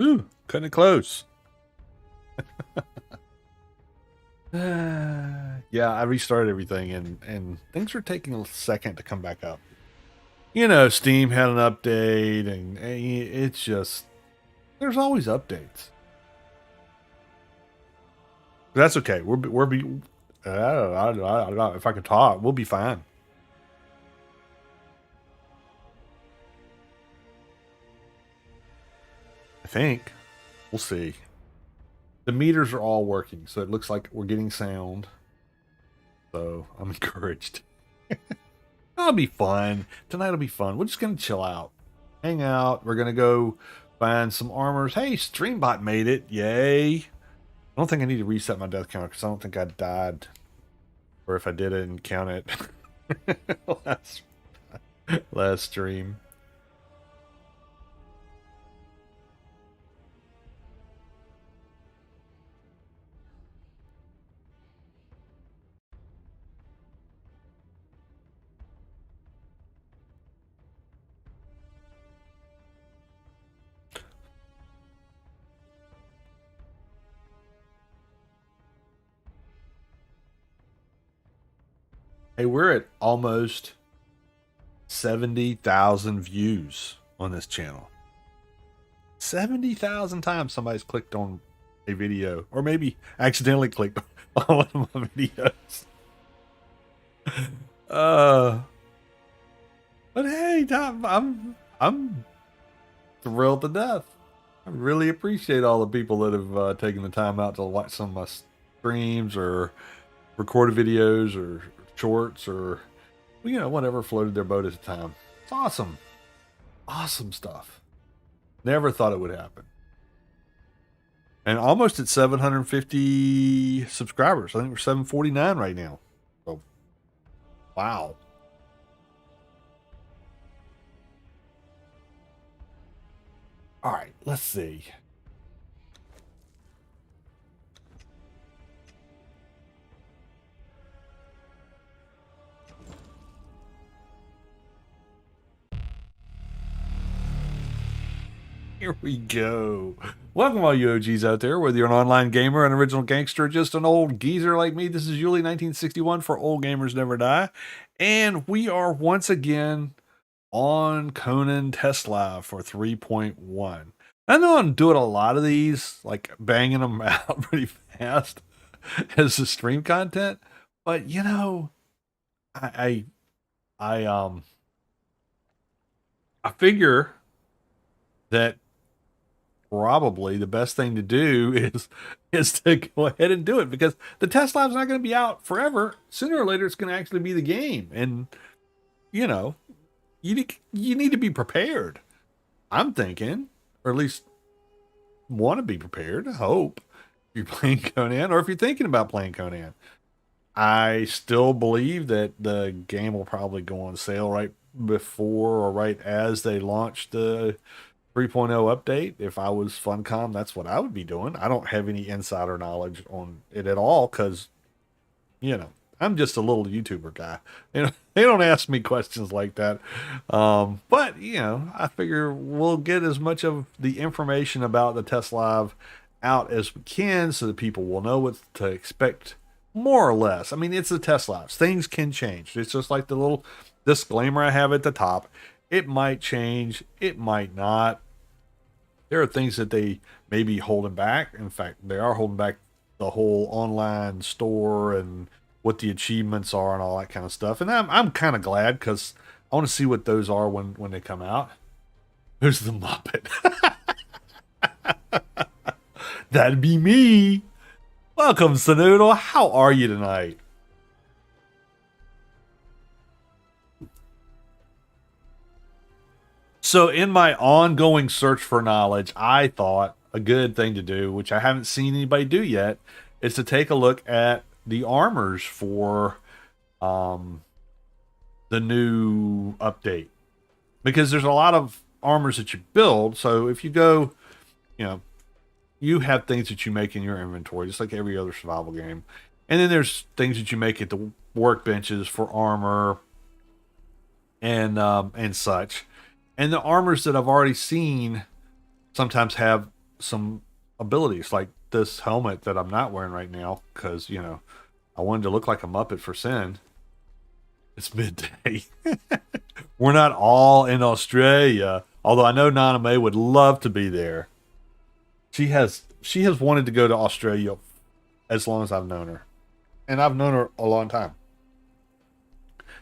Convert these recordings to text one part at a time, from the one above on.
Ooh, cutting it close. Yeah, I restarted everything and things are taking a second to come back up. You know, Steam had an update and it's just there's always updates. But that's okay. I don't know if I can talk. We'll be fine. I think we'll see. The meters are all working, so it looks like we're getting sound. So I'm encouraged. That'll be fun. Tonight will be fun. We're just gonna chill out, hang out. We're gonna go find some armors. Hey, Streambot made it! Yay! I don't think I need to reset my death counter because I don't think I died, or if I did, I didn't count it last stream. Hey, we're at almost 70,000 views on this channel. 70,000 times somebody's clicked on a video, or maybe accidentally clicked on one of my videos. Uh, but hey, Tom, I'm thrilled to death. I really appreciate all the people that have taken the time out to watch some of my streams or recorded videos or shorts or whatever floated their boat at the time. It's awesome. Awesome stuff. Never thought it would happen. And almost at 750 subscribers. I think we're 749 right now. So, wow. All right, let's see. Here we go. Welcome all you OGs out there, whether you're an online gamer, an original gangster, just an old geezer like me. This is Yuli 1961 for Old Gamers Never Die. And we are once again on Conan Test Live for 3.1. I know I'm doing a lot of these, like banging them out pretty fast as the stream content, but I I figure that probably the best thing to do is to go ahead and do it because the test live's not going to be out forever. Sooner or later, it's going to actually be the game, and you need to be prepared. I'm thinking, or at least want to be prepared. I hope if you're playing Conan, or if you're thinking about playing Conan. I still believe that the game will probably go on sale right before or right as they launch the 3.0 update. If I was Funcom, that's what I would be doing. I don't have any insider knowledge on it at all because, I'm just a little YouTuber guy. They don't ask me questions like that. But, I figure we'll get as much of the information about the Test Live out as we can so that people will know what to expect more or less. I mean, it's the Test Lives. Things can change. It's just like the little disclaimer I have at the top. It might change. It might not. There are things that they may be holding back. In fact, they are holding back the whole online store and what the achievements are and all that kind of stuff. And I'm kind of glad because I want to see what those are when they come out. Who's the Muppet? That'd be me. Welcome, Sanoodle. How are you tonight? So, in my ongoing search for knowledge, I thought a good thing to do, which I haven't seen anybody do yet, is to take a look at the armors for the new update. Because there's a lot of armors that you build. So, if you go, you have things that you make in your inventory, just like every other survival game. And then there's things that you make at the workbenches for armor and such. And the armors that I've already seen sometimes have some abilities like this helmet that I'm not wearing right now because I wanted to look like a Muppet for Sin. It's midday. We're not all in Australia, although I know Nana May would love to be there. She has wanted to go to Australia as long as I've known her, and I've known her a long time.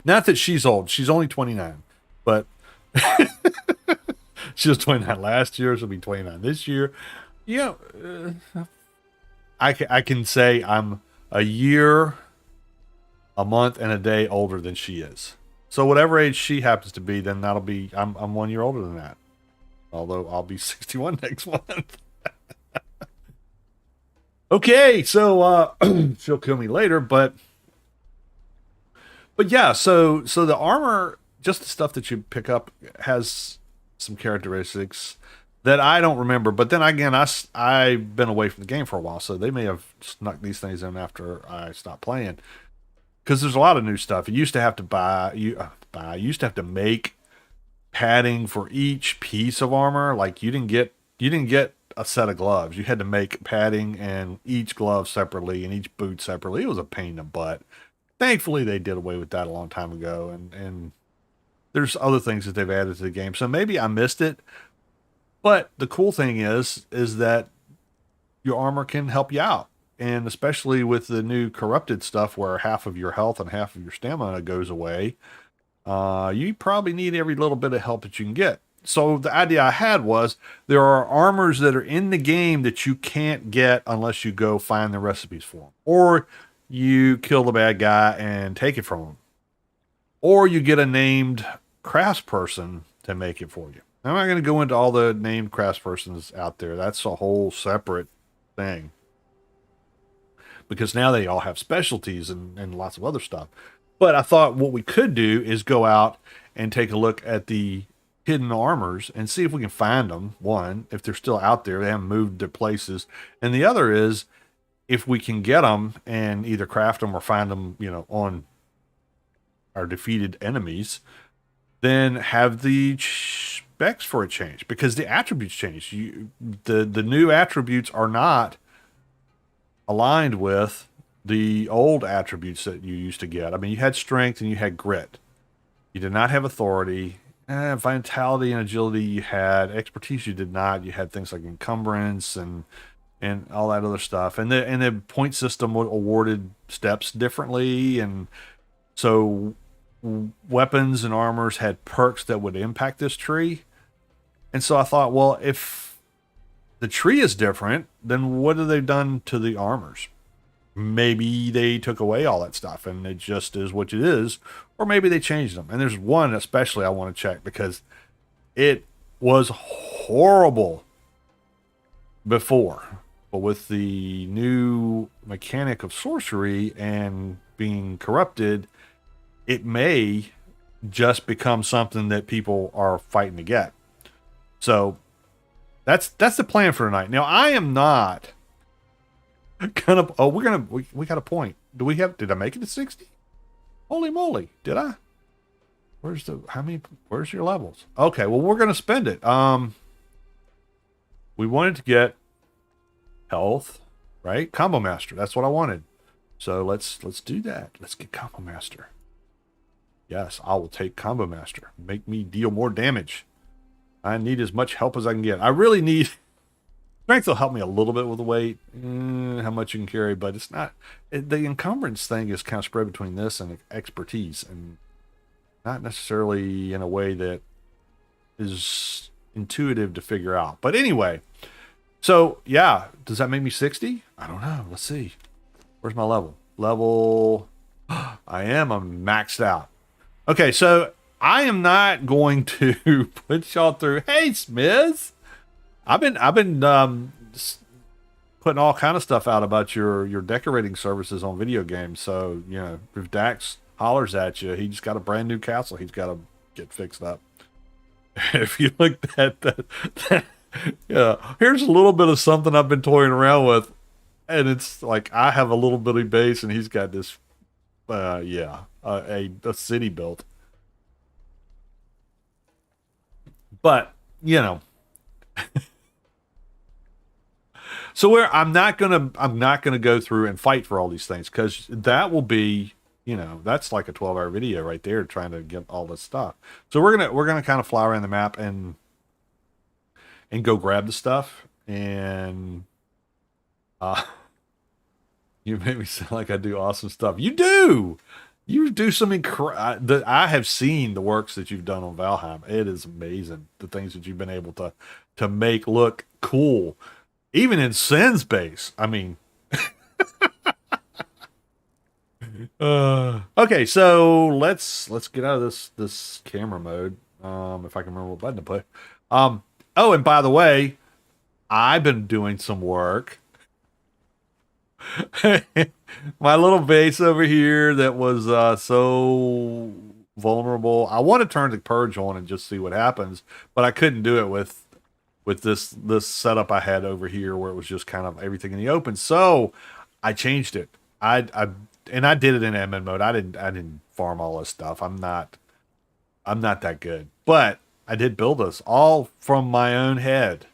Not that she's old; she's only 29, but she was 29 last year. She'll be 29 this year. You know, I can say I'm a year, a month, and a day older than she is. So whatever age she happens to be, then that'll be I'm 1 year older than that. Although I'll be 61 next month. Okay, so she'll kill me later, but yeah, so the armor, just the stuff that you pick up, has some characteristics that I don't remember. But then again, I've been away from the game for a while, so they may have snuck these things in after I stopped playing. Because there's a lot of new stuff. You used to have to you used to have to make padding for each piece of armor. Like you didn't get a set of gloves. You had to make padding and each glove separately and each boot separately. It was a pain in the butt. Thankfully, they did away with that a long time ago, and there's other things that they've added to the game. So maybe I missed it, but the cool thing is that your armor can help you out, and especially with the new corrupted stuff, where half of your health and half of your stamina goes away. You probably need every little bit of help that you can get. So the idea I had was there are armors that are in the game that you can't get unless you go find the recipes for them, or you kill the bad guy and take it from him, or you get a named craftsperson to make it for you. I'm not going to go into all the named craftspersons out there. That's a whole separate thing because now they all have specialties and lots of other stuff. But I thought what we could do is go out and take a look at the hidden armors and see if we can find them. One, if they're still out there, they haven't moved their places. And the other is if we can get them and either craft them or find them, on our defeated enemies, then have the specs for a change because the attributes change. The new attributes are not aligned with the old attributes that you used to get. I mean, you had strength and you had grit. You did not have authority. Vitality and agility you had. Expertise you did not. You had things like encumbrance and all that other stuff. And the point system awarded steps differently, and so weapons and armors had perks that would impact this tree. And so I thought, well, if the tree is different, then what have they done to the armors? Maybe they took away all that stuff and it just is what it is, or maybe they changed them. And there's one especially I want to check because it was horrible before, but with the new mechanic of sorcery and being corrupted, it may just become something that people are fighting to get. So that's the plan for tonight. Now I am not gonna. Oh, we got a point. Did I make it to 60? Holy moly! Did I? Where's your levels? Okay, well we're gonna spend it. We wanted to get health, right? Combo master. That's what I wanted. So let's do that. Let's get combo master. Yes, I will take combo master. Make me deal more damage. I need as much help as I can get. I really need strength. Will help me a little bit with the weight, how much you can carry, but it's not. The encumbrance thing is kind of spread between this and expertise, and not necessarily in a way that is intuitive to figure out. But anyway, so yeah, does that make me 60? I don't know. Let's see. Where's my level? I'm maxed out. Okay, so I am not going to put y'all through. Hey, Smiz, I've been putting all kind of stuff out about your decorating services on video games. So if Dax hollers at you, he just got a brand new castle. He's got to get fixed up. If you look at that, yeah, here's a little bit of something I've been toying around with, and it's like I have a little bitty base, and he's got this, a city built. But So I'm not gonna go through and fight for all these things because that will be, that's like a 12-hour video right there trying to get all this stuff. So we're gonna kind of fly around the map and go grab the stuff. And uh you make me sound like I do awesome stuff. You do. You do some incredible. I have seen the works that you've done on Valheim. It is amazing the things that you've been able to make look cool, even in Sin's base. I mean, okay, so let's get out of this camera mode. If I can remember what button to put. Oh, and by the way, I've been doing some work. My little base over here that was so vulnerable. I want to turn the purge on and just see what happens, but I couldn't do it with this setup I had over here where it was just kind of everything in the open. So I changed it. I did it in admin mode. I didn't farm all this stuff. I'm not that good. But I did build this all from my own head.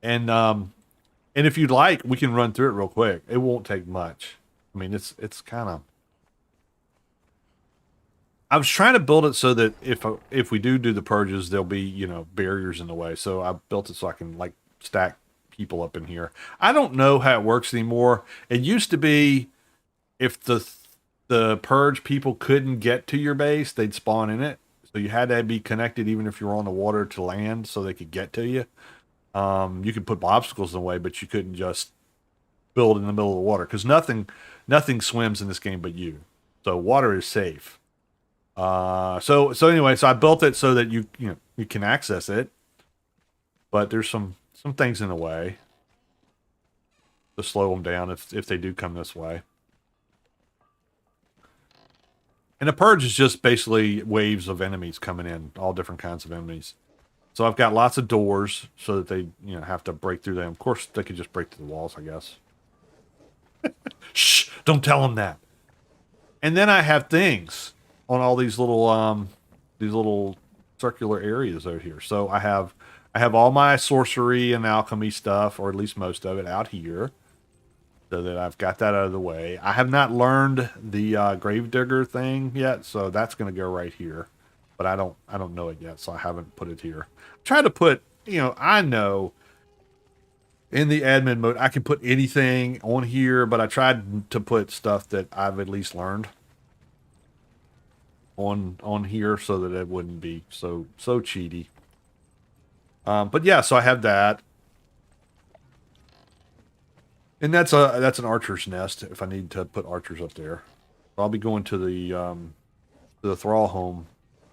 And if you'd like, we can run through it real quick. It won't take much. I mean, it's kind of. I was trying to build it so that if we do the purges, there'll be barriers in the way. So I built it so I can like stack people up in here. I don't know how it works anymore. It used to be if the purge people couldn't get to your base, they'd spawn in it. So you had to be connected even if you were on the water to land so they could get to you. You could put obstacles in the way, but you couldn't just build in the middle of the water because nothing swims in this game but you. So water is safe. So anyway, so I built it so that you can access it, but there's some things in the way to slow them down if they do come this way. And the purge is just basically waves of enemies coming in, all different kinds of enemies. So I've got lots of doors so that they, have to break through them. Of course, they could just break through the walls, I guess. Shh! Don't tell them that. And then I have things on all these little circular areas out here. So I have all my sorcery and alchemy stuff, or at least most of it, out here, so that I've got that out of the way. I have not learned the gravedigger thing yet, so that's going to go right here. But I don't know it yet, so I haven't put it here. Try to put, I know in the admin mode I can put anything on here, but I tried to put stuff that I've at least learned on here so that it wouldn't be so cheaty. But yeah, so I have that. And that's an archer's nest if I need to put archers up there. I'll be going to the Thrall home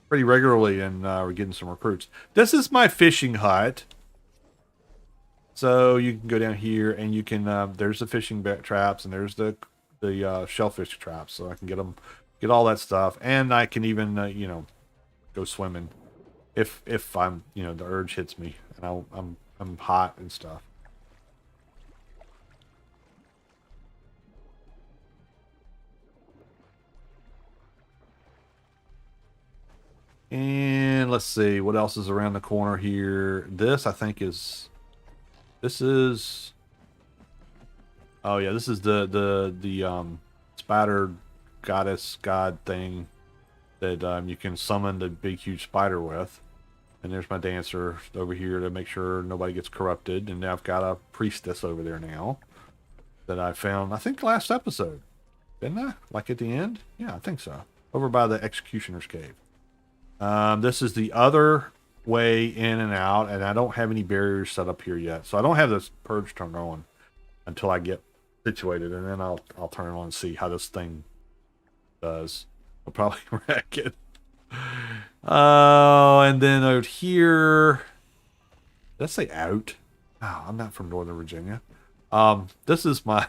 pretty regularly, and we're getting some recruits. This is my fishing hut. So you can go down here and you can, there's the fishing traps and there's the shellfish traps. So I can get all that stuff. And I can even, go swimming if I'm, the urge hits me and I'm hot and stuff. And let's see what else is around the corner here. This I think is oh yeah, this is the spider goddess god thing that you can summon the big huge spider with. And there's my dancer over here to make sure nobody gets corrupted. And now I've got a priestess over there now that I found, I think last episode, didn't I? Like at the end? Yeah, I think so. Over by the executioner's cave. This is the other way in and out, and I don't have any barriers set up here yet. So I don't have this purge turned on until I get situated, and then I'll turn it on and see how this thing does. I'll probably wreck it. Oh, and then out here, did I say out? Oh, I'm not from Northern Virginia. This is my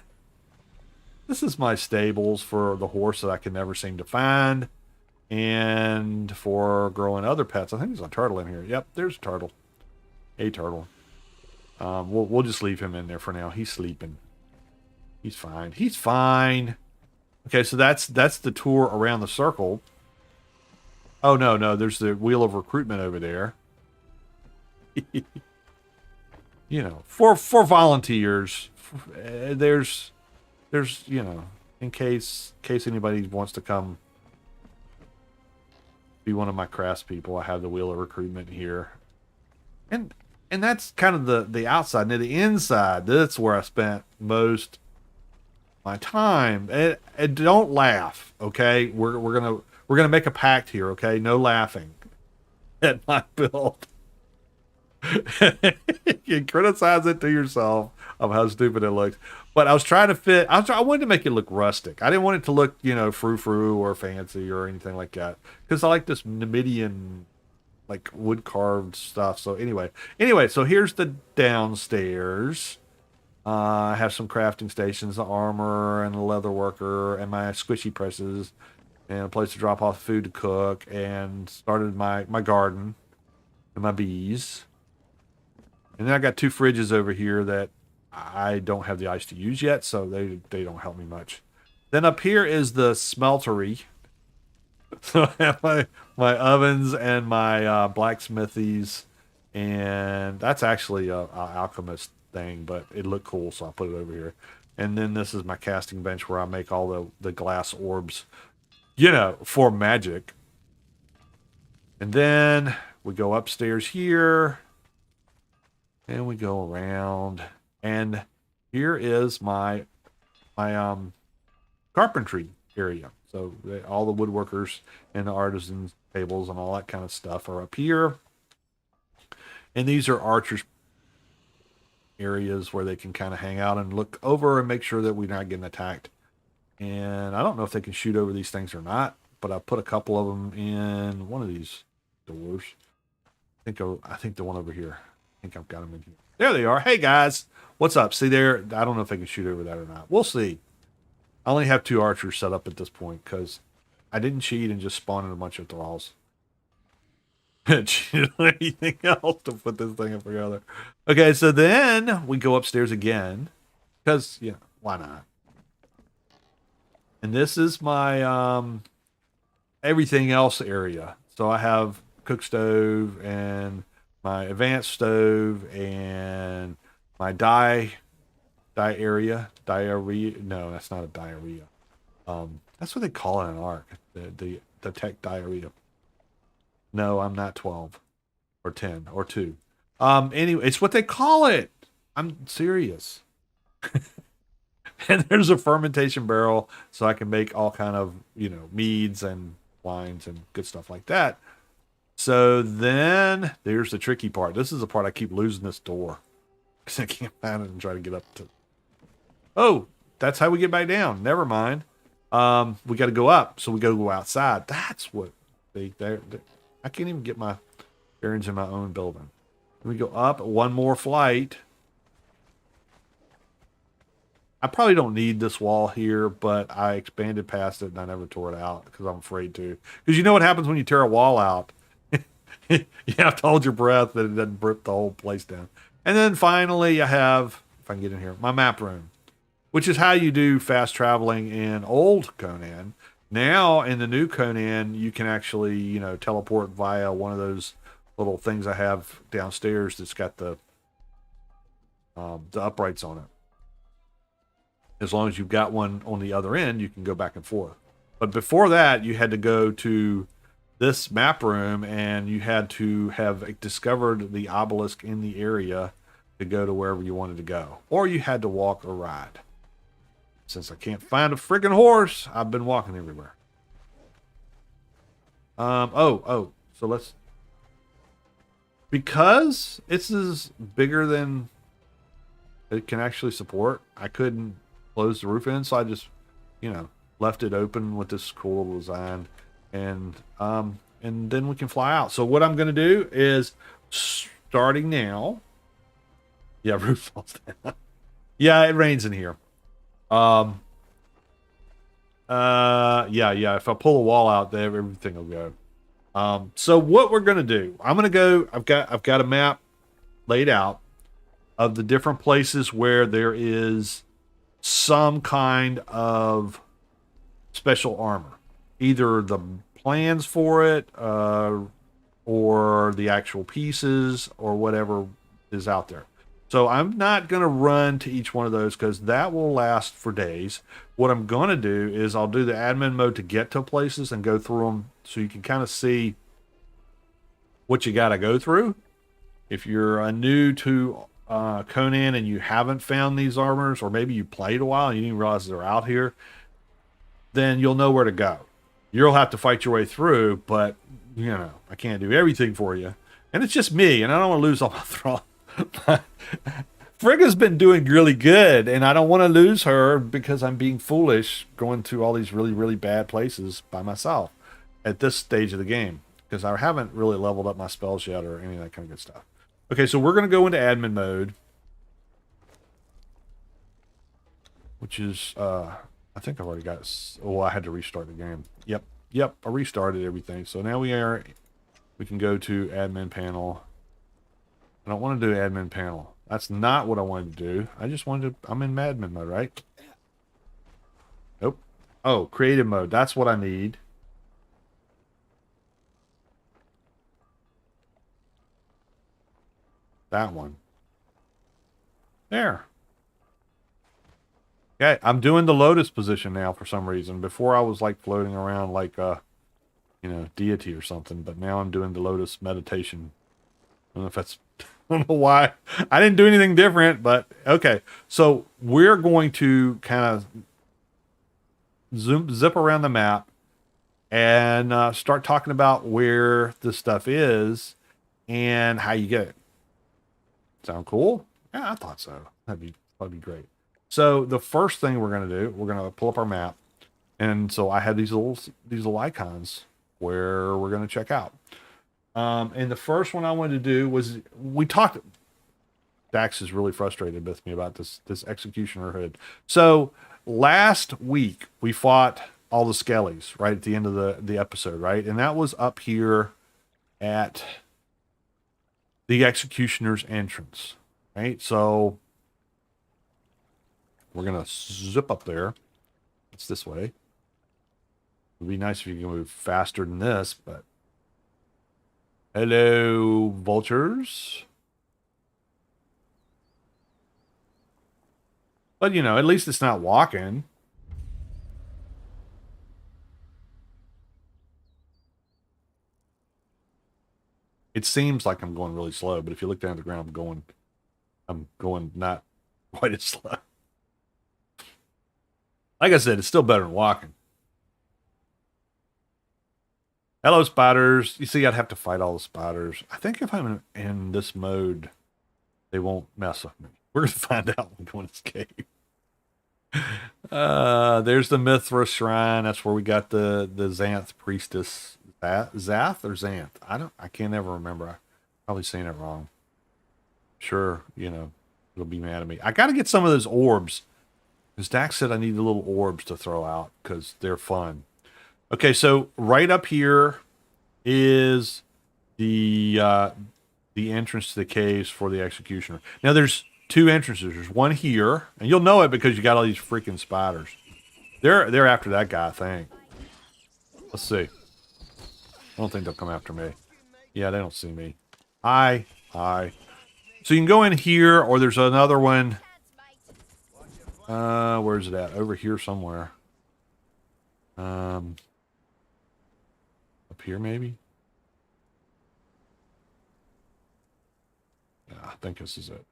stables for the horse that I can never seem to find. And for growing other pets, I think there's a turtle in here. Yep, there's a turtle. A turtle. We'll just leave him in there for now. He's sleeping. He's fine. He's fine. Okay, so that's the tour around the circle. Oh no, there's the wheel of recruitment over there. You for volunteers. There's in case anybody wants to come be one of my craftspeople, I have the wheel of recruitment here, and that's kind of the outside. Now the inside, that's where I spent most my time. And don't laugh, okay? We're gonna make a pact here, okay? No laughing at my build. You can criticize it to yourself of how stupid it looks. But I was trying to fit. I wanted to make it look rustic. I didn't want it to look, frou-frou or fancy or anything like that. Because I like this Numidian, like wood carved stuff. So anyway, so here's the downstairs. I have some crafting stations, the armor and the leather worker, and my squishy presses, and a place to drop off food to cook, and started my garden and my bees. And then I got 2 fridges over here that I don't have the ice to use yet, so they don't help me much. Then up here is the smeltery. So I have my ovens and my blacksmithies, and that's actually a alchemist thing, but it looked cool, so I put it over here. And then this is my casting bench where I make all the glass orbs, for magic. And then we go upstairs here. And we go around, and here is my carpentry area. So all the woodworkers and the artisans tables and all that kind of stuff are up here. And these are archers' areas where they can kind of hang out and look over and make sure that we're not getting attacked. And I don't know if they can shoot over these things or not, but I put a couple of them in one of these doors. I think the one over here. I think I've got them in here. There they are. Hey guys, what's up? See there? I don't know if they can shoot over that or not. We'll see. I only have 2 archers set up at this point because I didn't cheat and just spawned a bunch of thralls. Cheated on anything else to put this thing up together. Okay, so then we go upstairs again because why not? And this is my everything else area. So I have cook stove and my advanced stove and my diarrhea. No, that's not a diarrhea. That's what they call it in ARC. The tech diarrhea. No, I'm not 12 or 10 or 2. Anyway, it's what they call it. I'm serious. And there's a fermentation barrel, so I can make all kind of meads and wines and good stuff like that. So then there's the tricky part. This is the part I keep losing this door because I can't find it and try to get up to. Oh, that's how we get back down. Never mind. We got to go up, so we got to go outside. That's what they I can't even get my bearings in my own building. We go up one more flight. I probably don't need this wall here, but I expanded past it and I never tore it out because I'm afraid to. Because you know what happens when you tear a wall out? You have to hold your breath that it doesn't rip the whole place down. And then finally, I have, if I can get in here, my map room, which is how you do fast traveling in old Conan. Now, in the new Conan, you can actually, teleport via one of those little things I have downstairs that's got the uprights on it. As long as you've got one on the other end, you can go back and forth. But before that, you had to go to this map room and you had to have discovered the obelisk in the area to go to wherever you wanted to go. Or you had to walk or ride. Since I can't find a freaking horse, I've been walking everywhere. So let's... Because this is bigger than it can actually support, I couldn't close the roof in, so I just, left it open with this cool little design. And then we can fly out. So what I'm going to do is, starting now... Yeah, roof falls down. Yeah, it rains in here. Yeah. If I pull the wall out, there everything will go. So what we're gonna do, I'm gonna go. I've got a map laid out of the different places where there is some kind of special armor, either the plans for it, or the actual pieces, or whatever is out there. So I'm not going to run to each one of those because that will last for days. What I'm going to do is I'll do the admin mode to get to places and go through them so you can kind of see what you got to go through. If you're new to Conan and you haven't found these armors, or maybe you played a while and you didn't realize they're out here, then you'll know where to go. You'll have to fight your way through, but, you know, I can't do everything for you. And it's just me, and I don't want to lose all my Thrall. Frigga's been doing really good, and I don't want to lose her because I'm being foolish going to all these really, really bad places by myself at this stage of the game, because I haven't really leveled up my spells yet or any of that kind of good stuff. Okay, so we're going to go into admin mode, which is, I think I've already got, oh, I had to restart the game. Yep, I restarted everything. So now we can go to admin panel. I don't want to do admin panel. That's not what I wanted to do. I just wanted to, I'm in admin mode, right? Nope. Oh, creative mode. That's what I need. That one. There. Okay, I'm doing the lotus position now for some reason. Before I was like floating around like you know, deity or something, but now I'm doing the lotus meditation. I don't know if that's, I don't know why. I didn't do anything different, but okay. So we're going to kind of zip around the map and start talking about where this stuff is and how you get it. Sound cool? Yeah, I thought so. That'd be great. So the first thing we're going to do, we're going to pull up our map. And so I have these little icons where we're going to check out. And the first one I wanted to do was, we talked, Dax is really frustrated with me about this executioner hood. So last week we fought all the skellies right at the end of the episode, right? And that was up here at the executioner's entrance, right? So we're going to zip up there. It's this way. It would be nice if you can move faster than this, but hello, vultures. But, you know, at least it's not walking. It seems like I'm going really slow, but if you look down at the ground, I'm going not quite as slow. Like I said, it's still better than walking. Hello, spiders. You see, I'd have to fight all the spiders. I think if I'm in this mode, they won't mess with me. We're going to find out when we go in this cave. There's the Mithra Shrine. That's where we got the Xanth Priestess. Zath or Xanth? I can't ever remember. I'm probably saying it wrong. Sure, you know, it'll be mad at me. I got to get some of those orbs. Because Dax said I need the little orbs to throw out because they're fun. Okay, so right up here is the entrance to the caves for the executioner. Now there's two entrances. There's one here, and you'll know it because you got all these freaking spiders. They're after that guy, I think. Let's see. I don't think they'll come after me. Yeah, they don't see me. Hi. So you can go in here, or there's another one. Where's it at? Over here somewhere. Up here maybe? Yeah, I think this is it.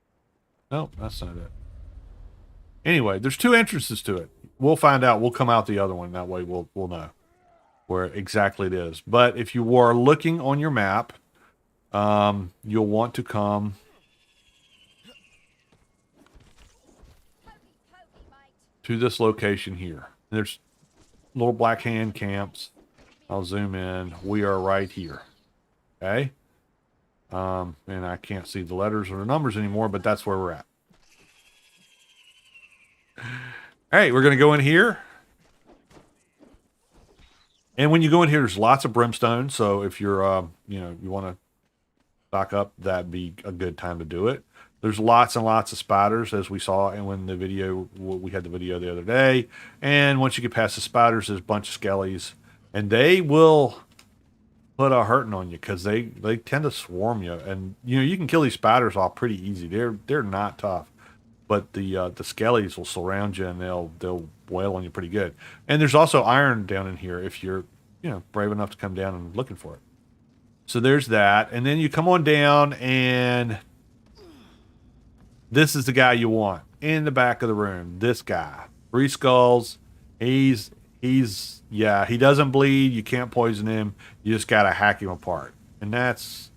Nope, that's not it. Anyway, there's two entrances to it. We'll find out. We'll come out the other one. That way we'll know where exactly it is. But if you are looking on your map, you'll want to come to this location here. There's little black hand camps. I'll zoom in. We are right here. Okay? And I can't see the letters or the numbers anymore, but that's where we're at. All right, we're going to go in here. And when you go in here, there's lots of brimstone. So if you're, you know, you want to stock up, that'd be a good time to do it. There's lots and lots of spiders, as we saw and when the video, we had the video the other day. And once you get past the spiders, there's a bunch of skellies. And they will put a hurting on you because they tend to swarm you, and you can kill these spiders off pretty easy. They're not tough, but the skellies will surround you and they'll wail on you pretty good. And there's also iron down in here if you're brave enough to come down and looking for it. So there's that, and then you come on down, and this is the guy you want in the back of the room. This guy, 3 skulls. Yeah, he doesn't bleed. You can't poison him. You just gotta hack him apart, and that's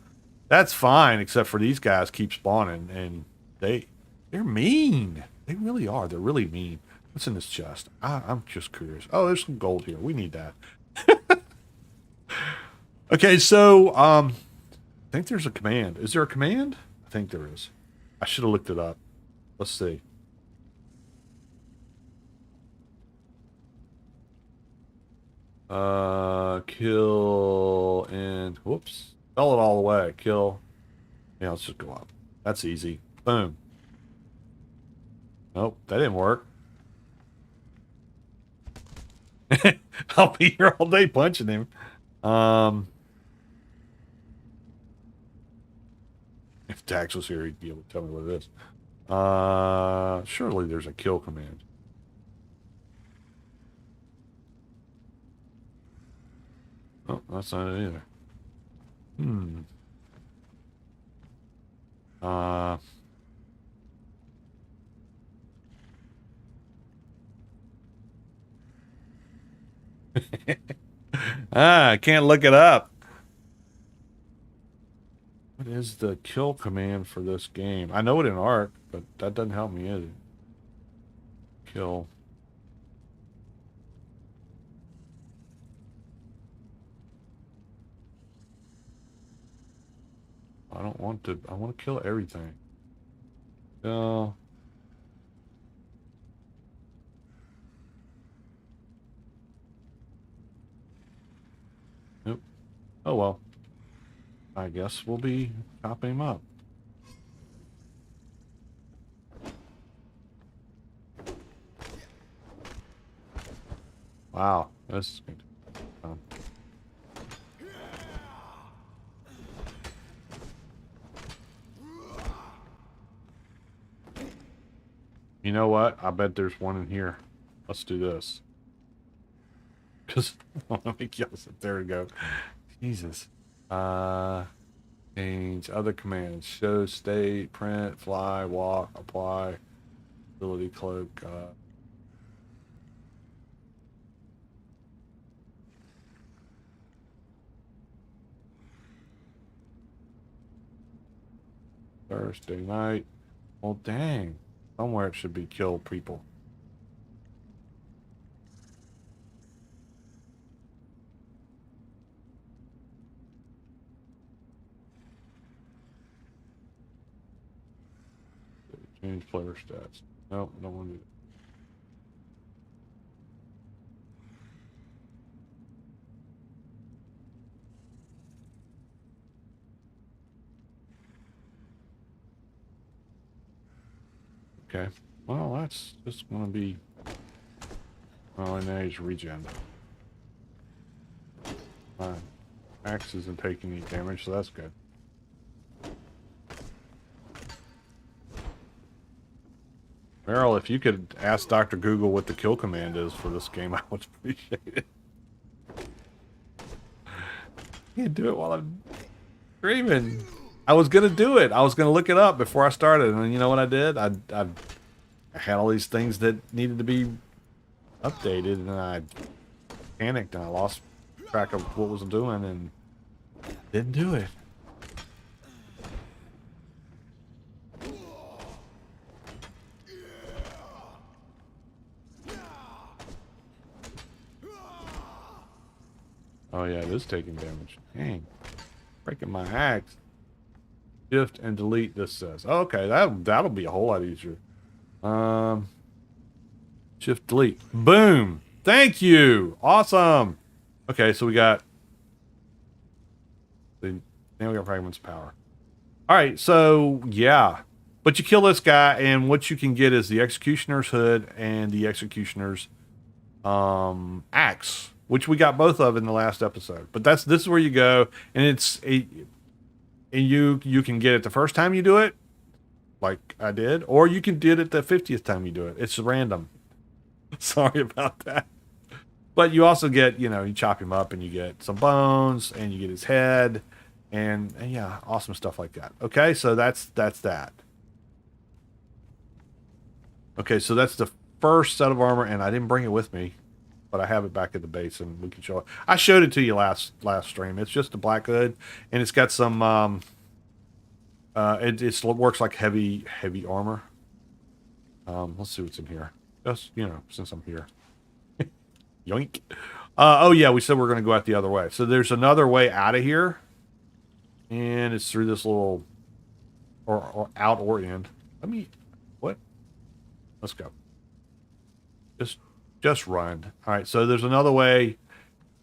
fine. Except for these guys keep spawning, and they're mean. They really are. They're really mean. What's in this chest? I'm just curious. Oh, there's some gold here. We need that. Okay, so I think there's a command. Is there a command? I think there is. I should have looked it up. Let's see. Kill and whoops. Spell it all the way. Kill. Yeah, let's just go up. That's easy. Boom. Nope, that didn't work. I'll be here all day punching him. If Dax was here, he'd be able to tell me what it is. Surely there's a kill command. Oh, that's not it either. I can't look it up. What is the kill command for this game? I know it in Ark, but that doesn't help me either. Kill. I don't want to. I want to kill everything. No. Nope. Oh well. I guess we'll be chopping him up. Wow, that's good. You know what? I bet there's one in here. Let's do this. Because let me kill it. There we go. Jesus. Change other commands. Show, state, print, fly, walk, apply, ability, cloak. Thursday night. Well, dang. Somewhere it should be kill people. Change player stats. Nope, don't want to do that. Okay. Well, that's just going to be... Well, and now he's regen. Axe isn't taking any damage, so that's good. Meryl, if you could ask Dr. Google what the kill command is for this game, I would appreciate it. Can't do it while I'm streaming. I was gonna do it. I was gonna look it up before I started, and you know what I did? I had all these things that needed to be updated, and I panicked and I lost track of what was doing and didn't do it. Oh yeah, it is taking damage. Dang. Breaking my axe. Shift and delete, this says. Oh, okay, that'll be a whole lot easier. Shift delete. Boom. Thank you. Awesome. Okay, so we got now we got fragments of power. Alright, so yeah. But you kill this guy, and what you can get is the Executioner's hood and the Executioner's axe. which we got both of in the last episode. But this is where you go, and and you can get it the first time you do it, like I did, or you can get it the 50th time you do it. It's random. Sorry about that. But you also get, you chop him up and you get some bones and you get his head and yeah, awesome stuff like that. Okay, so that's that. Okay, so that's the first set of armor, and I didn't bring it with me, but I have it back at the base and we can show it. I showed it to you last stream. It's just a black hood and it's got some it works like heavy armor. Let's see what's in here. Just, since I'm here. Yoink. Oh yeah, we said we're going to go out the other way. So there's another way out of here. And it's through this little or out or in. What? Let's go. Just run. All right, so there's another way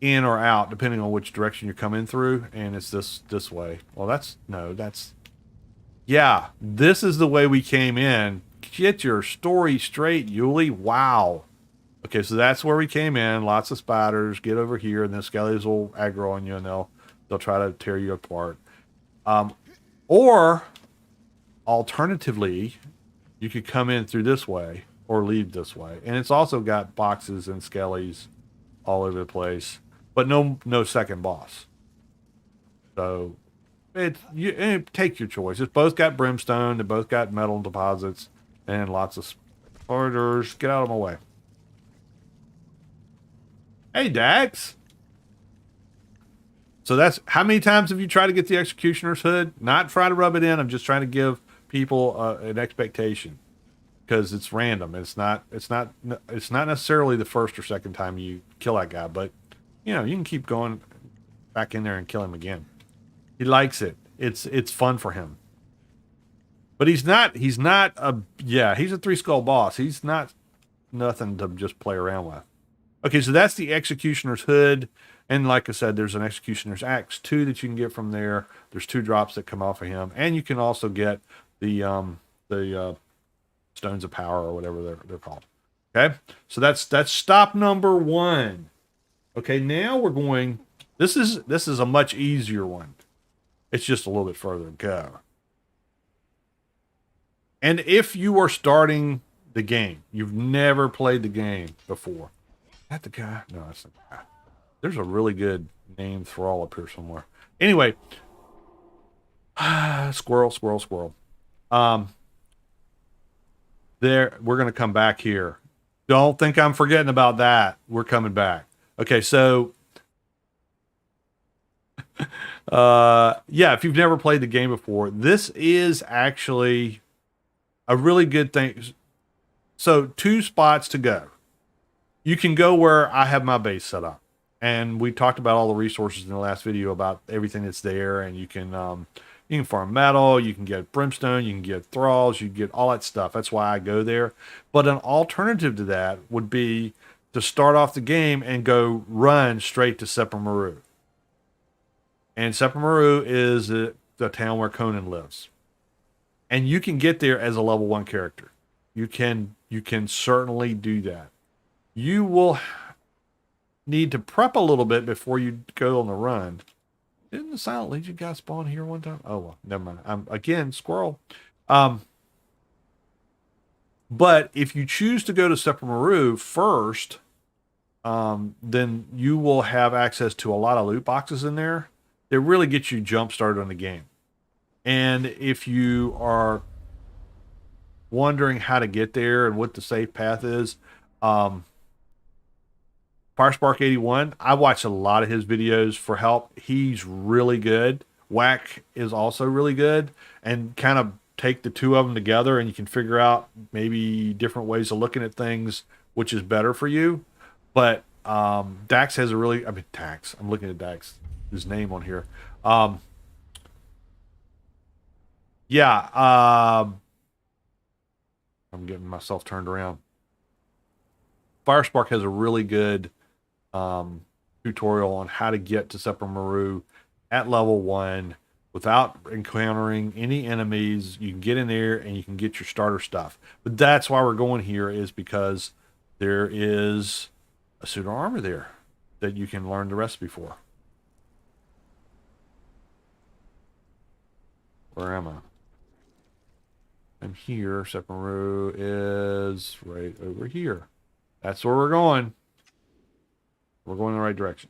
in or out depending on which direction you're coming through, and it's this way. Well, yeah, this is the way we came in. Get your story straight, Yuli. Wow. Okay, so that's where we came in. Lots of spiders. Get over here, and then skellies will aggro on you, and they'll try to tear you apart. Or alternatively, you could come in through this way or leave this way, and it's also got boxes and skellies all over the place, but no second boss. So take your choice. It's both got brimstone. They both got metal deposits and lots of spiders. Get out of my way. Hey, Dax. So that's how many times have you tried to get the Executioner's Hood? Not try to rub it in. I'm just trying to give people an expectation because it's random. It's not necessarily the first or second time you kill that guy, but you can keep going back in there and kill him again. He likes it. It's fun for him. But he's a 3-skull boss. He's not nothing to just play around with. Okay, so that's the Executioner's Hood. And like I said, there's an Executioner's Axe, too, that you can get from there. There's 2 drops that come off of him. And you can also get the Stones of Power or whatever they're called. Okay? So that's stop number 1. Okay, now we're going... This is a much easier one. It's just a little bit further to go. And if you are starting the game, you've never played the game before... That the guy? No, that's the guy. There's a really good name Thrall up here somewhere. Anyway, squirrel. There, we're going to come back here. Don't think I'm forgetting about that. We're coming back. Okay, so yeah, if you've never played the game before, this is actually a really good thing. So 2 spots to go. You can go where I have my base set up. And we talked about all the resources in the last video about everything that's there. And you can farm metal, you can get brimstone, you can get thralls, you can get all that stuff. That's why I go there. But an alternative to that would be to start off the game and go run straight to Sepermeru. And Sepermeru is the town where Conan lives. And you can get there as a level 1 character. You can certainly do that. You will need to prep a little bit before you go on the run. Didn't the Silent Legion guy spawn here one time? Oh, well, never mind. Again, squirrel. But if you choose to go to Sepermeru first, then you will have access to a lot of loot boxes in there that really get you jump started on the game. And if you are wondering how to get there and what the safe path is, Firespark81, I watch a lot of his videos for help. He's really good. Whack is also really good, and kind of take the 2 of them together and you can figure out maybe different ways of looking at things, which is better for you. But Dax has I'm looking at Dax, his name on here. I'm getting myself turned around. Firespark has a really good tutorial on how to get to Sepermeru at level 1 without encountering any enemies. You can get in there and you can get your starter stuff. But that's why we're going here, is because there is a suit of armor there. that you can learn the recipe for. Where am I? I'm here. Sepermeru is right over here. That's where we're going. We're going in the right direction.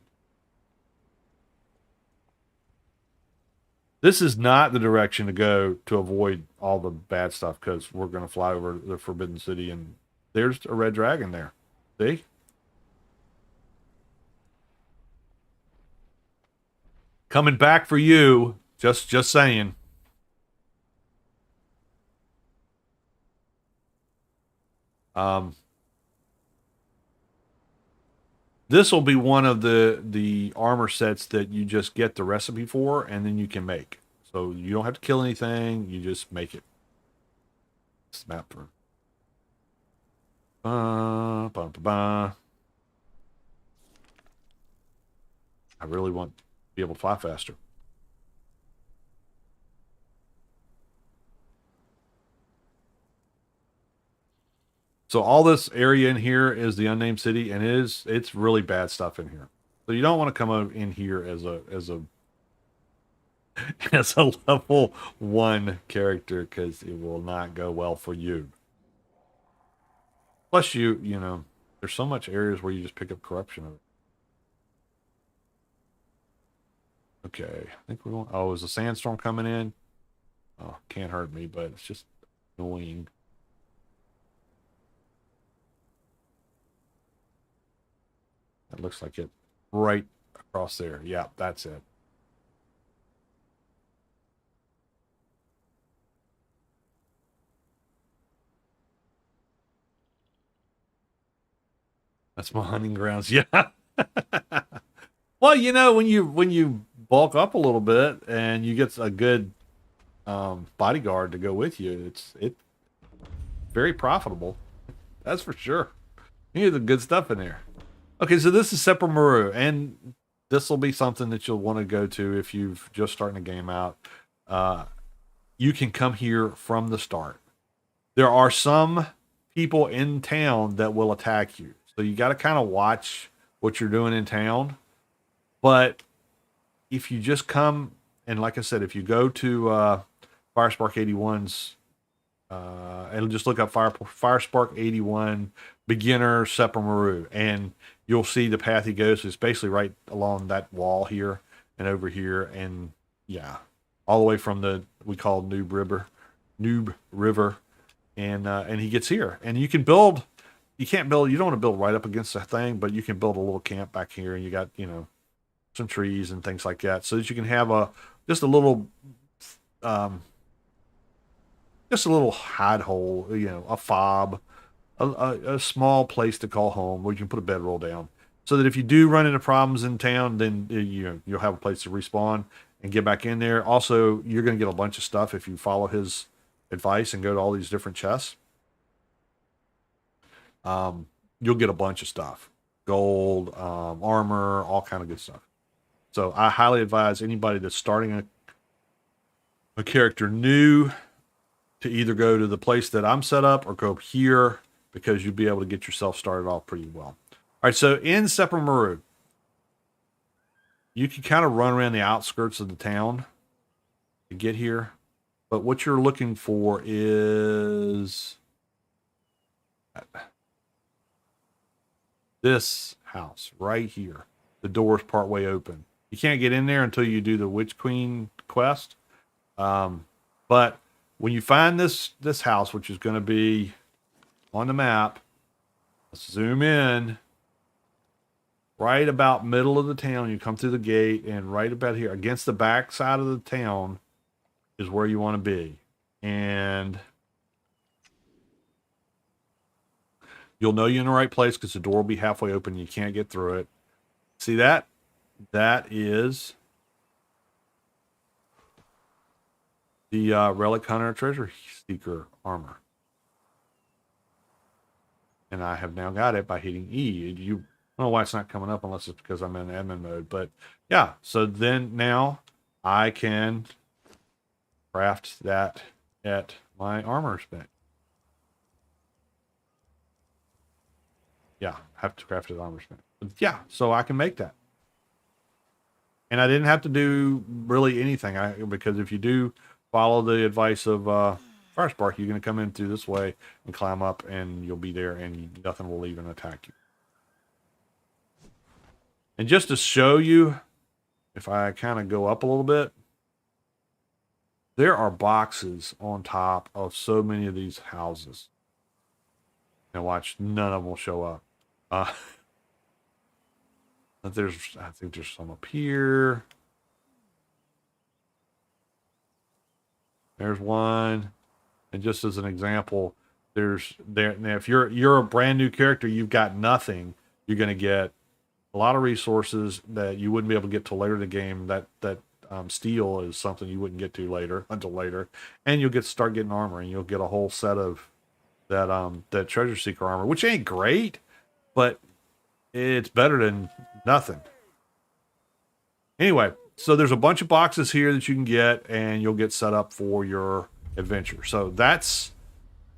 This is not the direction to go to avoid all the bad stuff, because we're going to fly over the Forbidden City, and there's a red dragon there. See? Coming back for you. Just saying. This will be one of the armor sets that you just get the recipe for, and then you can make. So you don't have to kill anything. You just make it. This map for. I really want to be able to fly faster. So all this area in here is the unnamed city, and it's really bad stuff in here. So you don't want to come in here as a as a level 1 character, because it will not go well for you. Plus, you know, there's so much areas where you just pick up corruption of it. Okay, I think we're going. Oh, is a sandstorm coming in? Oh, can't hurt me, but it's just annoying. It looks like it right across there. Yeah, that's it. That's my hunting grounds. Yeah. Well, you know, when you bulk up a little bit and you get a good bodyguard to go with you, it's very profitable. That's for sure. You get the good stuff in there. Okay, so this is Sepermeru, and this will be something that you'll want to go to if you've just starting the game out. You can come here from the start. There are some people in town that will attack you, so you got to kind of watch what you're doing in town. But if you just come, and like I said, if you go to Firespark 81's, and just look up Firespark 81 beginner Sepermeru, and you'll see the path he goes. It's basically right along that wall here and over here, and yeah, all the way from the we call Noob River, and he gets here, and you can build. You can't build. You don't want to build right up against the thing, but you can build a little camp back here, and you got some trees and things like that, so that you can have just a little hide hole, a fob, a small place to call home where you can put a bedroll down, so that if you do run into problems in town, then you'll have a place to respawn and get back in there. Also, you're going to get a bunch of stuff if you follow his advice and go to all these different chests. You'll get a bunch of stuff, gold, armor, all kind of good stuff. So I highly advise anybody that's starting a character new to either go to the place that I'm set up or go here, because you'll be able to get yourself started off pretty well. All right, so in Sepermeru, you can kind of run around the outskirts of the town to get here. But what you're looking for is this house right here. The door's partway open. You can't get in there until you do the Witch Queen quest. But when you find this house, which is going to be on the map, let's zoom in. Right about middle of the town, you come through the gate, and right about here, against the back side of the town, is where you want to be. And you'll know you're in the right place because the door will be halfway open. You can't get through it. See that? That is the Relic Hunter Treasure Seeker armor. And I have now got it by hitting E. I don't know why it's not coming up unless it's because I'm in admin mode. But yeah, so then now I can craft that at my armor spec. Yeah, have to craft it at armor spec. Yeah, so I can make that. And I didn't have to do really anything because if you do follow the advice of Firespark, you're going to come in through this way and climb up, and you'll be there, and nothing will even attack you. And just to show you, if I kind of go up a little bit, there are boxes on top of so many of these houses. Now watch, none of them will show up. But I think there's some up here. There's one. And just as an example, now if you're a brand new character, you've got nothing, you're going to get a lot of resources that you wouldn't be able to get till later in the game. That steel is something you wouldn't get to until later, and you'll start getting armor, and you'll get a whole set of that treasure seeker armor, which ain't great, but it's better than nothing. Anyway, so there's a bunch of boxes here that you can get, and you'll get set up for your adventure. So that's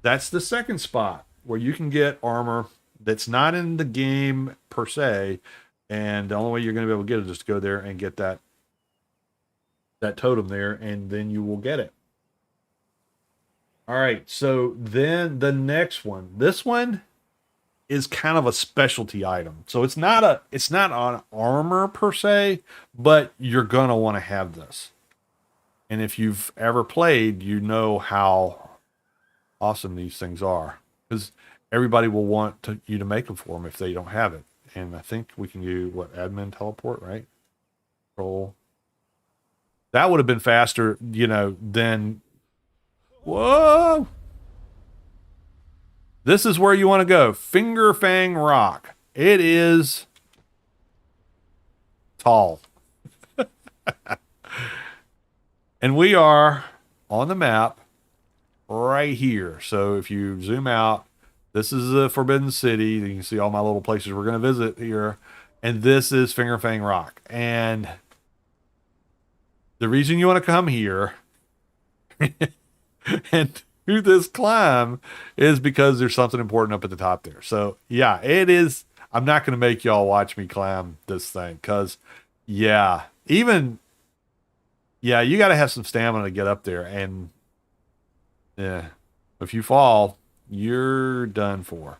the second spot where you can get armor that's not in the game per se, and the only way you're going to be able to get it is to go there and get that totem there, and then you will get it. All right, so then the next one. This one is kind of a specialty item. So it's not on armor per se, but you're going to want to have this. And if you've ever played, you know how awesome these things are, because everybody will want you to make them for them if they don't have it. And I think we can do admin teleport, right? Control. That would have been faster, than. Whoa! This is where you want to go. Finger Fang Rock. It is tall. And we are on the map right here. So if you zoom out, this is the Forbidden City. You can see all my little places we're going to visit here. And this is Finger Fang Rock. And the reason you want to come here and do this climb is because there's something important up at the top there. So yeah, it is. I'm not going to make y'all watch me climb this thing, because you got to have some stamina to get up there. And yeah, if you fall, you're done for.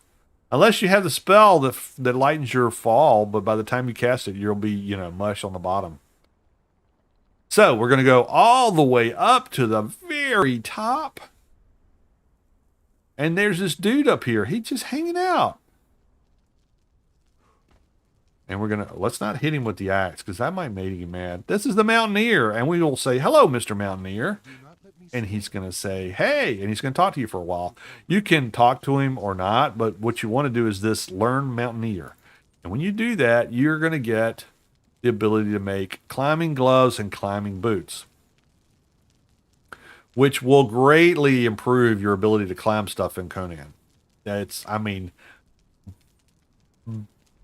Unless you have the spell that lightens your fall, but by the time you cast it, you'll be, mush on the bottom. So we're going to go all the way up to the very top. And there's this dude up here. He's just hanging out. And let's not hit him with the axe, because that might make him mad. This is the Mountaineer. And we will say, hello, Mr. Mountaineer. And he's going to say, hey, and he's going to talk to you for a while. You can talk to him or not, but what you want to do is this learn Mountaineer. And when you do that, you're going to get the ability to make climbing gloves and climbing boots, which will greatly improve your ability to climb stuff in Conan.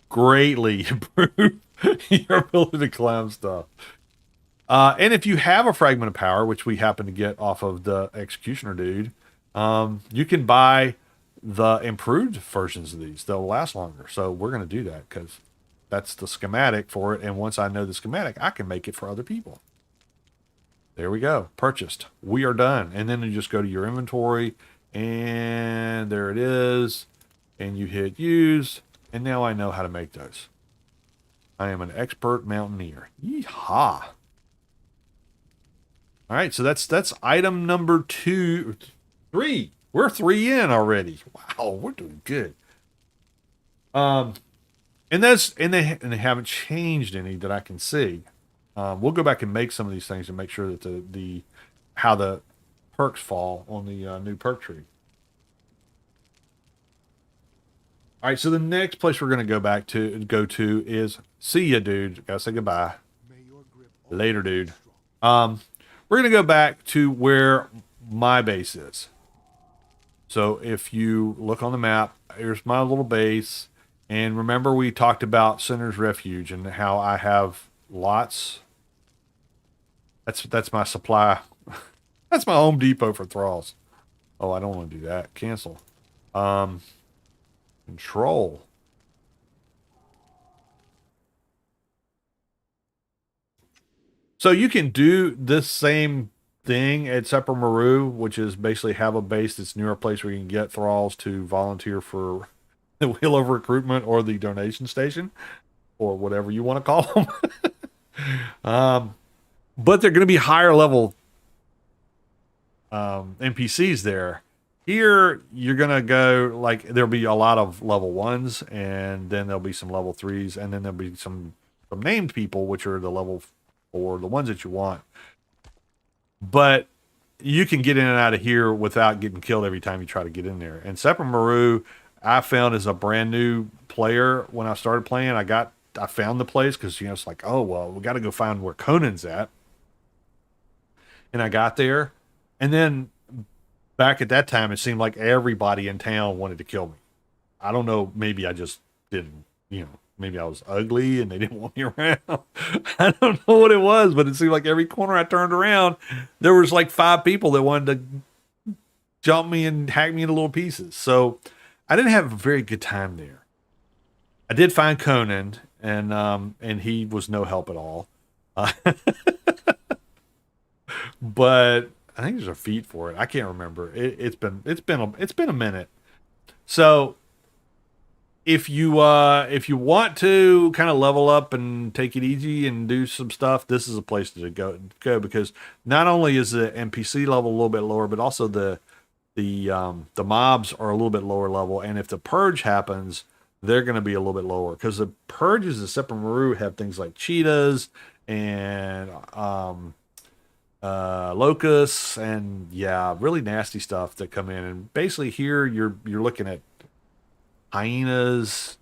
Greatly improve your ability to climb stuff. And if you have a fragment of power, which we happen to get off of the executioner dude, you can buy the improved versions of these. They'll last longer. So we're going to do that because that's the schematic for it. And once I know the schematic, I can make it for other people. There we go. Purchased. We are done. And then you just go to your inventory, and there it is. And you hit use. And now I know how to make those. I am an expert mountaineer. Yeehaw. All right, so that's item number 3. We're 3 in already. Wow, we're doing good. And they haven't changed any that I can see. We'll go back and make some of these things and make sure that how the perks fall on the new perk tree. All right, so the next place we're going to go to is, see ya, dude. Gotta say goodbye. Later, dude. We're going to go back to where my base is. So if you look on the map, here's my little base. And remember, we talked about Sinner's Refuge and how I have lots. That's my supply. That's my Home Depot for Thralls. Oh, I don't want to do that. Cancel. Control. So you can do this same thing at Sepermeru, which is basically have a base that's near a place where you can get thralls to volunteer for the wheel of recruitment or the donation station or whatever you want to call them. But they're going to be higher level NPCs there. Here, you're going to go, like, there'll be a lot of level ones, and then there'll be some level threes, and then there'll be some named people, which are the level four, the ones that you want. But you can get in and out of here without getting killed every time you try to get in there. And Sepermeru, I found as a brand new player when I started playing, I found the place because it's like, oh well, we got to go find where Conan's at, and I got there, and then back at that time, it seemed like everybody in town wanted to kill me. I don't know, maybe I just didn't, maybe I was ugly and they didn't want me around. I don't know what it was, but it seemed like every corner I turned around, there was like 5 people that wanted to jump me and hack me into little pieces. So I didn't have a very good time there. I did find Conan, and he was no help at all. But I think there's a feat for it. I can't remember. It's been a minute. So if you want to kind of level up and take it easy and do some stuff, this is a place to go because not only is the NPC level a little bit lower, but also the mobs are a little bit lower level, and if the purge happens, they're going to be a little bit lower because the purges of Sepermeru have things like cheetahs and locusts and really nasty stuff that come in. And basically here you're looking at hyenas,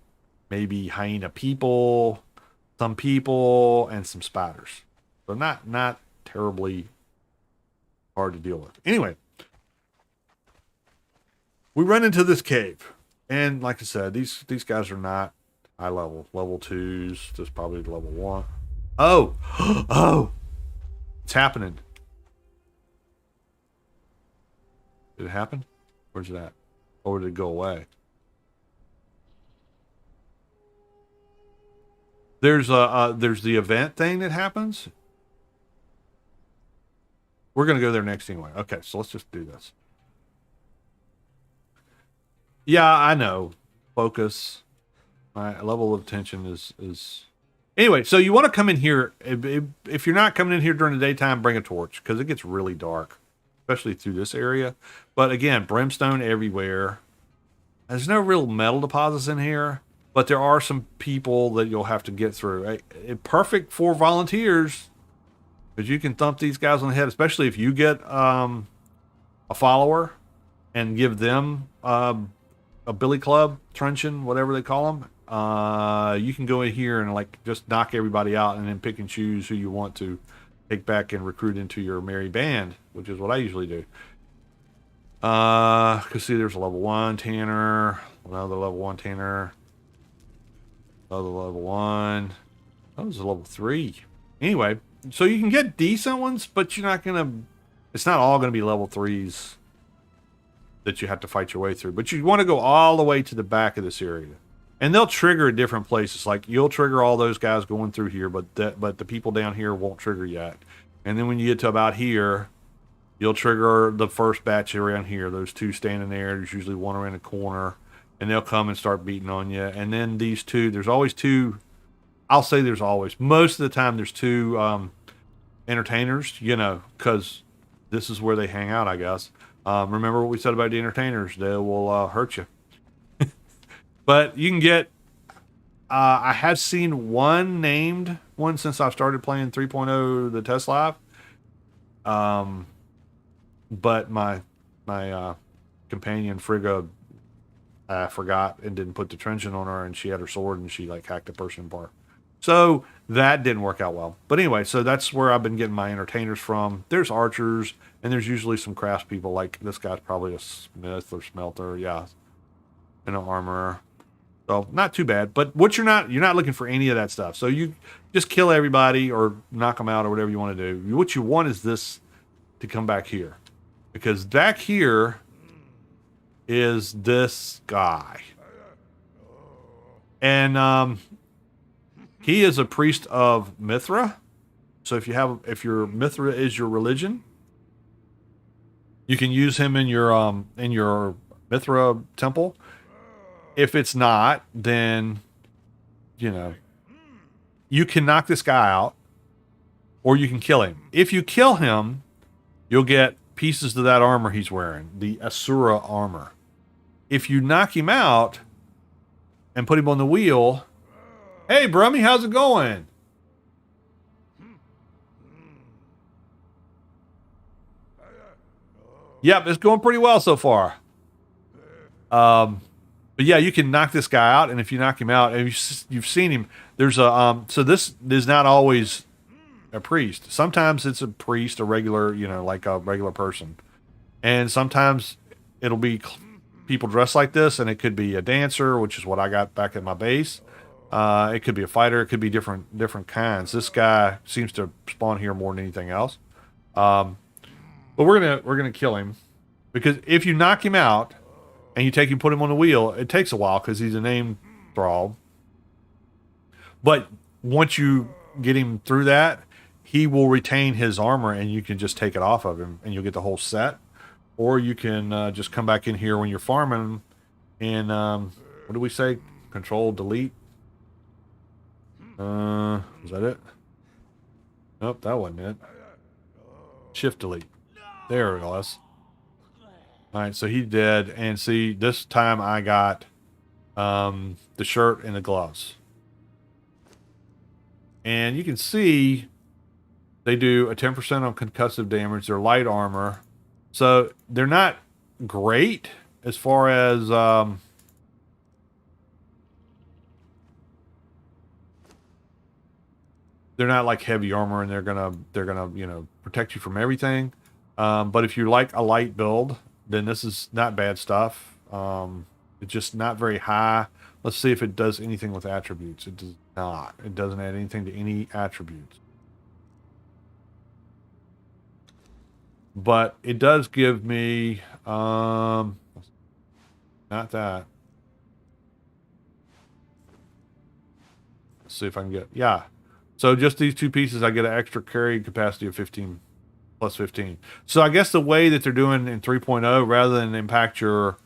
maybe hyena people, some people, and some spiders. So not terribly hard to deal with. Anyway, we run into this cave, and like I said, these guys are not high level. Level 2s, just probably level 1. Oh, oh, it's happening. Did it happen? Where's it at? Or did it go away? There's the event thing that happens. We're gonna go there next anyway. Okay, so let's just do this. Yeah, I know. Focus. My level of attention is. Anyway, so you want to come in here. If you're not coming in here during the daytime, bring a torch because it gets really dark, especially through this area. But again, brimstone everywhere. There's no real metal deposits in here, but there are some people that you'll have to get through. Perfect for volunteers, because you can thump these guys on the head, especially if you get a follower and give them a billy club, truncheon, whatever they call them. You can go in here and like just knock everybody out and then pick and choose who you want to take back and recruit into your merry band, which is what I usually do. Cause see, there's a level 1 tanner, another level 1 tanner, another level 1. That was a level 3. Anyway, so you can get decent ones, but you're not gonna. It's not all gonna be level 3s that you have to fight your way through. But you want to go all the way to the back of this area, and they'll trigger at different places. Like you'll trigger all those guys going through here, but the people down here won't trigger yet. And then when you get to about here, you'll trigger the first batch around here. Those 2 standing there. There's usually one around the corner, and they'll come and start beating on you. And then these 2, there's always 2. I'll say there's always. Most of the time, there's 2 entertainers. Because this is where they hang out, I guess. Remember what we said about the entertainers? They will hurt you. But you can get. I have seen one named one since I've started playing 3.0 the test live. But my companion Frigga forgot and didn't put the truncheon on her, and she had her sword and she like hacked a person apart. So that didn't work out well. But anyway, so that's where I've been getting my entertainers from. There's archers, and there's usually some craftspeople. Like this guy's probably a smith or smelter, yeah, and an armorer. So not too bad. But you're not looking for any of that stuff. So you just kill everybody or knock them out or whatever you want to do. What you want is this to come back here, because back here is this guy, and he is a priest of Mithra, So if your Mithra is your religion, you can use him in your Mithra temple. If it's not, then you know you can knock this guy out, or you can kill him. If you kill him, you'll get pieces of that armor he's wearing, the Asura armor. If you knock him out and put him on the wheel, hey, Brummy, how's it going? Yep, it's going pretty well so far. But yeah, you can knock this guy out, and if you knock him out, and you've seen him, there's a so this is not always a priest. Sometimes it's a priest, a regular, like a regular person, and sometimes it'll be people dressed like this, and it could be a dancer, which is what I got back at my base. It could be a fighter. It could be different kinds. This guy seems to spawn here more than anything else. But we're gonna kill him, because if you knock him out and you put him on the wheel, it takes a while because he's a named Thrall. But once you get him through that, he will retain his armor, and you can just take it off of him, and you'll get the whole set. Or you can just come back in here when you're farming, and what do we say? Control, delete. Is that it? Nope, that wasn't it. Shift, delete. There it was. All right, so he's dead, and see, this time I got the shirt and the gloves. And you can see they do a 10% on concussive damage. They're light armor. So they're not great as far as they're not like heavy armor, and they're gonna protect you from everything. But if you like a light build, then this is not bad stuff. It's just not very high. Let's see if it does anything with attributes. It does not. It doesn't add anything to any attributes. But it does give me not that. Let's see if I can get, yeah. So just these two pieces, I get an extra carry capacity of 15 plus 15. So I guess the way that they're doing in 3.0, rather than impact your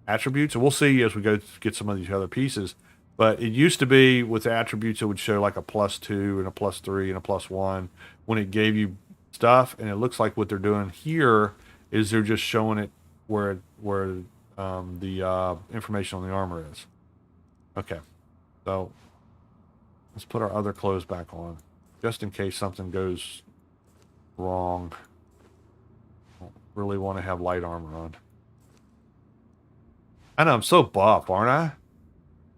attributes, and we'll see as we go get some of these other pieces, but it used to be with the attributes, it would show like a +2 and a +3 and a +1 when it gave you stuff. And it looks like what they're doing here is they're just showing it where the information on the armor is. Okay, so let's put our other clothes back on, just in case something goes wrong. I don't really want to have light armor on. I know, I'm so buff, aren't I?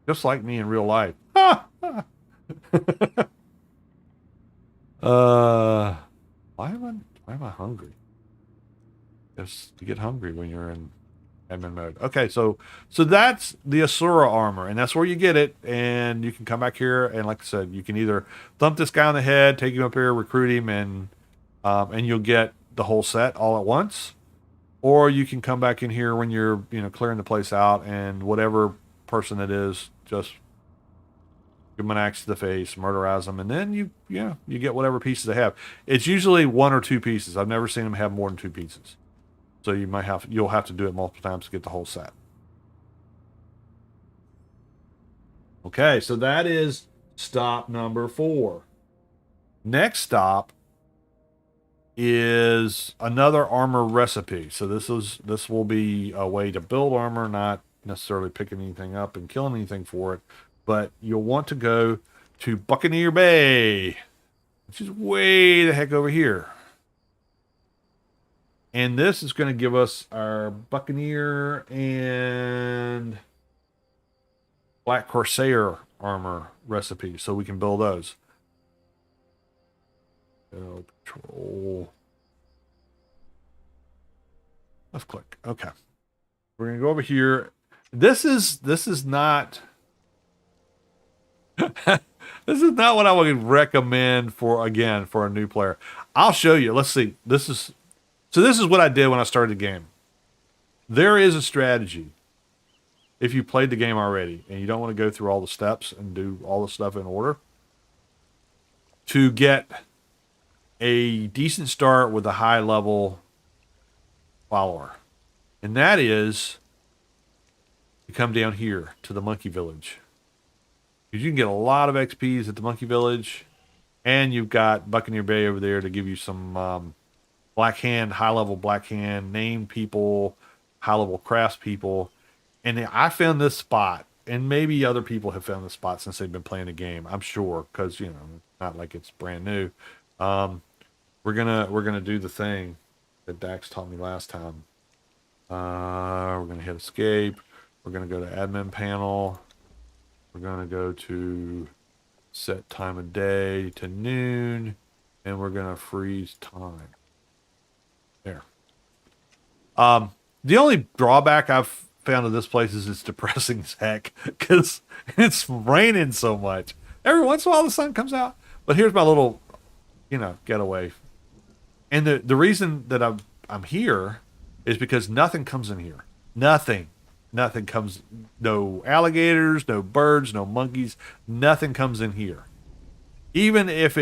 Just like me in real life. Why am I hungry? Just you get hungry when you're in admin mode. Okay, so that's the Asura armor, and that's where you get it. And you can come back here, and like I said, you can either thump this guy on the head, take him up here, recruit him, and you'll get the whole set all at once. Or you can come back in here when you're clearing the place out, and whatever person it is, just give them an axe to the face, murderize them, and then you get whatever pieces they have. It's usually 1 or 2 pieces. I've never seen them have more than 2 pieces. So you'll have to do it multiple times to get the whole set. Okay, so that is stop number 4. Next stop is another armor recipe. So this will be a way to build armor, not necessarily picking anything up and killing anything for it, but you'll want to go to Buccaneer Bay, which is way the heck over here. And this is going to give us our Buccaneer and Black Corsair armor recipe, so we can build those. Control. Let's click. Okay. We're going to go over here. This is not this is not what I would recommend for a new player. I'll show you. Let's see. This is what I did when I started the game. There is a strategy. If you played the game already and you don't want to go through all the steps and do all the stuff in order, to get a decent start with a high level follower. And that is you come down here to the monkey village. Because you can get a lot of XPs at the monkey village. And you've got Buccaneer Bay over there to give you some black hand, high level black hand, name people, high level crafts people. And I found this spot, and maybe other people have found this spot since they've been playing the game. I'm sure, because not like it's brand new. We're gonna do the thing that Dax taught me last time. We're gonna hit escape. We're gonna go to admin panel. We're gonna go to set time of day to noon, and we're gonna freeze time. There. The only drawback I've found of this place is it's depressing as heck because it's raining so much. Every once in a while the sun comes out, but here's my little, getaway. And the reason that I'm here is because nothing comes in here. Nothing comes. No alligators, no birds, no monkeys. Nothing comes in here. Even if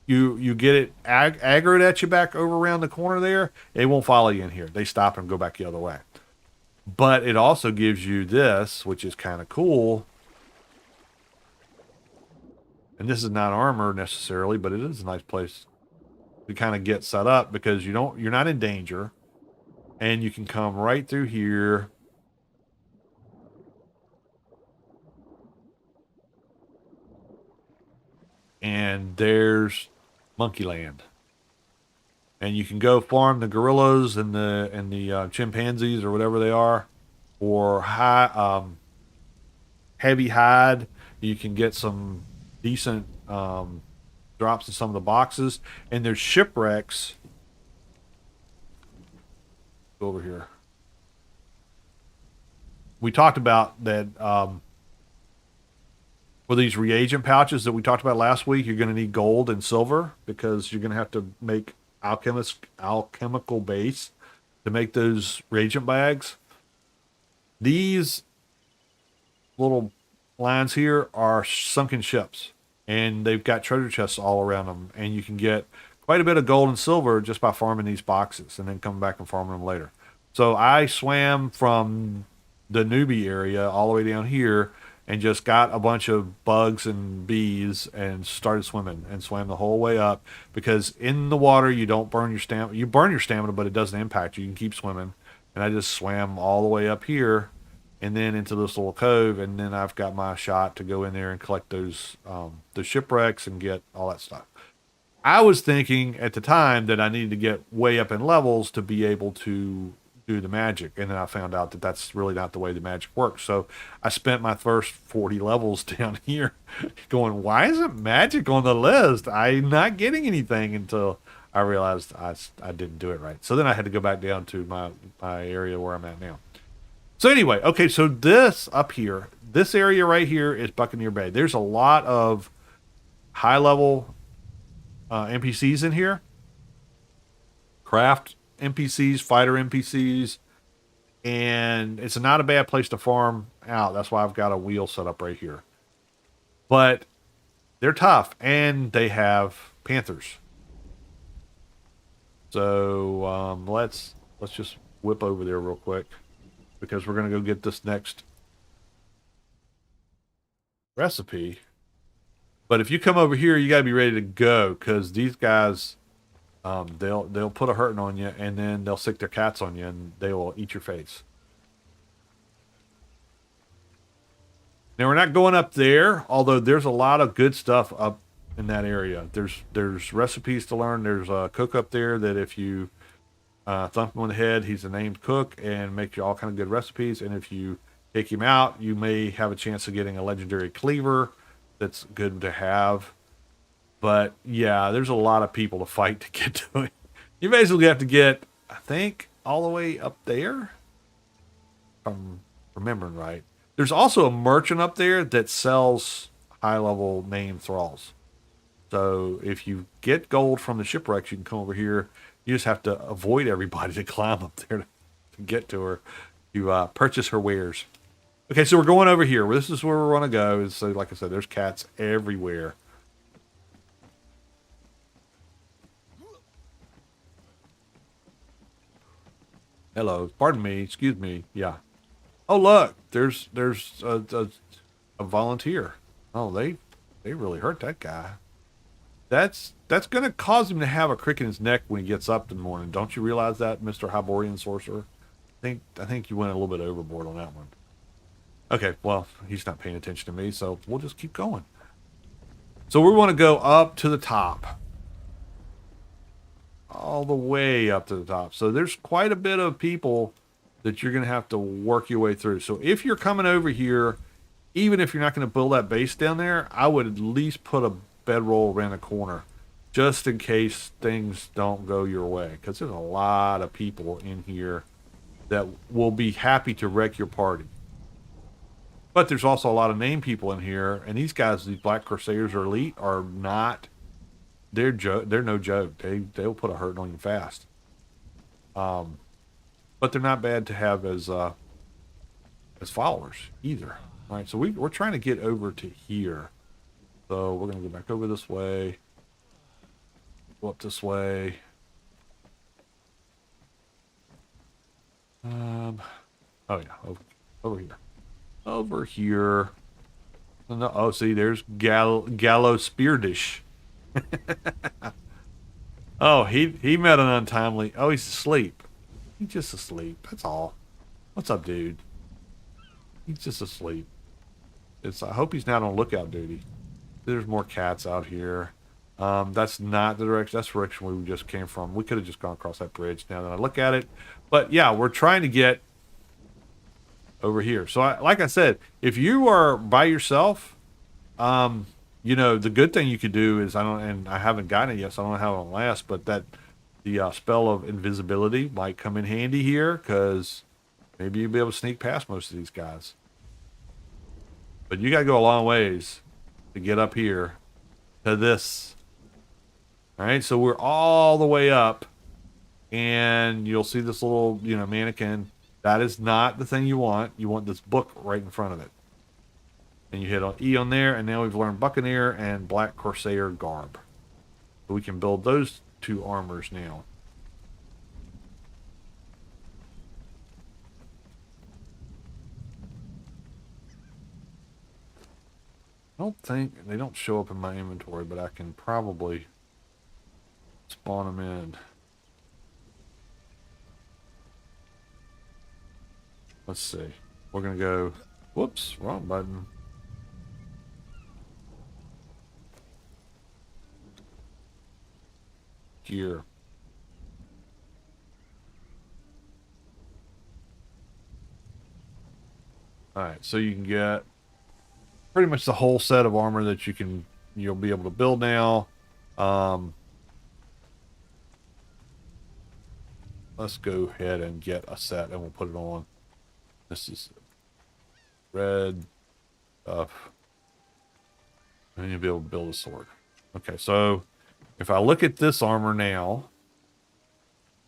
you get it aggroed at you back over around the corner there, it won't follow you in here. They stop and go back the other way. But it also gives you this, which is kind of cool. And this is not armor necessarily, but it is a nice place to kind of get set up because you're not in danger. And you can come right through here. And there's Monkey Land. And you can go farm the gorillas and the chimpanzees or whatever they are, or heavy hide. You can get some decent drops in some of the boxes, and there's shipwrecks. Go over here. We talked about that for these reagent pouches that we talked about last week. You're going to need gold and silver because you're going to have to make alchemical base to make those reagent bags. These little lines here are sunken ships, and they've got treasure chests all around them, and you can get quite a bit of gold and silver just by farming these boxes and then coming back and farming them later. So I swam from the newbie area all the way down here and just got a bunch of bugs and bees and started swimming and swam the whole way up because in the water you don't burn your stamina. You burn your stamina, but it doesn't impact you. You can keep swimming. And I just swam all the way up here and then into this little cove, and then I've got my shot to go in there and collect those shipwrecks and get all that stuff. I was thinking at the time that I needed to get way up in levels to be able to do the magic, and then I found out that that's really not the way the magic works. So I spent my first 40 levels down here going, why isn't magic on the list? I'm not getting anything until I realized I didn't do it right. So then I had to go back down to my area where I'm at now. So anyway, okay, so this up here, this area right here is Buccaneer Bay. There's a lot of high level NPCs in here. Craft NPCs, fighter NPCs, and it's not a bad place to farm out. That's why I've got a wheel set up right here. But they're tough, and they have panthers. So let's just whip over there real quick because we're gonna go get this next recipe. But if you come over here, you gotta be ready to go because these guys. They'll put a hurting on you, and then they'll sick their cats on you, and they will eat your face. Now we're not going up there, although there's a lot of good stuff up in that area. There's recipes to learn. There's a cook up there that if you thump him on the head, he's a named cook and makes you all kind of good recipes. And if you take him out, you may have a chance of getting a legendary cleaver that's good to have. But yeah, there's a lot of people to fight to get to it. You basically have to get, I think, all the way up there. If I'm remembering right. There's also a merchant up there that sells high-level named thralls. So if you get gold from the shipwrecks, you can come over here. You just have to avoid everybody to climb up there to get to her, to purchase her wares. Okay, so we're going over here. This is where we want to go. So like I said, there's cats everywhere. Hello. Pardon me. Excuse me. Yeah. Oh, look. There's a volunteer. Oh, they really hurt that guy. That's going to cause him to have a crick in his neck when he gets up in the morning. Don't you realize that, Mr. Hyborian Sorcerer? I think you went a little bit overboard on that one. Okay, well, he's not paying attention to me, so we'll just keep going. So we want to go up to the top. All the way up to the top. So there's quite a bit of people that you're going to have to work your way through. So if you're coming over here, even if you're not going to build that base down there, I would at least put a bedroll around the corner just in case things don't go your way. Because there's a lot of people in here that will be happy to wreck your party. But there's also a lot of named people in here, and these guys, these Black Crusaders or Elite, are not. They're no joke. They'll put a hurt on you fast. But they're not bad to have as followers either. All right, so we're trying to get over to here. So we're gonna go back over this way. Go up this way. Oh yeah, over here. Over here. No, oh, see, there's Gallo Speardish. Oh, he met an untimely. Oh, he's asleep. He's just asleep. That's all. What's up, dude? He's just asleep. I hope he's not on lookout duty. There's more cats out here. That's not the direction. That's the direction we just came from. We could have just gone across that bridge now that I look at it. But yeah, we're trying to get over here. So like I said, if you are by yourself, you know, the good thing you could do is I haven't gotten it yet, so I don't know how it'll last, but the spell of invisibility might come in handy here, because maybe you'll be able to sneak past most of these guys. But you got to go a long ways to get up here to this. All right, so we're all the way up, and you'll see this little, mannequin. That is not the thing you want. You want this book right in front of it. And you hit on E on there, and now we've learned Buccaneer and Black Corsair garb. So we can build those two armors now. I don't think they don't show up in my inventory, but I can probably spawn them in. Let's see. We're gonna go. Whoops, wrong button. Gear. Alright, so you can get pretty much the whole set of armor that you'll be able to build now. Let's go ahead and get a set and we'll put it on. This is red stuff. And you'll be able to build a sword. Okay, so if I look at this armor now,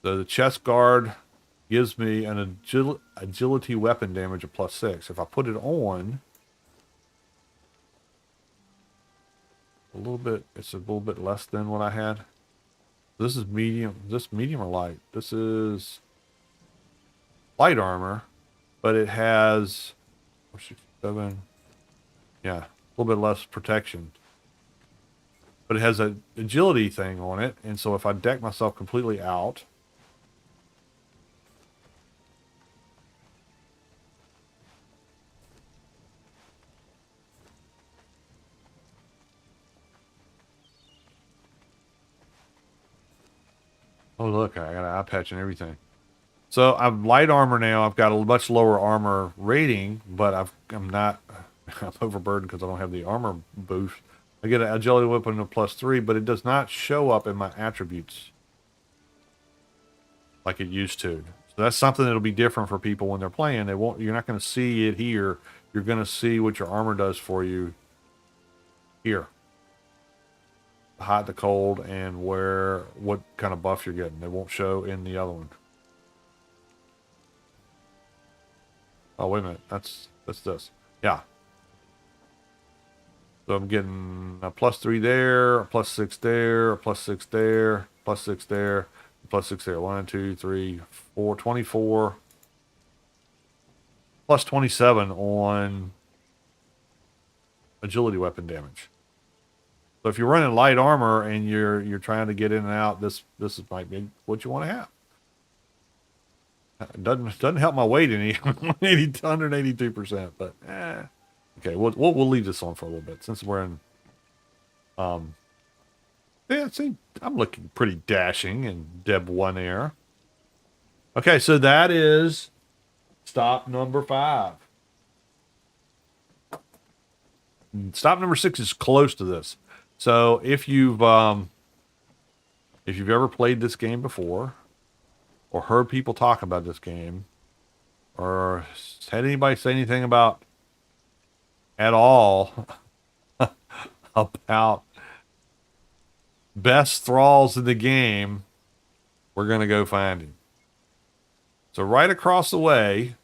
the chest guard gives me an agility weapon damage of +6. If I put it on, it's a little bit less than what I had. This is medium. This medium or light? This is light armor, but it has 7. Yeah, a little bit less protection. But it has an agility thing on it, and so if I deck myself completely out, oh look, I got an eye patch and everything. So I'm light armor now. I've got a much lower armor rating, but I'm overburdened because I don't have the armor boost. I get an agility weapon of +3, but it does not show up in my attributes like it used to. So that's something that'll be different for people when they're playing. You're not going to see it here. You're going to see what your armor does for you here. The hot, the cold, and what kind of buff you're getting. They won't show in the other one. Oh, wait a minute. That's this. Yeah. So I'm getting a +3 there, a +6 there, a +6 there, +6 there. Plus 6 there. 1, 2, 3, 4, 24. Plus 27 on agility weapon damage. So if you're running light armor and you're trying to get in and out, this might be what you want to have. It doesn't help my weight any 182%, but okay, we'll leave this on for a little bit since we're in. Yeah, see, I'm looking pretty dashing and debonair. Okay, so that is stop number 5. Stop number 6 is close to this. So if you've ever played this game before, or heard people talk about this game, or had anybody say anything about at all about best thralls in the game, we're gonna go find him. So right across the way,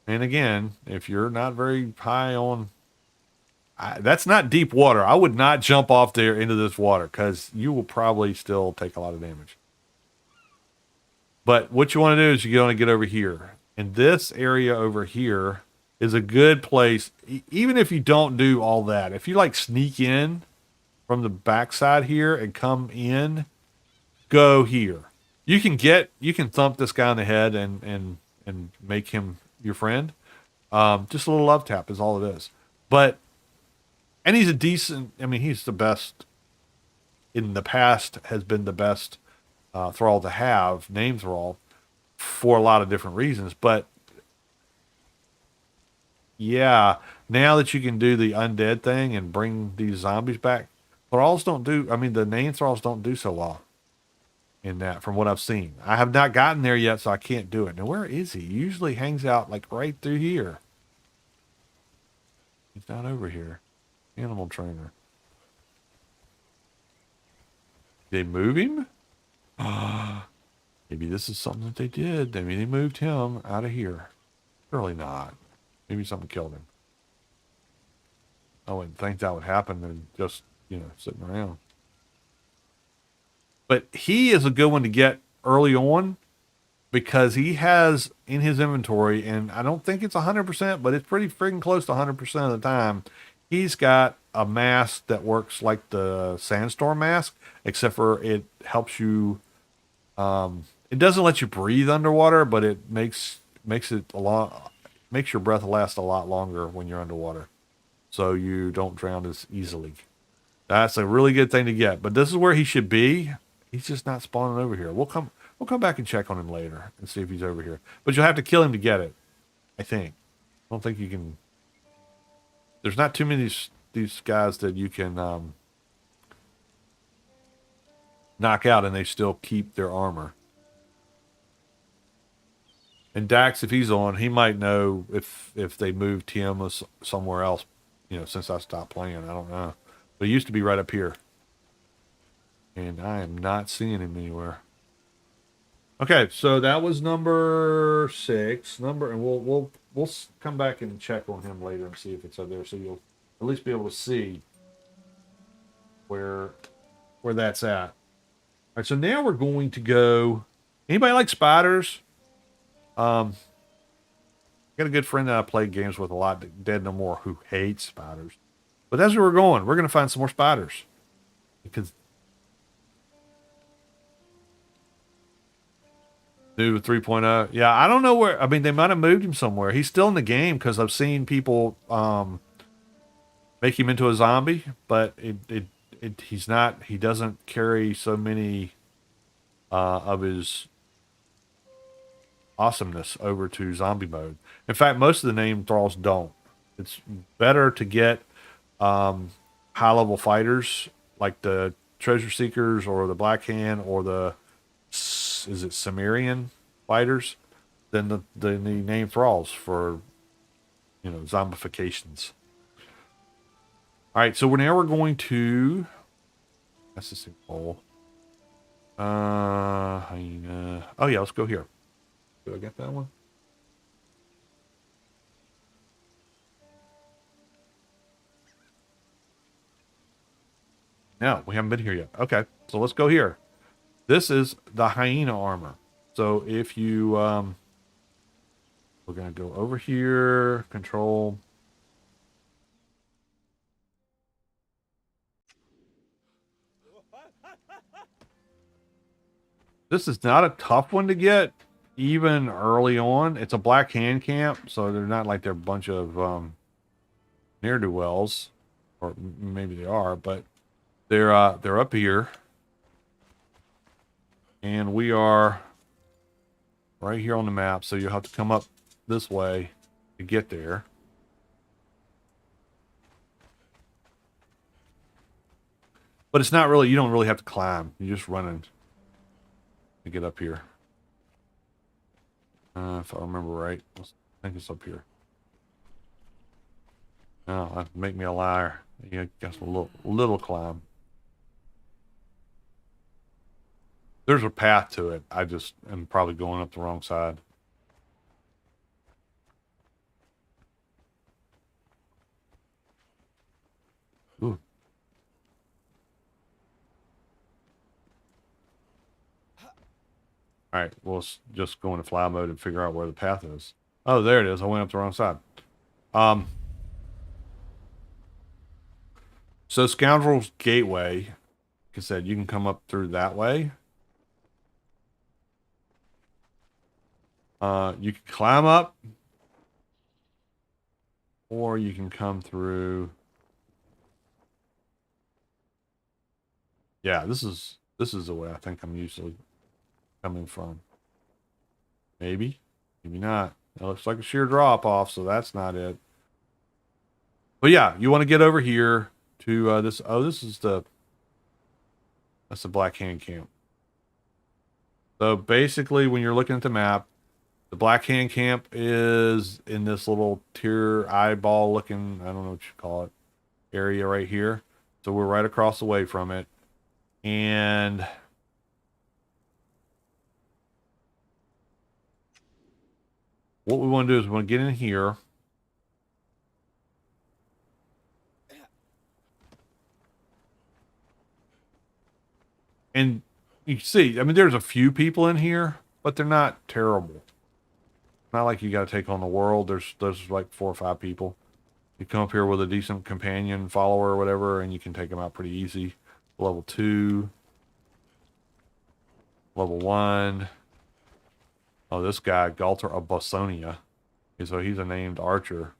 and again, if you're not very high on, that's not deep water. I would not jump off there into this water because you will probably still take a lot of damage. But what you want to do is you want to get over here. And this area over here is a good place, even if you don't do all that. If you like sneak in from the backside here and come in, go here. You can thump this guy on the head and make him your friend. Just a little love tap is all it is. And he's a decent, I mean, he's the best in the past, has been the best Thrall to have, name Thrall, for a lot of different reasons. But yeah, now that you can do the undead thing and bring these zombies back, Thralls don't do, I mean, the name Thralls don't do so well in that, from what I've seen. I have not gotten there yet, so I can't do it. Now, where is he? He usually hangs out like right through here. He's not over here. Animal trainer. Did they move him? Maybe this is something that they did. Maybe they moved him out of here. Surely not. Maybe something killed him. I wouldn't think that would happen and just, sitting around. But he is a good one to get early on because he has in his inventory, and I don't think it's 100%, but it's pretty freaking close to 100% of the time. He's got a mask that works like the sandstorm mask, except for it helps you. It doesn't let you breathe underwater, but it makes your breath last a lot longer when you're underwater, so you don't drown as easily. That's a really good thing to get. But this is where he should be. He's just not spawning over here. We'll come back and check on him later and see if he's over here. But you'll have to kill him to get it, I think. I don't think you can. There's not too many these guys that you can knock out and they still keep their armor. And Dax, if he's on, he might know if they moved him somewhere else, since I stopped playing. I don't know. But he used to be right up here. And I am not seeing him anywhere. Okay, so that was number 6. And we'll come back and check on him later and see if it's up there, so you'll at least be able to see where that's at. All right, so now we're going to go. Anybody like spiders? I got a good friend that I played games with a lot, Dead No More, who hates spiders. But that's where we're going. We're going to find some more spiders because new 3.0. Yeah, I don't know where. I mean, they might have moved him somewhere. He's still in the game because I've seen people make him into a zombie, but he's not. He doesn't carry so many of his awesomeness over to zombie mode. In fact, most of the name Thralls don't. It's better to get high level fighters like the Treasure Seekers or the Black Hand or the Sumerian fighters than the name Thralls for zombifications. All right, so we're going to. That's the same hole. Hyena. Oh yeah, let's go here. Do I get that one? No, we haven't been here yet. Okay, so let's go here. This is the Hyena armor. So if you, we're going to go over here, control. This is not a tough one to get, even early on. It's a black hand camp, so they're not like they're a bunch of ne'er-do-wells, or maybe they are, but they're up here, and we are right here on the map. So you'll have to come up this way to get there. But it's not really, you don't really have to climb. You're just running to get up here. If I remember right, I think it's up here. No, that make me a liar. You got a little climb. There's a path to it. I just am probably going up the wrong side. Ooh. All right, we'll just go into fly mode and figure out where the path is. Oh, there it is. I went up the wrong side. So Scoundrel's Gateway, like I said, you can come up through that way. You can climb up, or you can come through. Yeah, this is the way I think I'm usually coming from. Maybe, maybe not. It looks like a sheer drop off, so that's not it. But yeah, you want to get over here to this. Oh, this is that's the Black Hand Camp. So basically, when you're looking at the map, the Black Hand Camp is in this little tier eyeball looking, I don't know what you call it, area right here. So we're right across the way from it. And what we want to do is we want to get in here. And you can see, I mean, there's a few people in here, but they're not terrible. Not like you got to take on the world. There's like 4 or 5 people. You come up here with a decent companion, follower, or whatever, and you can take them out pretty easy. Level 2. Level 1. Oh, this guy, Galter of Bosonia. So he's a named archer.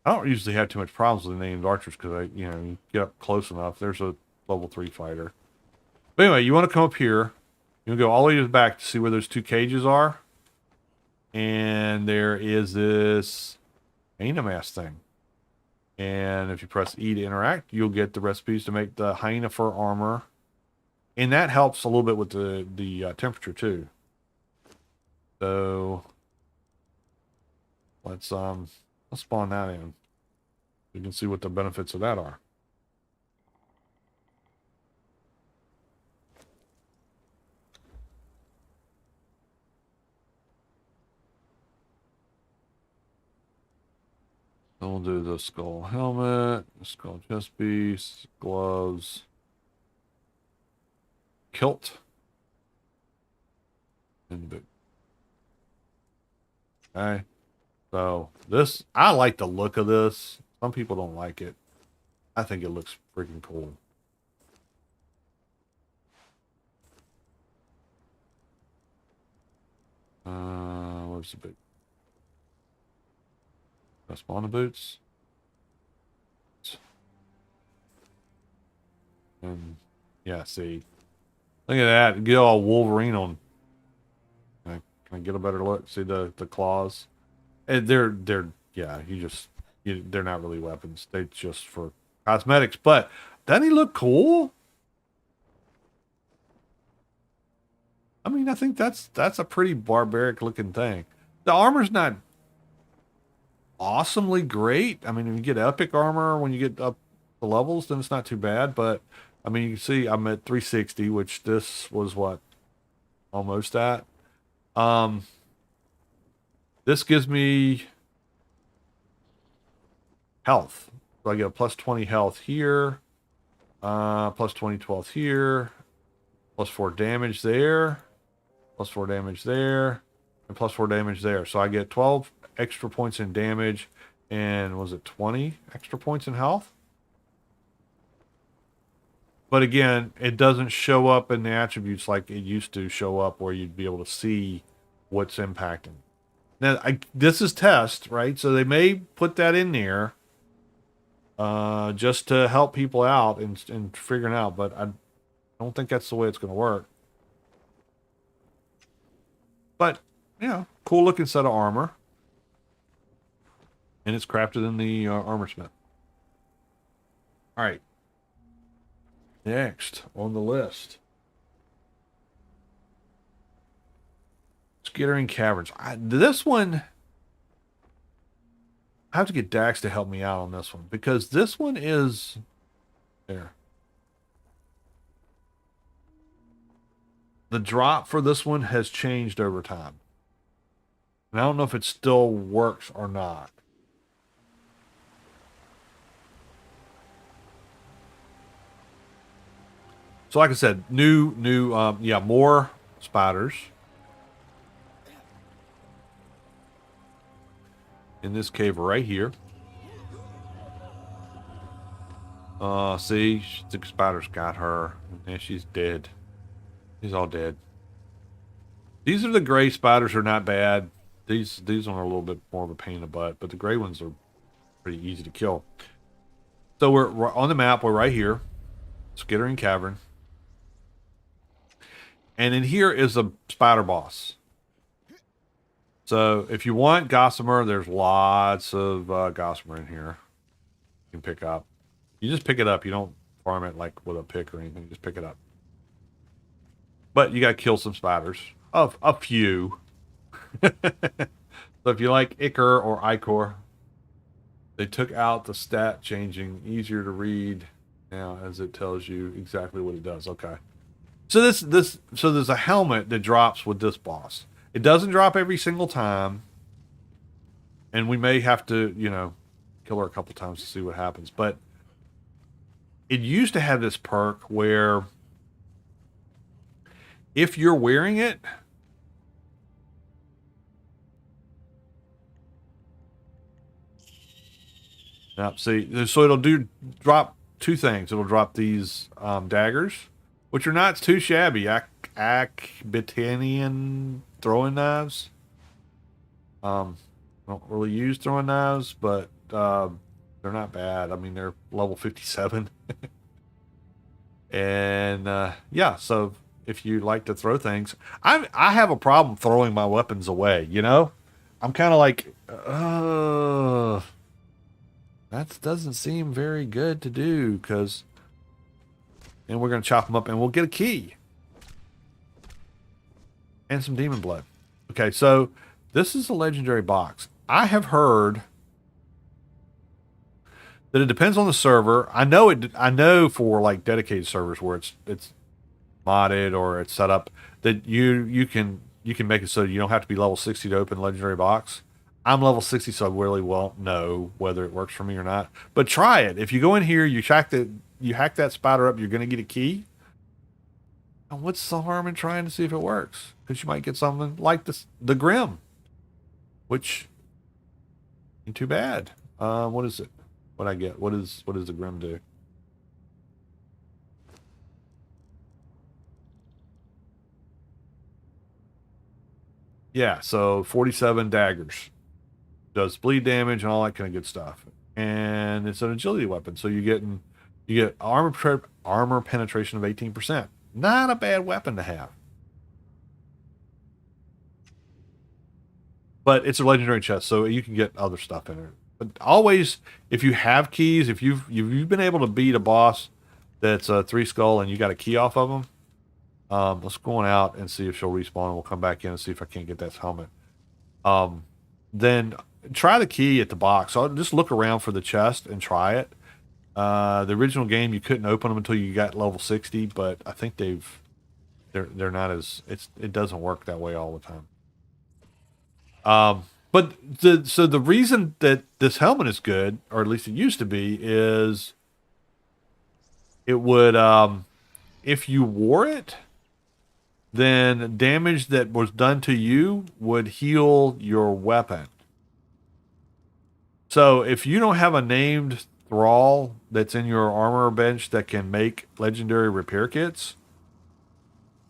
I don't usually have too much problems with named archers because you get up close enough. There's a level 3 fighter. But anyway, you want to come up here. You go all the way to the back to see where those 2 cages are. And there is this Hyena thing. And if you press E to interact, you'll get the recipes to make the Hyena fur armor. And that helps a little bit with the temperature too. So let's spawn that in. You can see what the benefits of that are. Then we'll do the skull helmet, skull chest piece, gloves, kilt, and the boot. Okay. So this, I like the look of this. Some people don't like it. I think it looks freaking cool. Where's the boot? Did I spawn the boots? And yeah, see. Look at that. Get all Wolverine on. Can I get a better look? See the claws? And they're yeah, they're not really weapons. They're just for cosmetics. But doesn't he look cool? I mean, I think that's a pretty barbaric looking thing. The armor's not awesomely great. I mean, if you get epic armor when you get up the levels, then it's not too bad. But I mean, you can see I'm at 360, which this was what, almost at. This gives me health. So I get a plus 20 health here, plus 20 12 here, Plus 4 damage there. Plus 4 damage there. And plus 4 damage there. So I get 12 extra points in damage. And was it 20 extra points in health? But again, it doesn't show up in the attributes like it used to show up where you'd be able to see what's impacting. Now, this is test, right? So they may put that in there just to help people out in figuring out, but I don't think that's the way it's going to work. But, cool looking set of armor. And it's crafted in the armor smith. All right. Next on the list. Skittering Caverns. This one, I have to get Dax to help me out on this one because this one is there. The drop for this one has changed over time. And I don't know if it still works or not. So like I said, more spiders. In this cave right here. See, the spiders got her. And she's dead. She's all dead. These are the gray spiders are not bad. These ones are a little bit more of a pain in the butt, but the gray ones are pretty easy to kill. So we're on the map, we're right here. Skittering Cavern. And in here is a spider boss. So if you want Gossamer, there's lots of Gossamer in here. You can pick up. You just pick it up. You don't farm it like with a pick or anything. You just pick it up. But you got to kill some spiders. Of a few. So if you like Ichor or Ichor, they took out the stat changing, easier to read now as it tells you exactly what it does. Okay. So so there's a helmet that drops with this boss. It doesn't drop every single time. And we may have to, kill her a couple times to see what happens. But it used to have this perk where if you're wearing it, now see, so it'll drop two things. It'll drop these daggers, which are not too shabby. Akbitanian throwing knives. Don't really use throwing knives, but they're not bad. I mean, they're level 57. And so if you like to throw things, I have a problem throwing my weapons away. I'm kind of like, that doesn't seem very good to do and we're going to chop them up and we'll get a key. And some demon blood. Okay, so this is a legendary box. I have heard that it depends on the server. I know for like dedicated servers where it's modded or it's set up that you can make it so you don't have to be level 60 to open legendary box. I'm level 60, so I really won't know whether it works for me or not. But try it. If you go in here, you hack that spider up, you're going to get a key. And what's the harm in trying to see if it works? Because you might get something like the Grim, which ain't too bad. What is it? What I get? What does the Grim do? Yeah, so 47 daggers. Does bleed damage and all that kind of good stuff. And it's an agility weapon, so you get armor penetration of 18%. Not a bad weapon to have. But it's a legendary chest, so you can get other stuff in it. But always, if you have keys, if you've been able to beat a boss that's a 3 skull and you got a key off of them, let's go on out and see if she'll respawn, and we'll come back in and see if I can't get that helmet. Then try the key at the box. So I'll just look around for the chest and try it. The original game you couldn't open them until you got level 60, but I think they're not as it doesn't work that way all the time. But the reason that this helmet is good, or at least it used to be, is it would if you wore it, then damage that was done to you would heal your weapon. So if you don't have a named Thrall that's in your armor bench that can make legendary repair kits,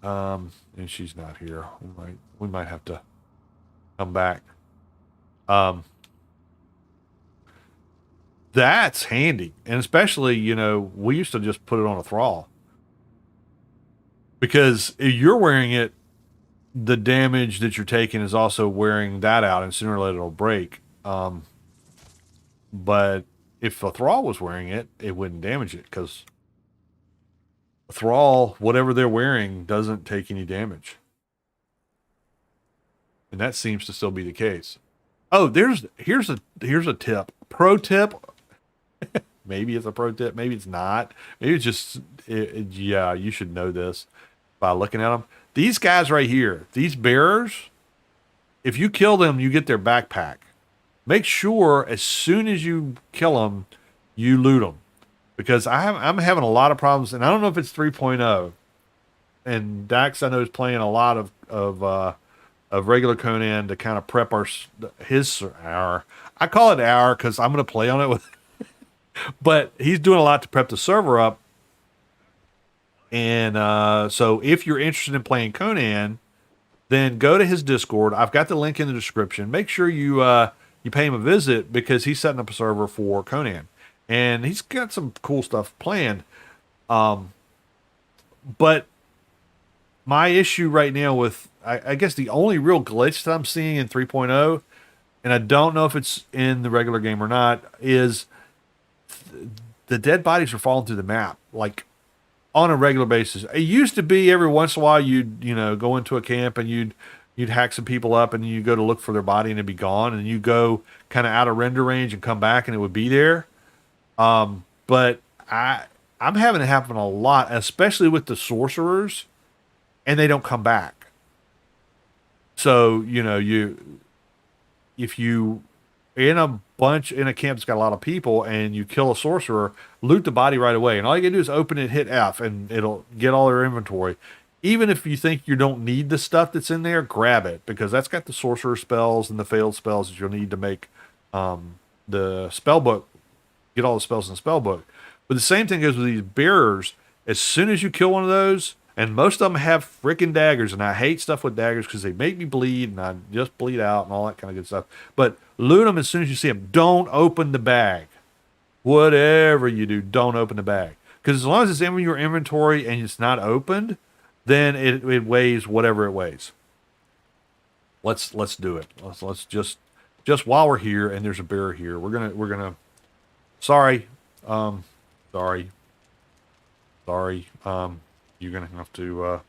and she's not here. We might have to come back. Um, that's handy, and especially we used to just put it on a Thrall because if you're wearing it, the damage that you're taking is also wearing that out, and sooner or later it'll break. But if a Thrall was wearing it, it wouldn't damage it because a Thrall, whatever they're wearing, doesn't take any damage. And that seems to still be the case. Oh, here's a tip. Pro tip. Maybe it's a pro tip. Maybe it's not. Maybe it's just yeah. You should know this by looking at them. These guys right here, these bearers. If you kill them, you get their backpack. Make sure as soon as you kill them, you loot them, because I'm having a lot of problems, and I don't know if it's 3.0. And Dax, I know, is playing a lot of regular Conan to kind of prep his hour. I call it hour because I'm going to play on it with, but he's doing a lot to prep the server up. And so if you're interested in playing Conan, then go to his Discord. I've got the link in the description. Make sure you pay him a visit because he's setting up a server for Conan, and he's got some cool stuff planned. But my issue right now with, I guess the only real glitch that I'm seeing in 3.0, and I don't know if it's in the regular game or not, is the dead bodies are falling through the map like on a regular basis. It used to be every once in a while you'd go into a camp and you'd hack some people up and you go to look for their body and it'd be gone, and you go kind of out of render range and come back and it would be there. But I'm having it happen a lot, especially with the sorcerers, and they don't come back. So, if you in a camp that's got a lot of people and you kill a sorcerer, loot the body right away. And all you can do is open it, hit F, and it'll get all their inventory. Even if you think you don't need the stuff that's in there, grab it, because that's got the sorcerer spells and the failed spells that you'll need to make the spell book, get all the spells in the spell book. But the same thing goes with these bearers. As soon as you kill one of those, and most of them have freaking daggers, and I hate stuff with daggers because they make me bleed, and I just bleed out and all that kind of good stuff. But loot them as soon as you see them. Don't open the bag. Whatever you do, don't open the bag. Because as long as it's in your inventory and it's not opened, then it weighs whatever it weighs. Let's do it. Let's just while we're here and there's a bear here, we're gonna. Sorry. You're gonna have to.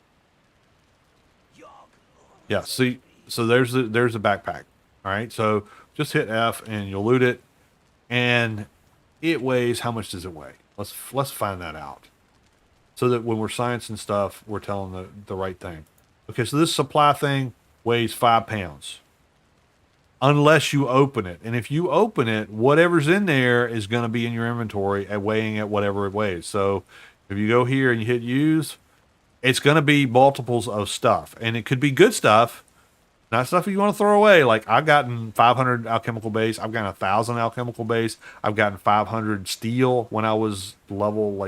Yeah. See. So there's a backpack. All right. So just hit F and you'll loot it, and it weighs. How much does it weigh? Let's find that out, so that when we're sciencing stuff, we're telling the right thing. Okay. So this supply thing weighs 5 pounds. Unless you open it, and if you open it, whatever's in there is going to be in your inventory at weighing at whatever it weighs. So if you go here and you hit use, it's going to be multiples of stuff, and it could be good stuff, not stuff you want to throw away. Like I've gotten 500 alchemical base, I've gotten 1,000 alchemical base, I've gotten 500 steel when I was level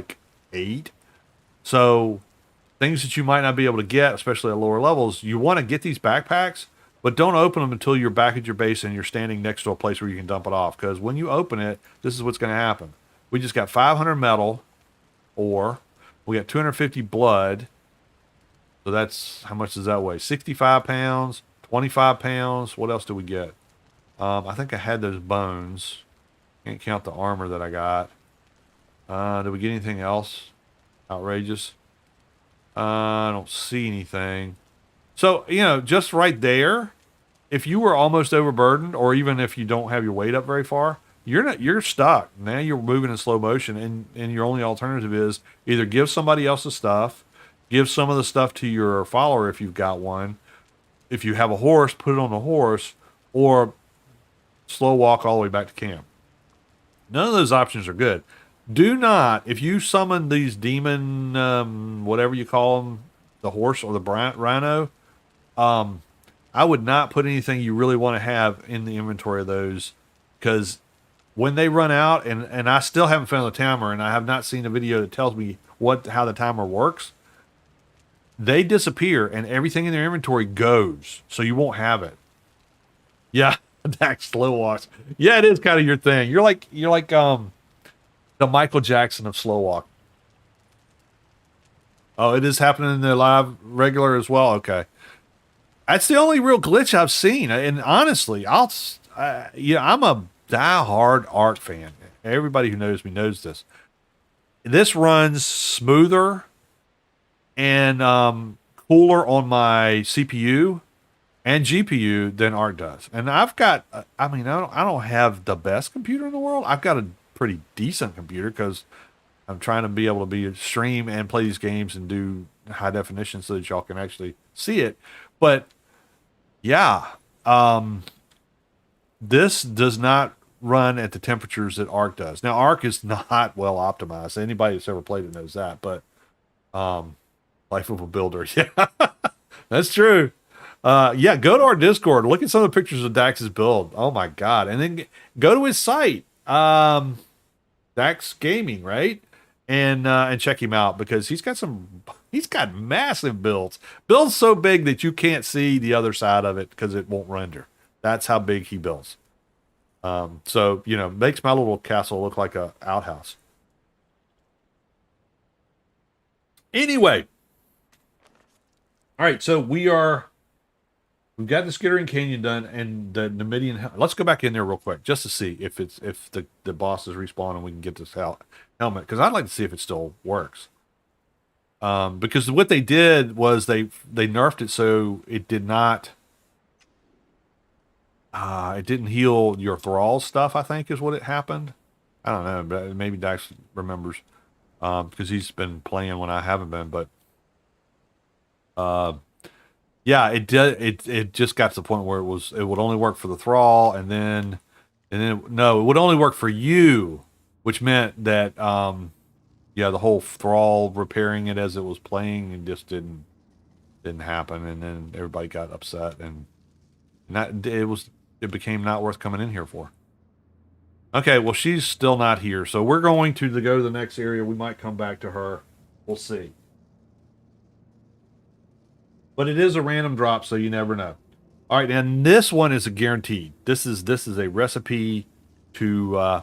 8. So things that you might not be able to get, especially at lower levels, you want to get these backpacks. But don't open them until you're back at your base and you're standing next to a place where you can dump it off. Because when you open it, this is what's going to happen. We just got 500 metal ore. We got 250 blood. So that's, how much does that weigh? 65 pounds, 25 pounds. What else do we get? I think I had those bones. Can't count the armor that I got. Did we get anything else outrageous? I don't see anything. So, just right there, if you were almost overburdened, or even if you don't have your weight up very far, you're stuck. Now you're moving in slow motion, and your only alternative is either give somebody else the stuff, give some of the stuff to your follower if you've got one. If you have a horse, put it on the horse, or slow walk all the way back to camp. None of those options are good. Do not, if you summon these demon, whatever you call them, the horse or the rhino, um, I would not put anything you really want to have in the inventory of those, because when they run out, and I still haven't found the timer, and I have not seen a video that tells me how the timer works. They disappear, and everything in their inventory goes, so you won't have it. Yeah, Dax slow walks. Yeah, it is kind of your thing. You're like the Michael Jackson of slow walk. Oh, it is happening in the live regular as well. Okay, that's the only real glitch I've seen. And honestly, I'm a die-hard art fan. Everybody who knows me knows this. This runs smoother and cooler on my CPU and GPU than Art does. And I've got, I don't have the best computer in the world. I've got a pretty decent computer because I'm trying to be able to stream and play these games and do high definition so that y'all can actually see it. But yeah, this does not run at the temperatures that Arc does. Now, Arc is not well optimized. Anybody that's ever played it knows that. But Life of a Builder, yeah, that's true. Yeah, go to our Discord. Look at some of the pictures of Dax's build. Oh my god! And then go to his site, Dax Gaming, right? And check him out because he's got massive builds so big that you can't see the other side of it because it won't render. That's how big he builds. So makes my little castle look like a outhouse. Anyway, all right, so we've got the Skittering Canyon done and the Numidian. Let's go back in there real quick just to see if the boss is respawn and we can get this helmet, because I'd like to see if it still works. Because what they did was they nerfed it so it did not. It didn't heal your Thrall stuff, I think is what it happened. I don't know, but maybe Dax remembers because he's been playing when I haven't been. But yeah, it did. It just got to the point where it would only work for the Thrall, and then no, it would only work for you, which meant that yeah, the whole Thrall repairing it as it was playing and just didn't happen, and then everybody got upset, and it became not worth coming in here for. Okay, well, she's still not here, so we're going to go to the next area. We might come back to her. We'll see. But it is a random drop, so you never know. All right, and this one is a guaranteed. This is a recipe to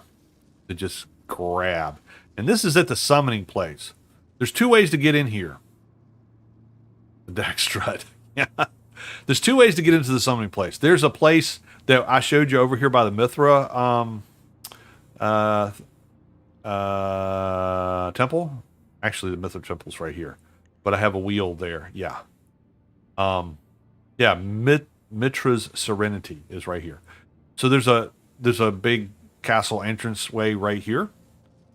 just grab. And this is at the summoning place. There's two ways to get in here. The Dax strut. Yeah. There's two ways to get into the summoning place. There's a place that I showed you over here by the Mithra temple. Actually, the Mithra temple's right here. But I have a wheel there. Yeah. Yeah, Mitra's Serenity is right here. So there's a big castle entranceway right here.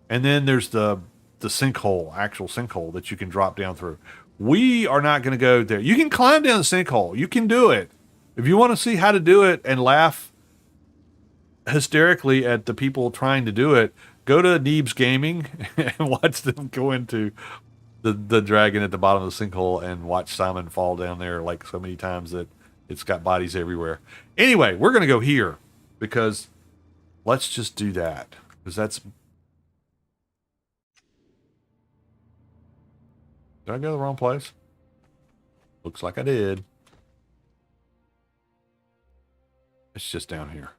And then there's the sinkhole, actual sinkhole that you can drop down through. We are not going to go there. You can climb down the sinkhole. You can do it. If you want to see how to do it and laugh hysterically at the people trying to do it, go to Neebs Gaming and watch them go into the dragon at the bottom of the sinkhole and watch Simon fall down there like so many times that it's got bodies everywhere. Anyway, we're going to go here because let's just do that. Because that's... Did I go to the wrong place? Looks like I did. It's just down here.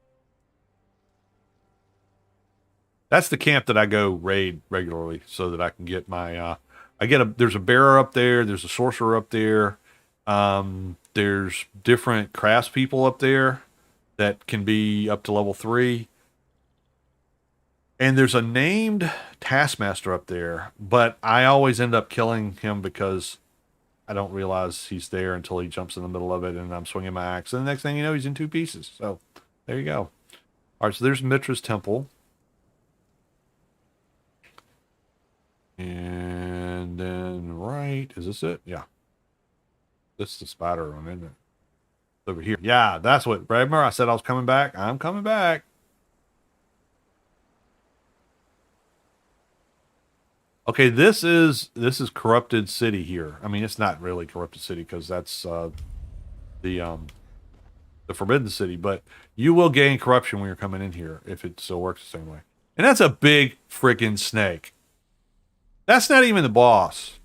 That's the camp that I go raid regularly so that I can get my... there's a bearer up there. There's a sorcerer up there. There's different craftspeople up there that can be up to level 3. And there's a named taskmaster up there, but I always end up killing him because I don't realize he's there until he jumps in the middle of it and I'm swinging my axe. And the next thing you know, he's in 2 pieces. So there you go. All right, so there's Mitra's temple. And then is this it? Yeah. This is the spider one, isn't it? Over here. Yeah, that's what, remember I said I was coming back? I'm coming back. Okay, this is corrupted city here. I mean, it's not really corrupted city because that's the um the forbidden city, but you will gain corruption when you're coming in here if it still works the same way. And that's a big freaking snake. That's not even the boss.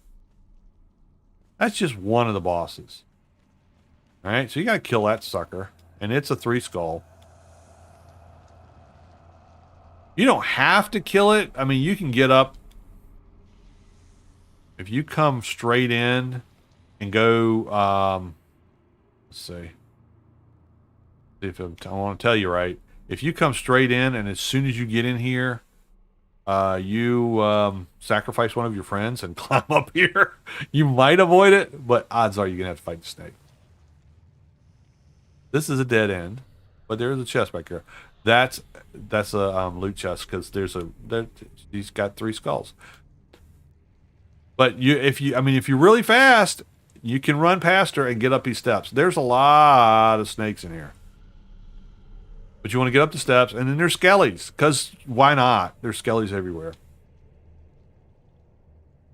That's just one of the bosses. All right, so you got to kill that sucker, and it's a 3 skull. You don't have to kill it. I mean, you can get up. If you come straight in and go, let's see. See if I want to tell you right. If you come straight in and as soon as you get in here, you sacrifice one of your friends and climb up here, you might avoid it, but odds are you're gonna have to fight the snake. This is a dead end, but there is a chest back here. That's a loot chest because he's got 3 skulls. But if you're really fast, you can run past her and get up these steps. There's a lot of snakes in here. But you want to get up the steps, and then there's skellies, because why not? There's skellies everywhere.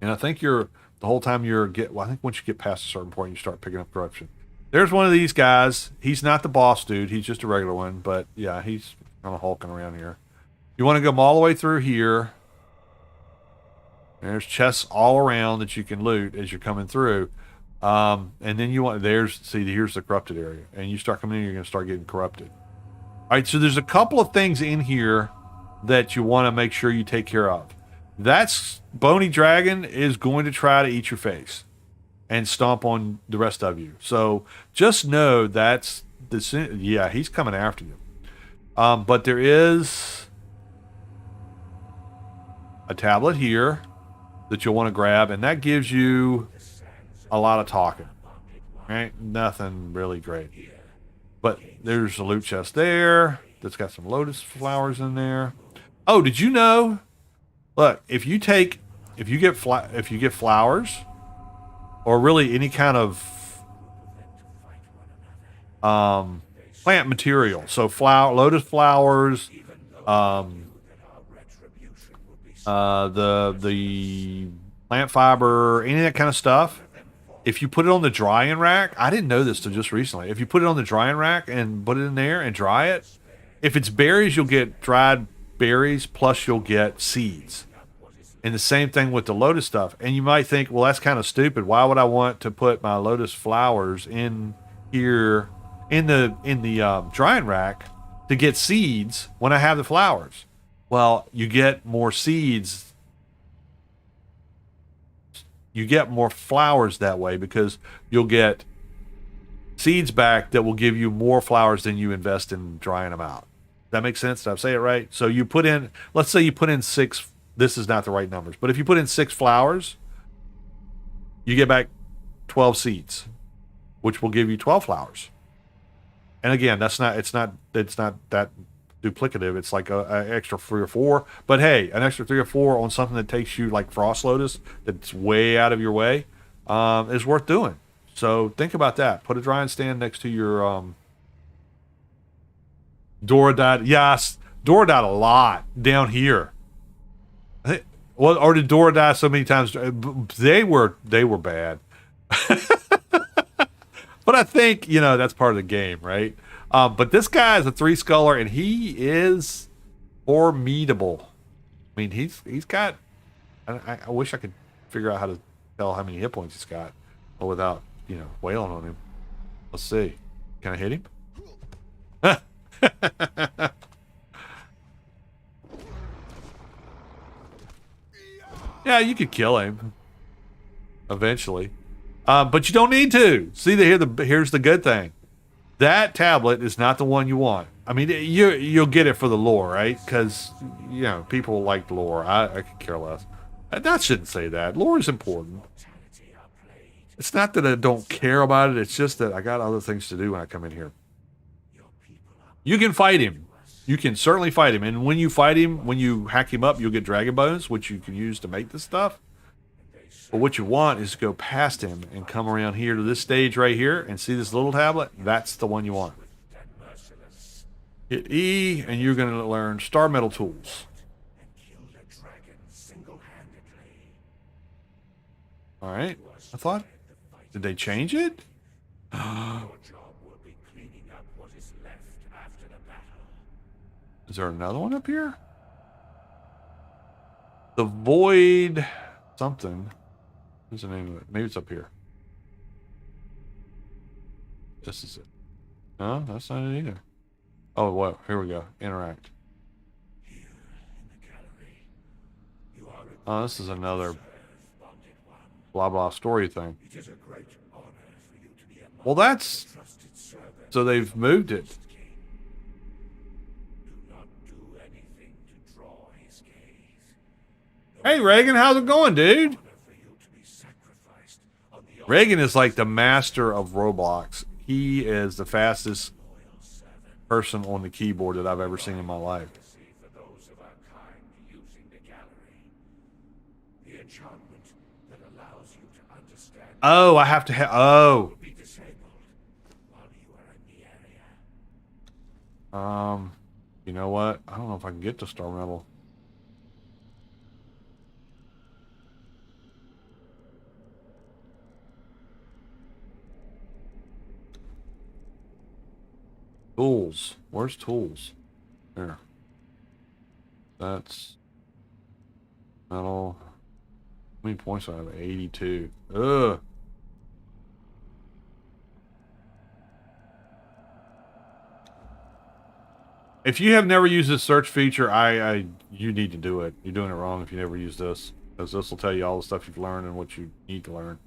And I think the whole time I think once you get past a certain point, you start picking up corruption. There's one of these guys. He's not the boss dude. He's just a regular one. But yeah, he's kind of hulking around here. You want to go all the way through here. There's chests all around that you can loot as you're coming through. And then here's the corrupted area. And you start coming in, you're going to start getting corrupted. All right, so there's a couple of things in here that you want to make sure you take care of. That bony dragon is going to try to eat your face and stomp on the rest of you. So just know he's coming after you. But there is a tablet here that you'll want to grab, and that gives you a lot of talking. Right? Nothing really great. But there's a loot chest there that's got some lotus flowers in there. Oh, did you know? Look, if you get flowers, or really any kind of plant material, so lotus flowers, the plant fiber, any of that kind of stuff. If you put it on the drying rack, I didn't know this till just recently. If you put it on the drying rack and put it in there and dry it, if it's berries, you'll get dried berries, plus you'll get seeds. And the same thing with the lotus stuff. And you might think, well, that's kind of stupid. Why would I want to put my lotus flowers in here in the drying rack to get seeds when I have the flowers? Well, you get more seeds. You get more flowers that way because you'll get seeds back that will give you more flowers than you invest in drying them out. That makes sense? Did I say it right? So let's say you put in 6, this is not the right numbers, but if you put in 6 flowers, you get back 12 seeds, which will give you 12 flowers. And again, it's not that duplicative. It's like an extra 3 or 4, but hey, an extra 3 or 4 on something that takes you like frost lotus that's way out of your way is worth doing. So think about that. Put a drying stand next to your Dora died. Yes, Dora died a lot down here. Well, or did Dora die so many times? They were bad. But I think that's part of the game, right? But this guy is a 3 sculler, and he is formidable. I mean, he's got. I wish I could figure out how to tell how many hit points he's got, but without wailing on him. Let's see. Can I hit him? Yeah, you could kill him eventually, but you don't need to. See, here's the good thing. That tablet is not the one you want. I mean, you'll get it for the lore, right? Because people like lore. I could care less. That shouldn't say that. Lore is important. It's not that I don't care about it. It's just that I got other things to do when I come in here. You can fight him. You can certainly fight him. And when you fight him, when you hack him up, you'll get dragon bones, which you can use to make this stuff. But what you want is to go past him and come around here to this stage right here and see this little tablet. That's the one you want. Hit E, and you're going to learn star metal tools. All right. I thought, did they change it? Your job will be cleaning up what is left after the battle. Is there another one up here? The Void something. What's the name of it? Maybe it's up here. This is it. No, that's not it either. Oh, well, here we go. Interact. Here in the gallery, you are Oh, this is another bonded one. blah blah story thing. It is a great honor for you to be among Well, that's trusted servant. so they've moved it. King. Do not do anything to draw his gaze. Hey, Reagan, how's it going, dude? Honor for you to be sacrificed on the Reagan is like the master of Roblox. He is the fastest loyal servant. person on the keyboard that I've ever seen in my life. For those of our kind using the gallery, the enchantment that allows you to understand Oh, I have to have. Oh, will be disabled while you are in the area. you know what? I don't know if I can get to Star Medal. Tools. Where's tools? There. That's metal. How many points do I have? 82. Ugh. If you have never used this search feature, you need to do it. You're doing it wrong if you never use this, because this will tell you all the stuff you've learned and what you need to learn.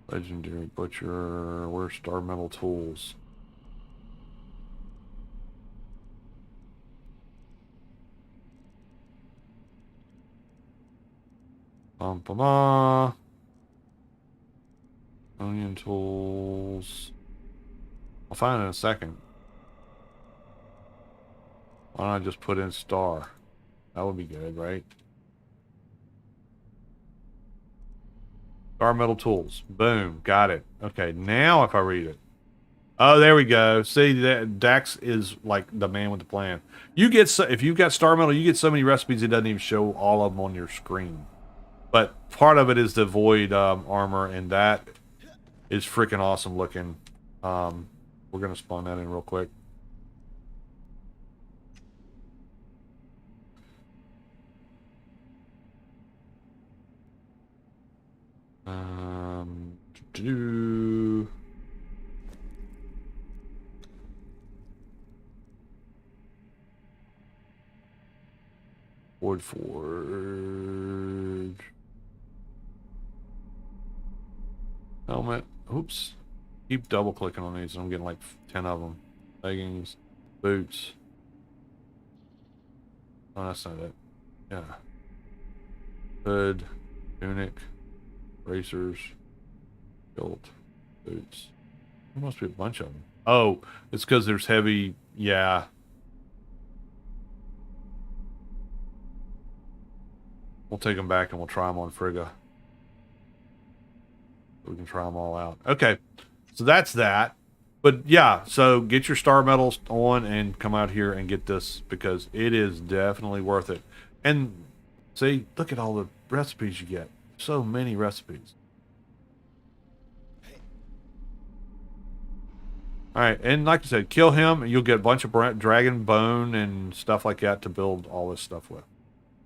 Legendary Butcher. Where's Star Metal Tools? Onion Tools. I'll find it in a second. Why don't I just put in Star? That would be good, right? Star Metal Tools. Boom. Got it. Okay, now if I read it. Oh, there we go. See, that Dax is like the man with the plan. You get if you've got Star Metal, you get so many recipes it doesn't even show all of them on your screen. But part of it is the Void armor, and that is freaking awesome looking. We're gonna spawn that in real quick. Do Void Forge helmet. Oops. Keep double clicking on these. I'm getting like 10 of them. Leggings, boots. Oh, that's not it. Yeah. Hood, tunic, bracers, belt, boots. There must be a bunch of them. Oh, it's because there's heavy. Yeah. We'll take them back and we'll try them on Frigga. We can try them all out. Okay. So that's that. But yeah, so get your star medals on and come out here and get this, because it is definitely worth it. And see, look at all the recipes you get. So many recipes. All right, and like I said, kill him and you'll get a bunch of dragon bone and stuff like that to build all this stuff with.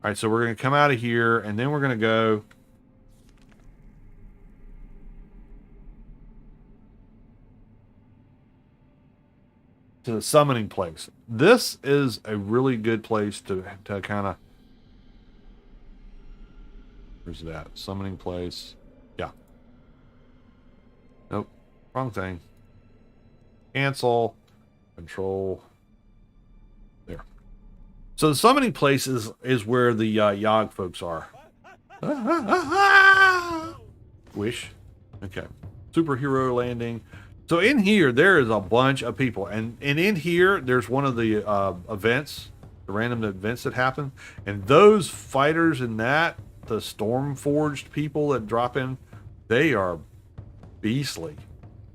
All right, so we're going to come out of here and then we're going to go to the summoning place. This is a really good place to kind of. Where's that? Summoning place. Yeah. Nope. Wrong thing. Cancel. Control. There. So the summoning place is where the Yogg folks are. Wish. Okay. Superhero landing. So in here, there is a bunch of people. And in here, there's one of the events, the random events that happen. And those fighters in that, the Stormforged people that drop in, they are beastly.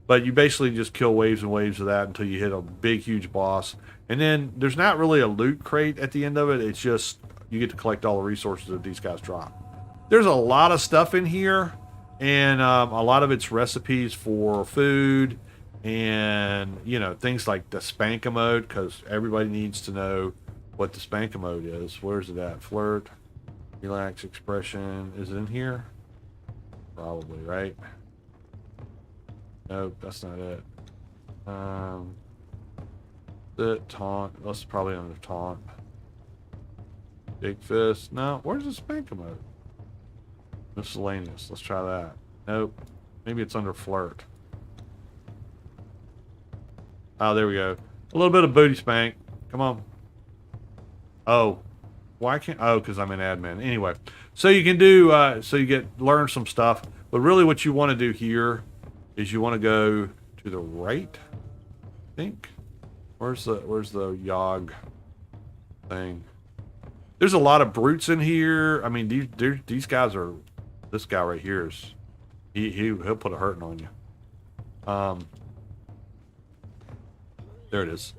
But you basically just kill waves and waves of that until you hit a big, huge boss. And then there's not really a loot crate at the end of it. It's just you get to collect all the resources that these guys drop. There's a lot of stuff in here, and a lot of it's recipes for food and, you know, things like the spanka mode, because everybody needs to know what the spanka mode is. Where's it at? Flirt, relax, expression. Is it in here? Probably, right? Nope, that's not it. The taunt. That's probably under taunt. Big fist. No, where's the spanka mode? Miscellaneous. Let's try that. Nope. Maybe it's under flirt. Oh, there we go. A little bit of booty spank. Come on. Oh. Why can't... Oh, because I'm in admin. Anyway. So you can do... so you learn some stuff. But really what you want to do here is you want to go to the right. I think. Where's the Yog thing? There's a lot of brutes in here. I mean, these guys are... This guy right here is... He'll put a hurting on you. There it is.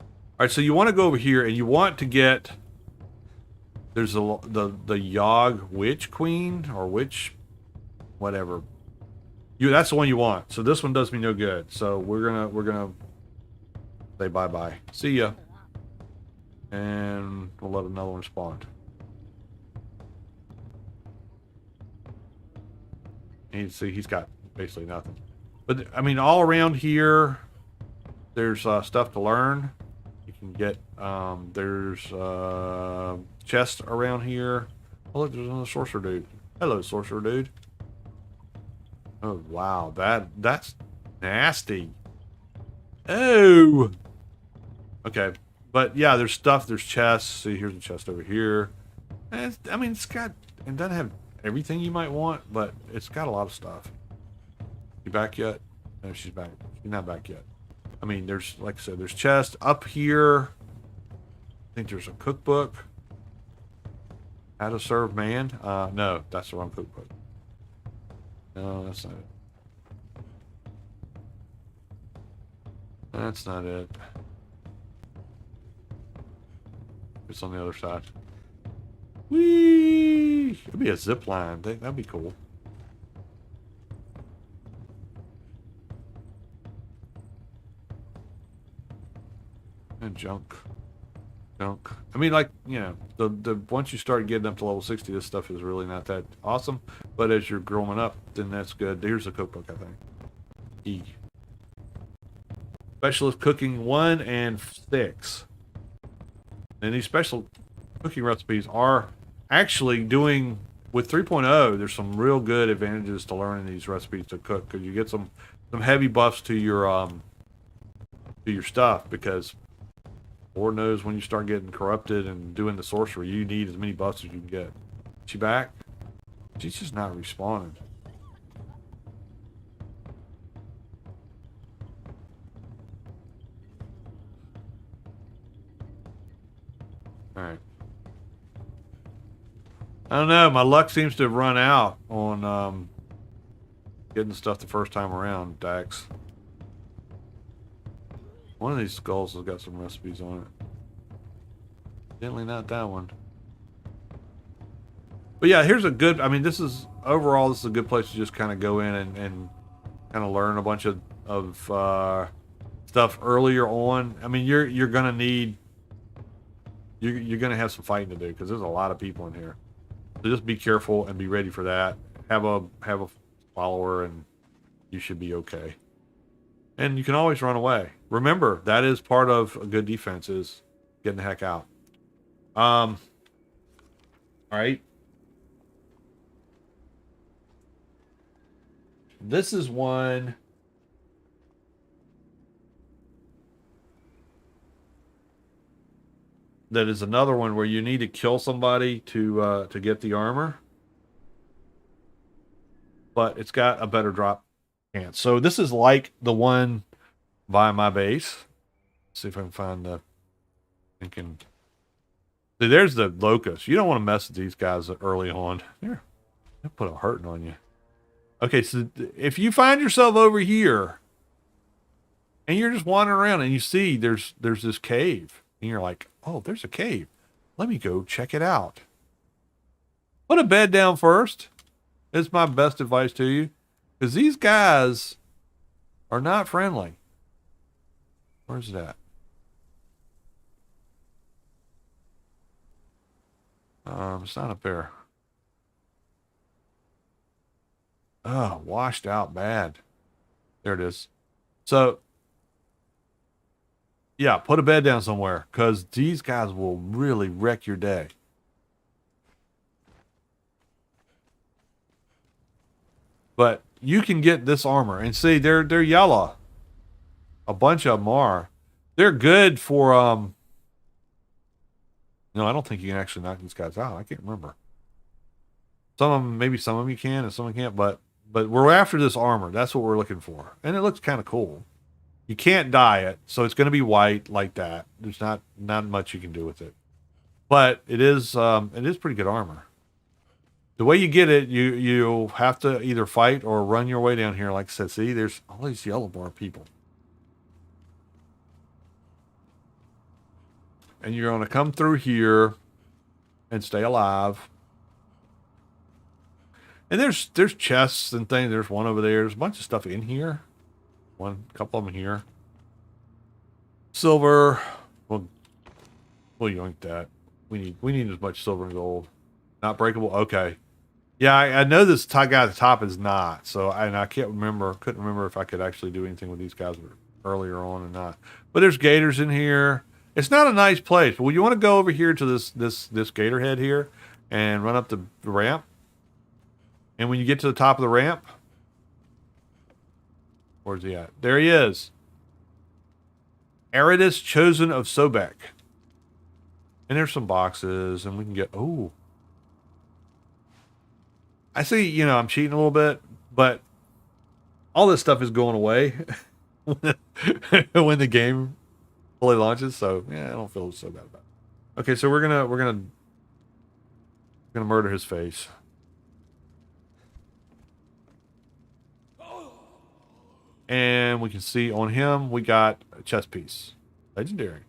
All right, so you want to go over here and you want to get... There's the Yog Witch Queen or Witch, whatever. That's the one you want. So this one does me no good. So we're gonna say bye-bye. See ya. And we'll let another one spawn. And see, he's got basically nothing. But I mean, all around here, there's stuff to learn. You can get there's chests around here. Oh look, there's another sorcerer dude. Hello, sorcerer dude. Oh wow, that's nasty. Oh. Okay, but yeah, there's stuff. There's chests. See, here's a chest over here. And I mean, it doesn't have everything you might want, but it's got a lot of stuff. You back yet? No, she's back. She's not back yet. I mean, there's, like I said, there's chests up here. I think there's a cookbook. How to serve man? No, that's the wrong cookbook. No, that's not it. That's not it. It's on the other side. Whee! It'd be a zip line. That'd be cool. And junk. I mean, like, you know, the once you start getting up to level 60, this stuff is really not that awesome. But as you're growing up, then that's good. Here's a cookbook, I think. E. Specialist cooking 1 and 6. And these special cooking recipes are actually doing with 3.0. There's some real good advantages to learning these recipes to cook, because you get some heavy buffs to your stuff, because Lord knows when you start getting corrupted and doing the sorcery, you need as many buffs as you can get. She back? She's just not responding. Alright. I don't know, my luck seems to have run out on getting the stuff the first time around, Dax. One of these skulls has got some recipes on it. Definitely not that one. But yeah, here's a good, I mean, this is a good place to just kind of go in and kind of learn a bunch of stuff earlier on. I mean, you're gonna need, you're gonna have some fighting to do, because there's a lot of people in here. So just be careful and be ready for that. Have a follower and you should be okay. And you can always run away. Remember, that is part of a good defense, is getting the heck out. All right. This is one. That is another one where you need to kill somebody to get the armor. But it's got a better drop chance. So this is like the one by my base. Let's see if I can find the thinking. See, there's the locust. You don't want to mess with these guys early on. Here, they'll put a hurting on you. Okay, so if you find yourself over here and you're just wandering around and you see there's this cave and you're like, oh, there's a cave. let me go check it out. Put a bed down first. It's my best advice to you. Because these guys are not friendly. Where's that? It's not up there. Oh, washed out bad. There it is. So, yeah, put a bed down somewhere because these guys will really wreck your day. But you can get this armor and see they're yellow. A bunch of them are. They're good for no, I don't think you can actually knock these guys out. I can't remember. Some of them, maybe some of them you can and some of them can't, but we're after this armor. That's what we're looking for. And it looks kind of cool. You can't dye it, so it's going to be white like that. There's not much you can do with it. But it is pretty good armor. The way you get it, you have to either fight or run your way down here. Like I said, see, there's all these yellow bar people. And you're going to come through here and stay alive. And there's chests and things. There's one over there. There's a bunch of stuff in here. Couple of them here. Silver. We'll yoink that. We need as much silver and gold. Not breakable. Okay. Yeah, I know this guy at the top is not. So I couldn't remember if I could actually do anything with these guys earlier on or not. But there's gators in here. It's not a nice place. But you want to go over here to this gator head here and run up the ramp. And when you get to the top of the ramp, where's he at? There he is. Eridus Chosen of Sobek. And there's some boxes, and we can get... Oh. I see, I'm cheating a little bit, but all this stuff is going away when the game fully launches, so, yeah, I don't feel so bad about it. Okay, so we're gonna murder his face. And we can see on him, we got a chest piece. Legendary.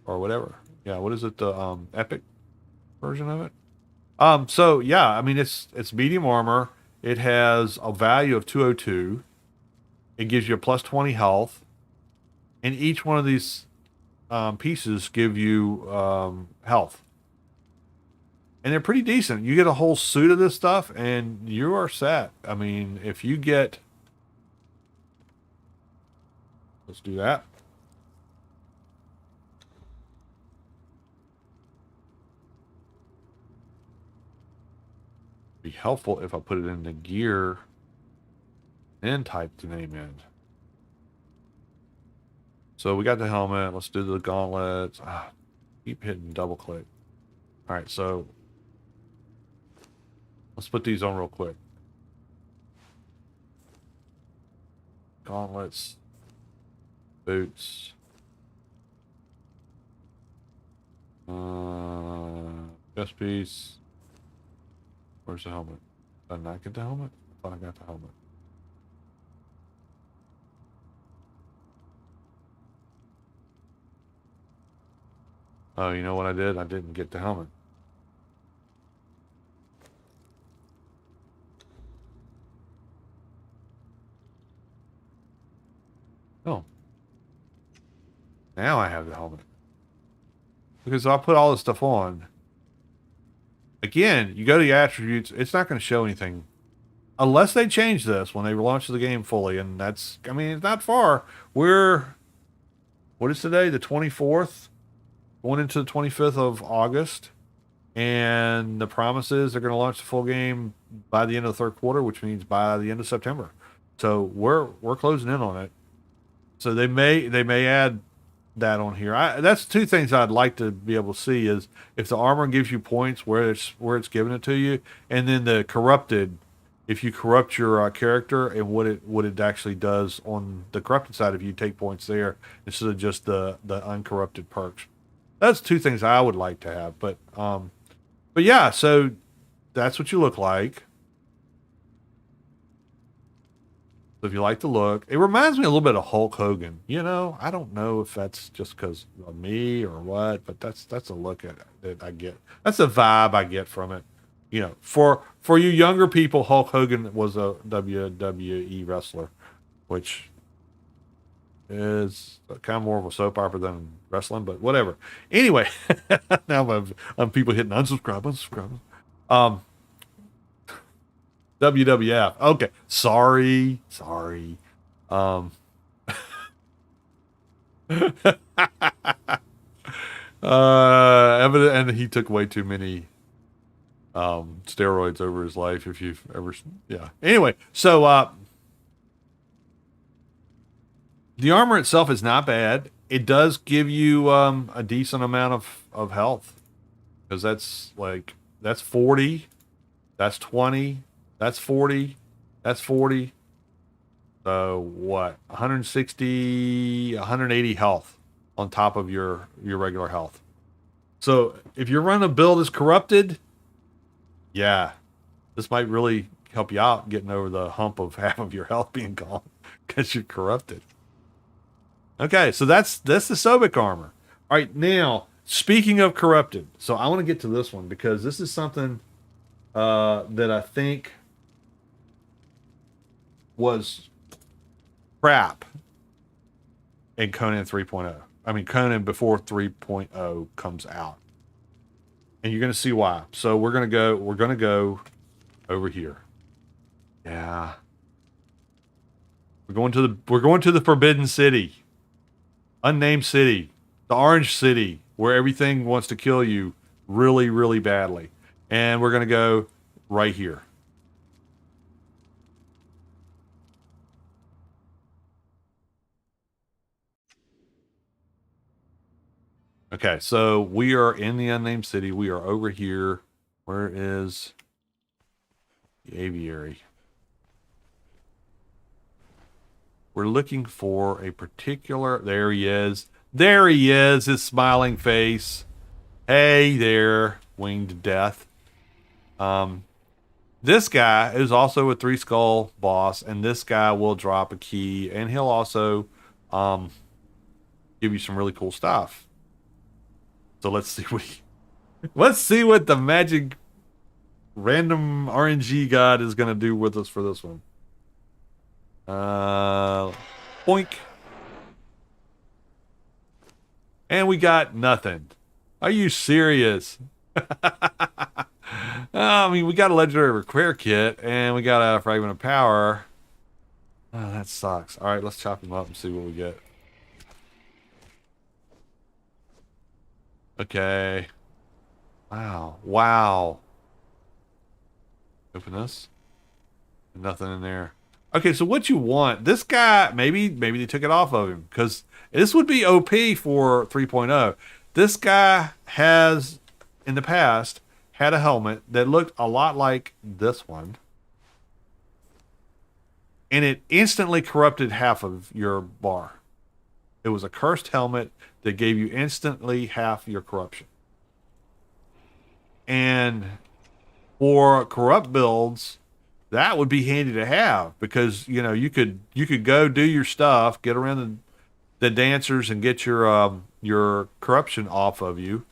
Or whatever. Yeah, what is it? The epic version of it? So yeah, I mean it's medium armor. It has a value of 202. It gives you a plus 20 health. And each one of these pieces give you health. And they're pretty decent. You get a whole suit of this stuff and you are set. I mean, if you get... Let's do that. Be helpful if I put it in the gear, then type the name in. So we got the helmet. Let's do the gauntlets. Keep hitting double click. All right, so let's put these on real quick. Gauntlets. Boots. Chest piece. Where's the helmet? Did I not get the helmet? I thought I got the helmet. Oh, you know what I did? I didn't get the helmet. Oh. Now I have the helmet. Because I'll put all this stuff on. Again, you go to the attributes, it's not going to show anything. Unless they change this when they launch the game fully. And that's, I mean, it's not far. What is today? The 24th? Going into the 25th of August. And the promise is they're going to launch the full game by the end of the third quarter, which means by the end of September. So we're closing in on it. So they may add that on here. That's two things I'd like to be able to see is if the armor gives you points where it's giving it to you, and then the corrupted, if you corrupt your character and what it actually does on the corrupted side if you take points there instead of just the uncorrupted perks. That's two things I would like to have, but yeah, so that's what you look like. So if you like the look, it reminds me a little bit of Hulk Hogan. You know, I don't know if that's just because of me or what, but that's a look at that I get. That's a vibe I get from it. You know, for you younger people, Hulk Hogan was a WWE wrestler, which is kind of more of a soap opera than wrestling, but whatever. Anyway, now I'm people hitting unsubscribe. Um, WWF. Okay, sorry. Um, evident, and he took way too many steroids over his life. If you've ever, yeah. Anyway, so the armor itself is not bad. It does give you a decent amount of health because that's 40, that's 20, that's 40, that's 40. So what? 160, 180 health on top of your regular health. So if you're running a build as corrupted, yeah, this might really help you out getting over the hump of half of your health being gone because you're corrupted. Okay, so that's the Sobek armor. All right, now speaking of corrupted, so I want to get to this one because this is something that I think was crap in Conan 3.0. I mean Conan before 3.0 comes out. And you're going to see why. So we're going to go over here. Yeah. We're going to the Forbidden City. Unnamed city. The Orange City where everything wants to kill you really, really badly. And we're going to go right here. Okay, so we are in the unnamed city. We are over here. Where is the aviary? We're looking for a particular... There he is. There he is, his smiling face. Hey there, winged death. This guy is also a 3 skull boss, and this guy will drop a key, and he'll also give you some really cool stuff. So let's see what the magic random RNG god is gonna do with us for this one. Boink. And we got nothing. Are you serious? I mean, we got a legendary repair kit, and we got a fragment of power. Oh, that sucks. All right, let's chop him up and see what we get. Okay. Wow. Open this. Nothing in there. Okay, so what you want? This guy, maybe they took it off of him because this would be OP for 3.0. This guy has, in the past, had a helmet that looked a lot like this one. And it instantly corrupted half of your bar. It was a cursed helmet that gave you instantly half your corruption. And for corrupt builds, that would be handy to have because you could go do your stuff, get around the dancers and get your corruption off of you,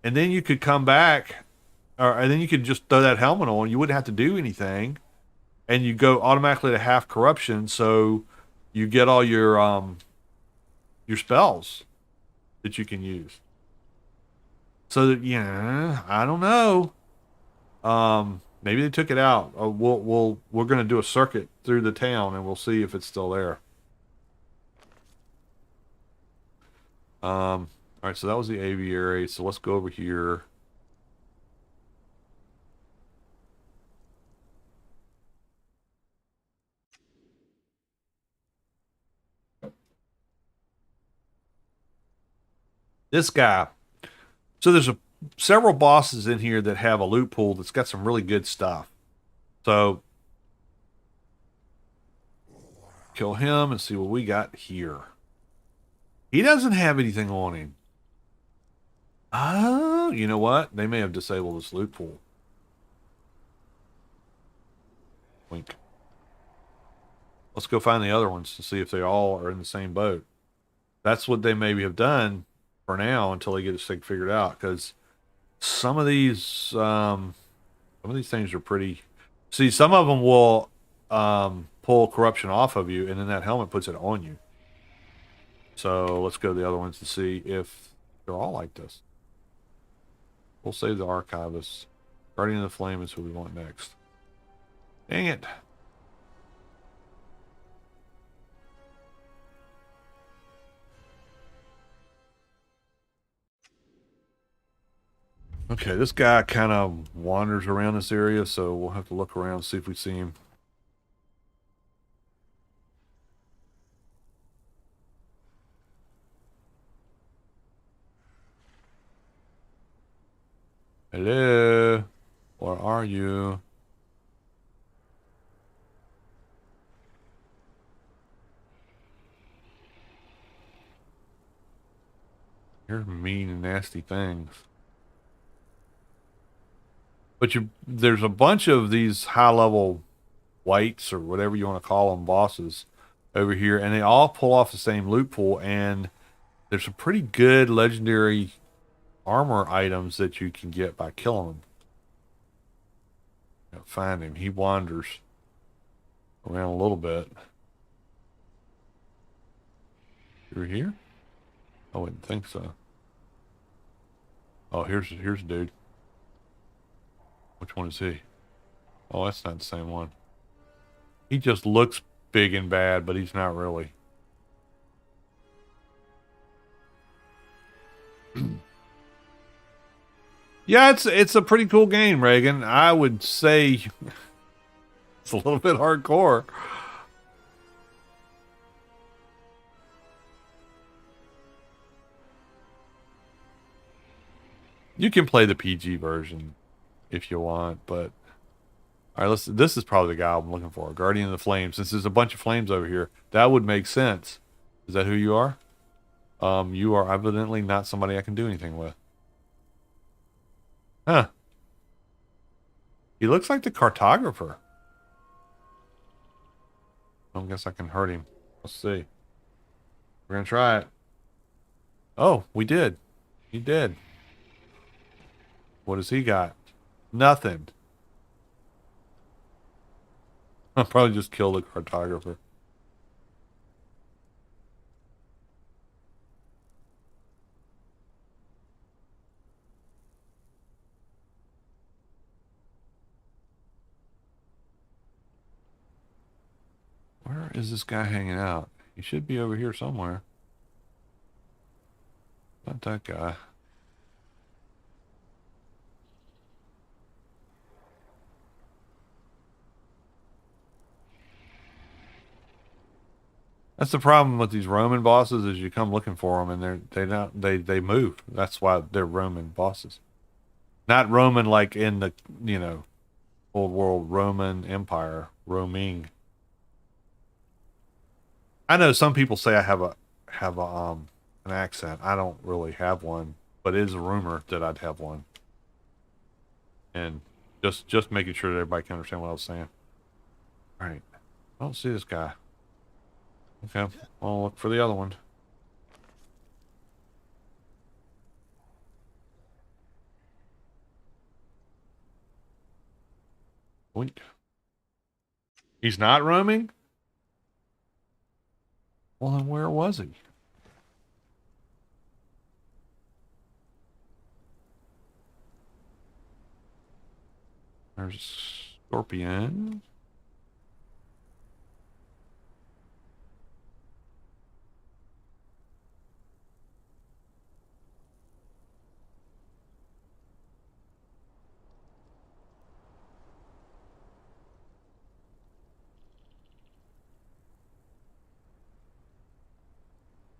and then you could come back, and then you could just throw that helmet on. You wouldn't have to do anything, and you go automatically to half corruption, so you get all your spells that you can use. So that I don't know. Maybe they took it out. We're gonna do a circuit through the town and we'll see if it's still there. All right, so that was the aviary. So let's go over here. This guy. So there's several bosses in here that have a loot pool that's got some really good stuff. So kill him and see what we got here. He doesn't have anything on him. Oh, you know what? They may have disabled this loot pool. Wink. Let's go find the other ones to see if they all are in the same boat. That's what they maybe have done for now until they get this thing figured out. Because some of these, some of these things are pretty. See, some of them will pull corruption off of you, and then that helmet puts it on you. So let's go to the other ones to see if they're all like this. We'll save the archivist. Guardian of the Flame is who we want next. Dang it. Okay, this guy kind of wanders around this area, so we'll have to look around and see if we see him. Hello? Where are you? You're mean and nasty things. But there's a bunch of these high-level whites or whatever you want to call them, bosses over here, and they all pull off the same loot pool, and there's some pretty good legendary armor items that you can get by killing them. Find him. He wanders around a little bit. Through here? I wouldn't think so. Oh, here's a dude. Which one is he? Oh, that's not the same one. He just looks big and bad, but he's not really. Yeah, it's a pretty cool game, Reagan. I would say it's a little bit hardcore. You can play the PG version if you want, but all right, this is probably the guy I'm looking for. Guardian of the Flames. Since there's a bunch of flames over here, that would make sense. Is that who you are? You are evidently not somebody I can do anything with. Huh. He looks like the cartographer. I don't guess I can hurt him. Let's see. We're gonna try it. Oh, we did. He did. What has he got? Nothing. I'll probably just kill the cartographer. Where is this guy hanging out? He should be over here somewhere. Not that guy. That's the problem with these Roman bosses is you come looking for them and they move. That's why they're Roman bosses. Not Roman like in the, old world Roman Empire, roaming. I know some people say I have a an accent. I don't really have one, but it is a rumor that I'd have one. And just making sure that everybody can understand what I was saying. All right. I don't see this guy. Okay. I'll look for the other one. Boink. He's not roaming? Well, then where was he? There's a scorpion.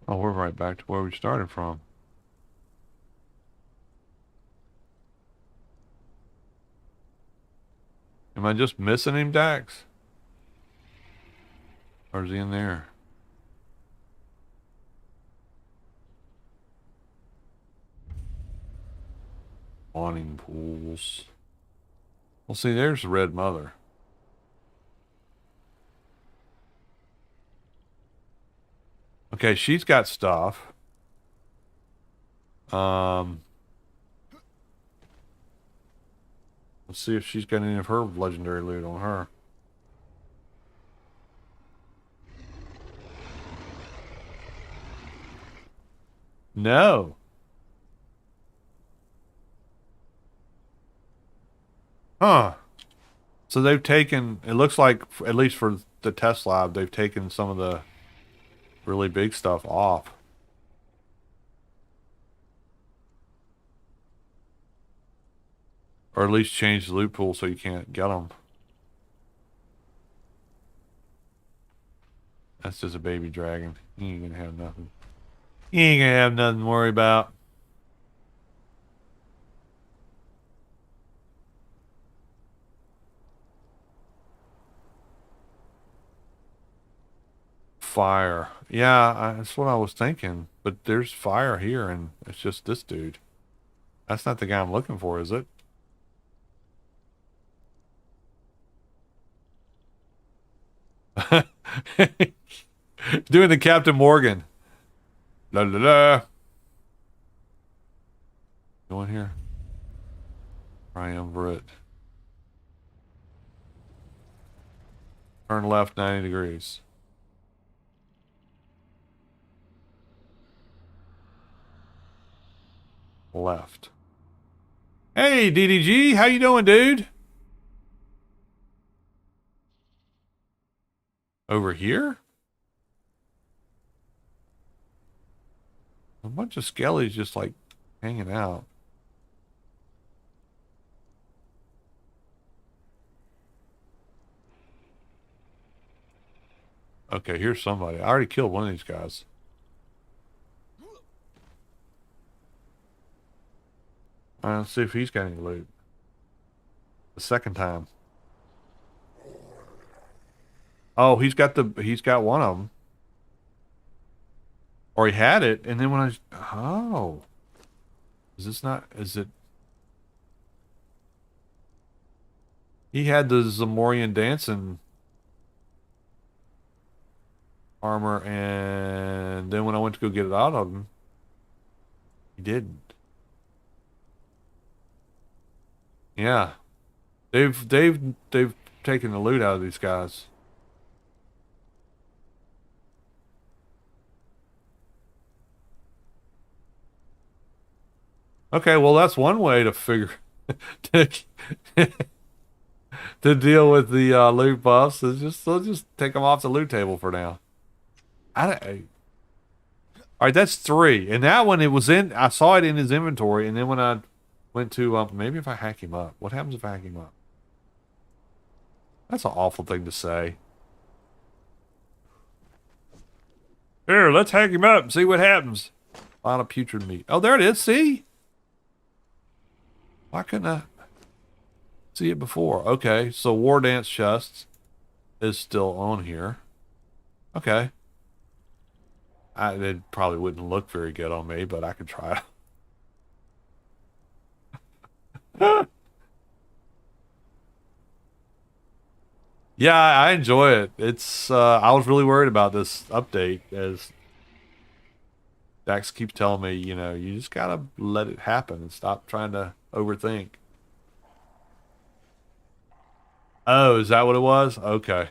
Oh, we're right back to where we started from. Am I just missing him, Dax? Or is he in there? Awning pools. Well, see, there's the Red Mother. Okay, she's got stuff. Um, let's see if she's got any of her legendary loot on her. No. Huh. So they've taken, it looks like, at least for the test lab, they've taken some of the really big stuff off. Or at least changed the loot pool so you can't get them. That's just a baby dragon. He ain't gonna have nothing. He ain't gonna have nothing to worry about. Fire. Yeah, that's what I was thinking. But there's fire here, and it's just this dude. That's not the guy I'm looking for, is it? Doing the Captain Morgan. La la la. Go in here. Triumvirate. Turn left 90 degrees. Left. Hey, DDG, how you doing, dude? Over here? A bunch of skellies just like hanging out. Okay, here's somebody. I already killed one of these guys. All right, let's see if he's got any loot. The second time. Oh, he's got one of them. Or he had it, and then when oh. Is it? He had the Zamorian dancing armor, and then when I went to go get it out of him, he didn't. Yeah. They've taken the loot out of these guys. Okay, well that's one way to figure to, to deal with the loot buffs is they'll just take them off the loot table for now. All right, that's three, and that one I saw it in his inventory, and then when I went to maybe if I hack him up, what happens if I hack him up? That's an awful thing to say. Here, let's hack him up and see what happens. A lot of putrid meat. Oh, there it is. See? Why couldn't I see it before? Okay, so War Dance Chests is still on here. Okay. It probably wouldn't look very good on me, but I could try it. Yeah, I enjoy it. It's I was really worried about this update as Dax keeps telling me, you just gotta let it happen and stop trying to overthink. Oh, is that what it was? Okay.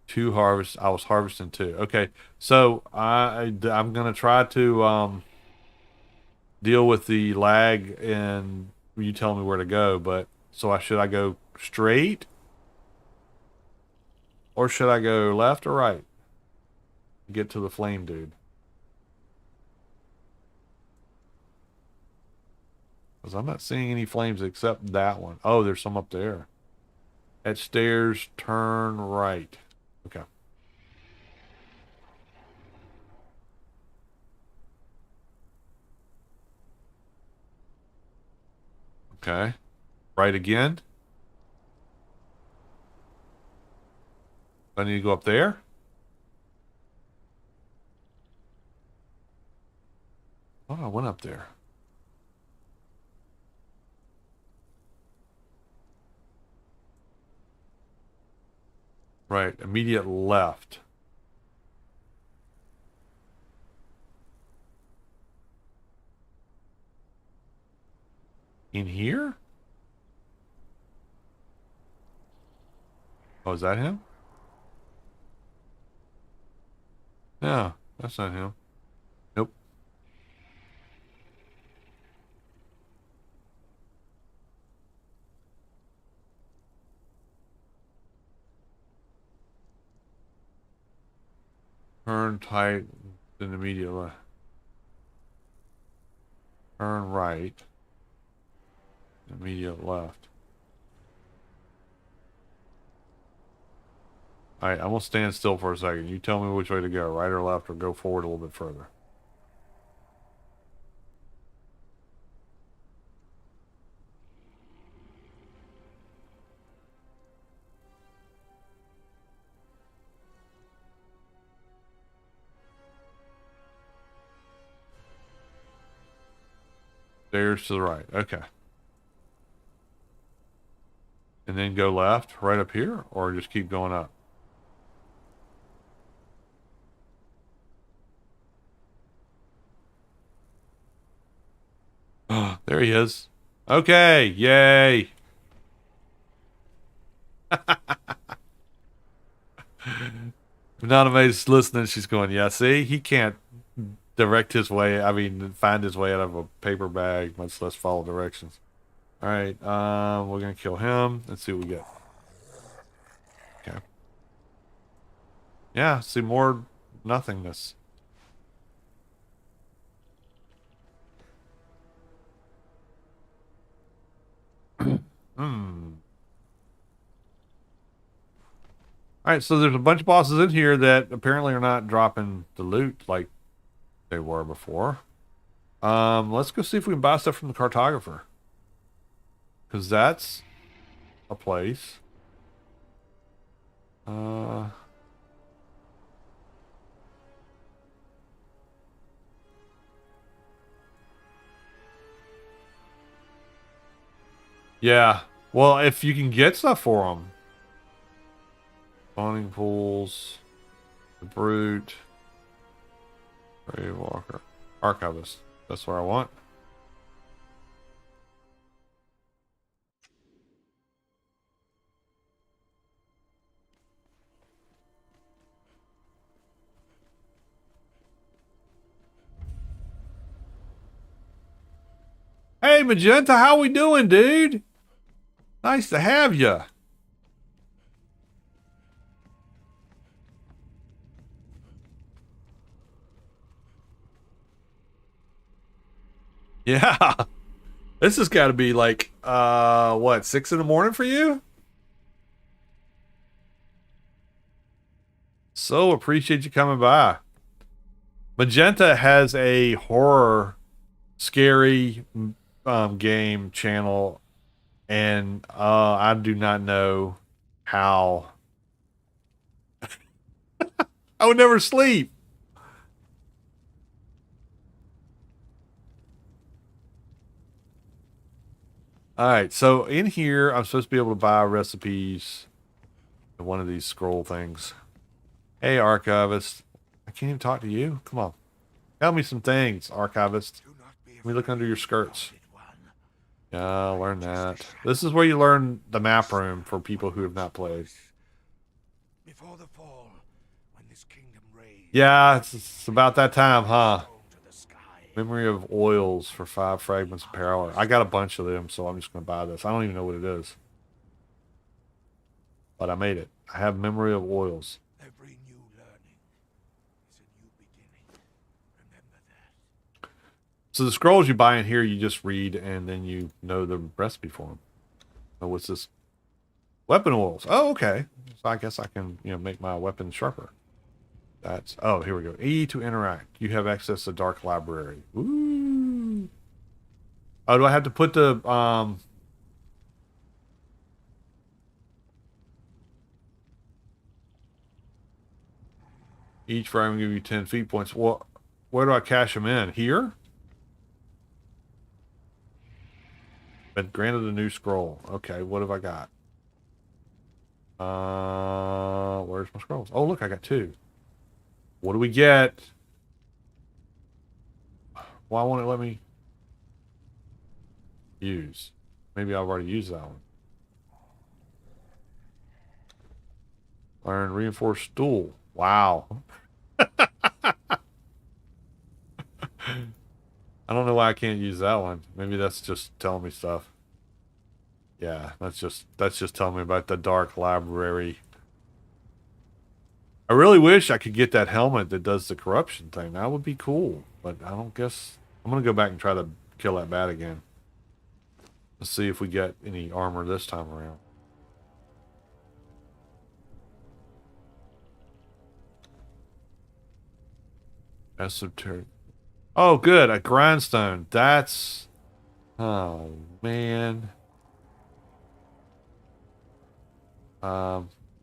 Two harvests. I was harvesting two. Okay. So I'm gonna try to deal with the lag and you tell me where to go, but should I go straight or should I go left or right? Get to the flame dude. Because I'm not seeing any flames except that one. Oh, there's some up there. At stairs, turn right. Okay. Okay. Right again. I need to go up there. Oh, I went up there. Right, immediate left. In here? Oh, is that him? No, that's not him. Nope. Turn tight, then immediate left. Turn right, immediate left. Alright, I'm gonna stand still for a second. You tell me which way to go, right or left, or go forward a little bit further. Stairs to the right. Okay. And then go left, right up here, or just keep going up? There he is. Okay, yay. Naname's listening. She's going, yeah, see, he can't direct his way. I mean, find his way out of a paper bag, much less follow directions. All right, we're gonna kill him. Let's see what we get. Okay. Yeah, see more nothingness. Hmm. All right, so there's a bunch of bosses in here that apparently are not dropping the loot like they were before. Let's go see if we can buy stuff from the cartographer. Because that's a place. Uh, yeah. Well, if you can get stuff for them. Spawning pools. The Brute. Grave Walker. Archivist. That's what I want. Hey, Magenta, how we doing, dude? Nice to have you. Yeah. This has got to be like, what, 6 in the morning for you? So appreciate you coming by. Magenta has a horror, scary game channel, and I do not know how. I would never sleep. All right, so in here, I'm supposed to be able to buy recipes. One of these scroll things. Hey, archivist. I can't even talk to you. Come on. Tell me some things, archivist. Let me look under your skirts. Yeah, learn that. This is where you learn the map room for people who have not played. Before the fall, when this kingdom raised, Yeah, it's about that time, huh? Memory of oils for 5 fragments per hour. I got a bunch of them, so I'm just going to buy this. I don't even know what it is. But I made it. I have memory of oils. Every new learning is a new beginning. Remember that. So the scrolls you buy in here, you just read, and then you know the recipe for them. Oh, what's this? Weapon oils. Oh, okay. So I guess I can, make my weapon sharper. That's, oh, here we go. E to interact. You have access to Dark Library. Ooh. Oh, do I have to put the, each fragment give you 10 feat points. Well, where do I cash them in? Here? Been granted a new scroll. Okay, what have I got? Where's my scrolls? Oh, look, I got 2. What do we get? Why won't it let me use? Maybe I've already used that one. Learn reinforced stool. Wow. I don't know why I can't use that one. Maybe that's just telling me stuff. Yeah, that's just telling me about the dark library. I really wish I could get that helmet that does the corruption thing. That would be cool. But I don't guess I'm gonna go back and try to kill that bat again. Let's see if we get any armor this time around. Esoteric. Oh, good. A grindstone. That's... Oh, man.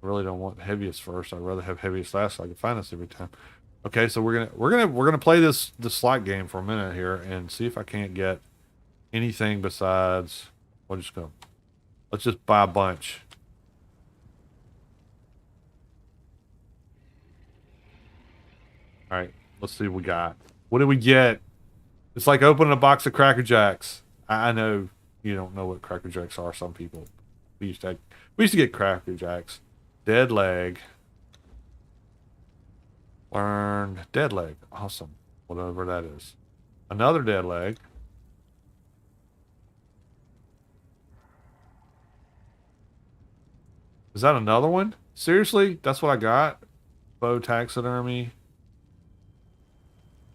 Really don't want heaviest first. I'd rather have heaviest last so I can find this every time. Okay, so we're gonna play this slot game for a minute here and see if I can't get anything besides... Let's just buy a bunch. Alright, let's see what we got. What did we get? It's like opening a box of Cracker Jacks. I know you don't know what Cracker Jacks are, some people. We used to get Cracker Jacks. Dead leg. Learn dead leg. Awesome. Whatever that is. Another dead leg. Is that another one? Seriously? That's what I got? Bow taxidermy.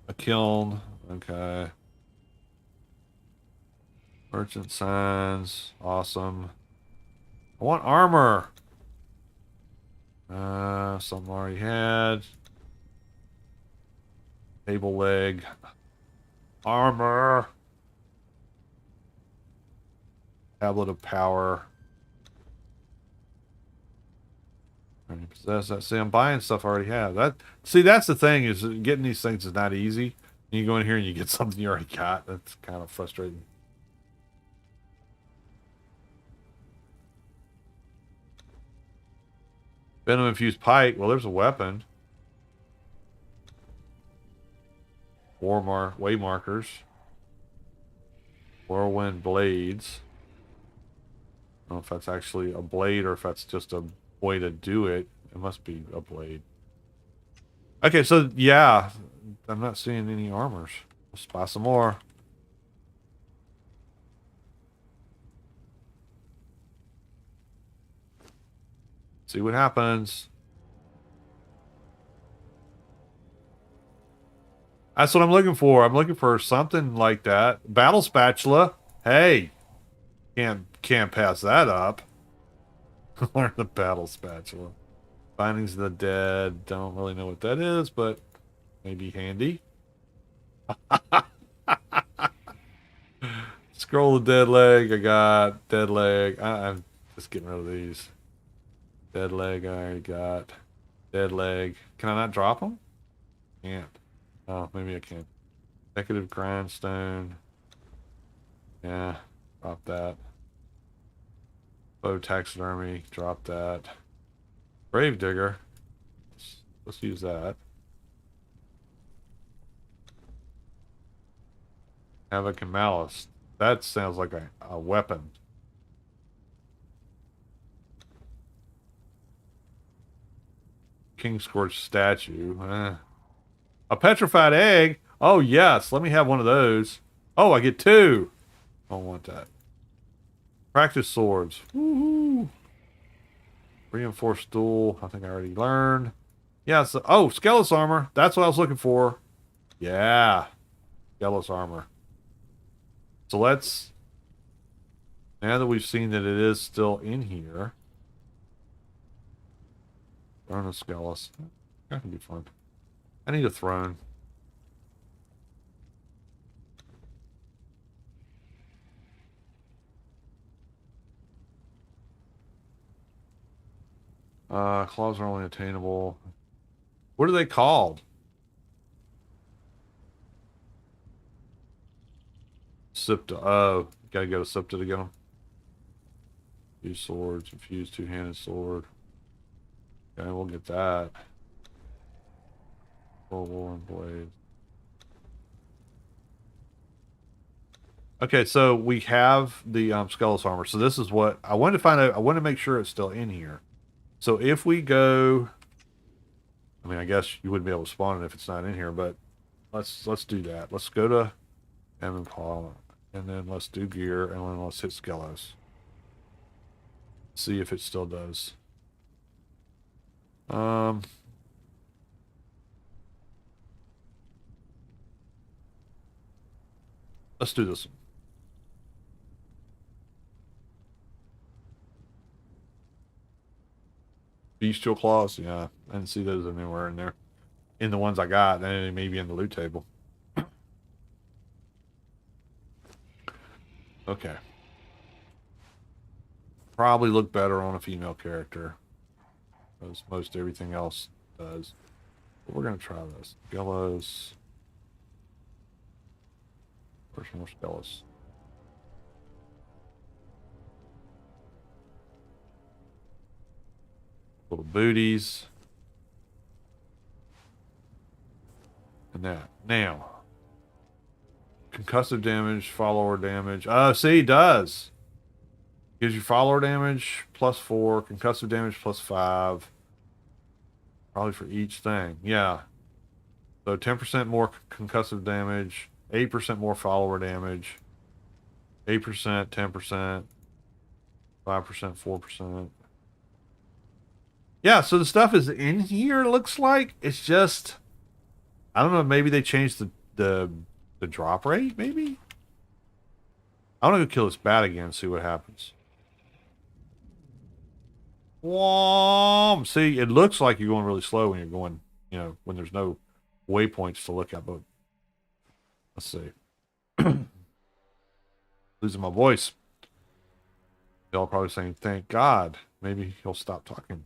A kiln. Okay. Merchant signs. Awesome. I want armor. Something already had. Table leg. Armor. Tablet of power. Already possess that. See, I'm buying stuff I already have. See, that's the thing, is getting these things is not easy. You go in here and you get something you already got. That's kind of frustrating. Venom infused pike. Well, there's a weapon. Way markers. Whirlwind blades. I don't know if that's actually a blade or if that's just a way to do it. It must be a blade. Okay, so yeah, I'm not seeing any armors. Let's buy some more. See what happens. That's what I'm looking for. I'm looking for something like that. Battle spatula. Hey, can't pass that up. Learn the battle spatula. Findings of the dead. Don't really know what that is, but maybe handy. Scroll the dead leg. I got dead leg. I'm just getting rid of these. Dead leg. I already got dead leg. Can I not drop them? Can't. Oh, maybe I can. Executive grindstone. Yeah, drop that. Bow taxidermy. Drop that. Grave digger. Let's use that. Havoc and malice. That sounds like a weapon. King Scorch statue. A petrified egg. Oh yes, let me have one of those. Oh, I get 2. I don't want that. Practice swords. Woohoo! Reinforced stool. I think I already learned. Yeah. So, oh, Skelos armor. That's what I was looking for. Yeah. Skelos armor. So let's... Now that we've seen that it is still in here. Throne of Skelos. That can be fun. I need a throne. Claws are only attainable. What are they called? Sipta. Oh, gotta go to Sipta to get them. Fuse swords. Infused two-handed sword. Okay, we'll get that. Full Warren Blade. Okay, so we have the Skelos armor. So this is what I wanted to find out. I want to make sure it's still in here. So if we go, I mean, I guess you wouldn't be able to spawn it if it's not in here, but let's do that. Let's go to M and Paul, and then let's do gear, and then let's hit Skelos. See if it still does. Let's do this one. Bestial claws, yeah, I didn't see those anywhere in there. In the ones I got, and maybe in the loot table. Okay. Probably look better on a female character, as most everything else does. But we're gonna try this. Skelos. Where's more Skelos? Little booties. And that. Now. Concussive damage, follower damage. Oh, see, it does. Gives you follower damage +4, concussive damage +5. Probably for each thing. Yeah. So 10% more concussive damage, 8% more follower damage, 8%, 10%, 5%, 4%. Yeah, so the stuff is in here, it looks like. It's just, I don't know, maybe they changed the drop rate, maybe? I want to go kill this bat again and see what happens. Whomp! See, it looks like you're going really slow when you're going, you know, when there's no waypoints to look at, but let's see. Losing my voice. Y'all probably saying, thank God. Maybe he'll stop talking.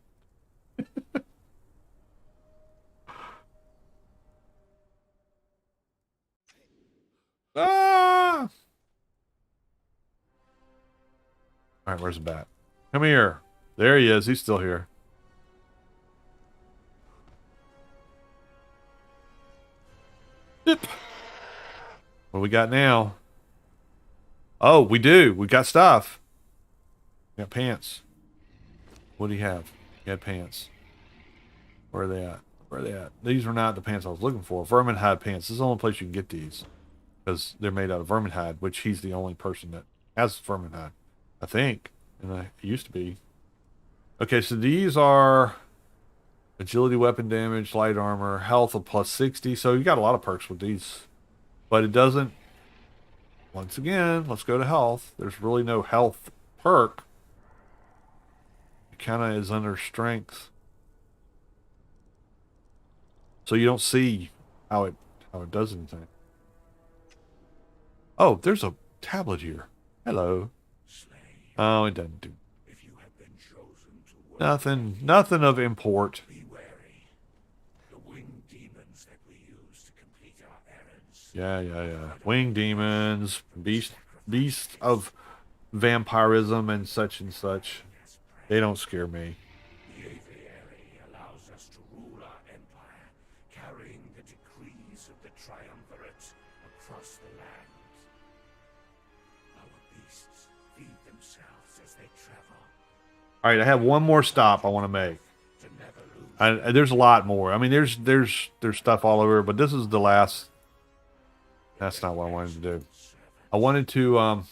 Ah! Alright, where's the bat? Come here. There he is. He's still here. Dip. What do we got now? Oh, we do. We got stuff. We got pants. What do you have? You had pants. Where are they at? Where are they at? These were not the pants I was looking for. Vermin hide pants. This is the only place you can get these. Because they're made out of vermin hide, which he's the only person that has vermin hide. I think. And it used to be. Okay, so these are agility, weapon damage, light armor, health of +60. So you got a lot of perks with these. But it doesn't. Once again, let's go to health. There's really no health perk. It kind of is under strength. So you don't see how it does anything. Oh, there's a tablet here. Hello. Oh, it doesn't do nothing of import. Be wary. The winged demons that we use to complete our errands. Yeah. Winged demons, beast of vampirism and such. They don't scare me. The aviary allows us to rule our empire, carrying the decrees of the triumvirate across the land. Our beasts feed themselves as they travel. All right, I have one more stop I want to make. To never lose. There's a lot more. I mean, there's stuff all over, but this is the last. That's not what I wanted to do. I wanted to. Oh,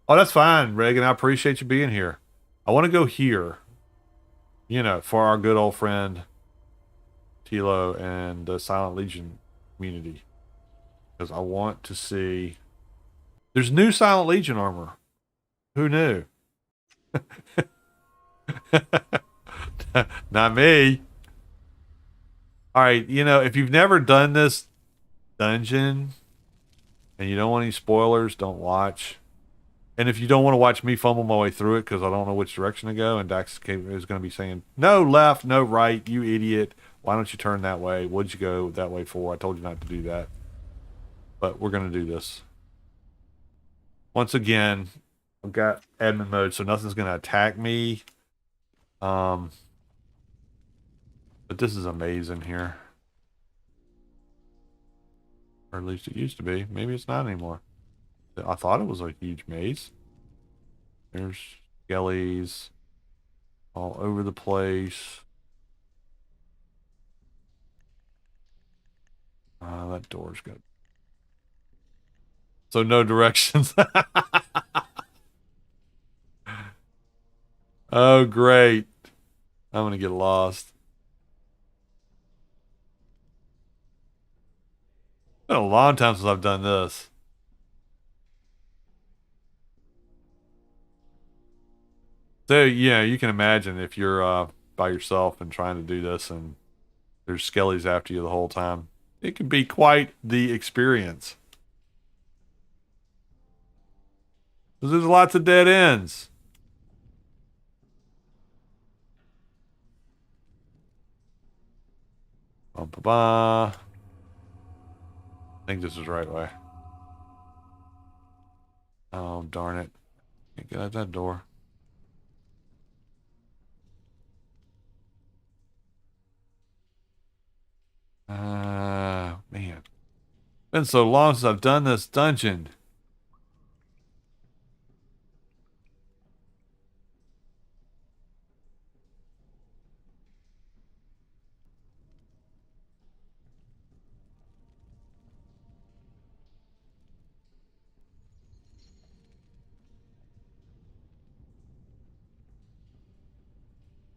that's fine, Reagan. I appreciate you being here. I want to go here. You know, for our good old friend Tilo and the Silent Legion community, because I want to see. There's new Silent Legion armor. Who knew? Not me. All right, you know, if you've never done this dungeon and you don't want any spoilers, don't watch. And if you don't want to watch me fumble my way through it because I don't know which direction to go, and Dax is going to be saying, no left, no right, you idiot. Why don't you turn that way? What'd you go that way for? I told you not to do that. But we're going to do this. Once again, I've got admin mode, so nothing's going to attack me. But this is a maze in here. Or at least it used to be. Maybe it's not anymore. I thought it was a huge maze. There's skellies all over the place. That door's good. So no directions. Oh, great. I'm gonna get lost. It's been a long time since I've done this. So, yeah, you can imagine if you're by yourself and trying to do this and there's skellies after you the whole time. It can be quite the experience. 'Cause there's lots of dead ends. Ba ba ba. I think this is the right way. Oh, darn it. Can't get out that door. Man. Been so long since I've done this dungeon.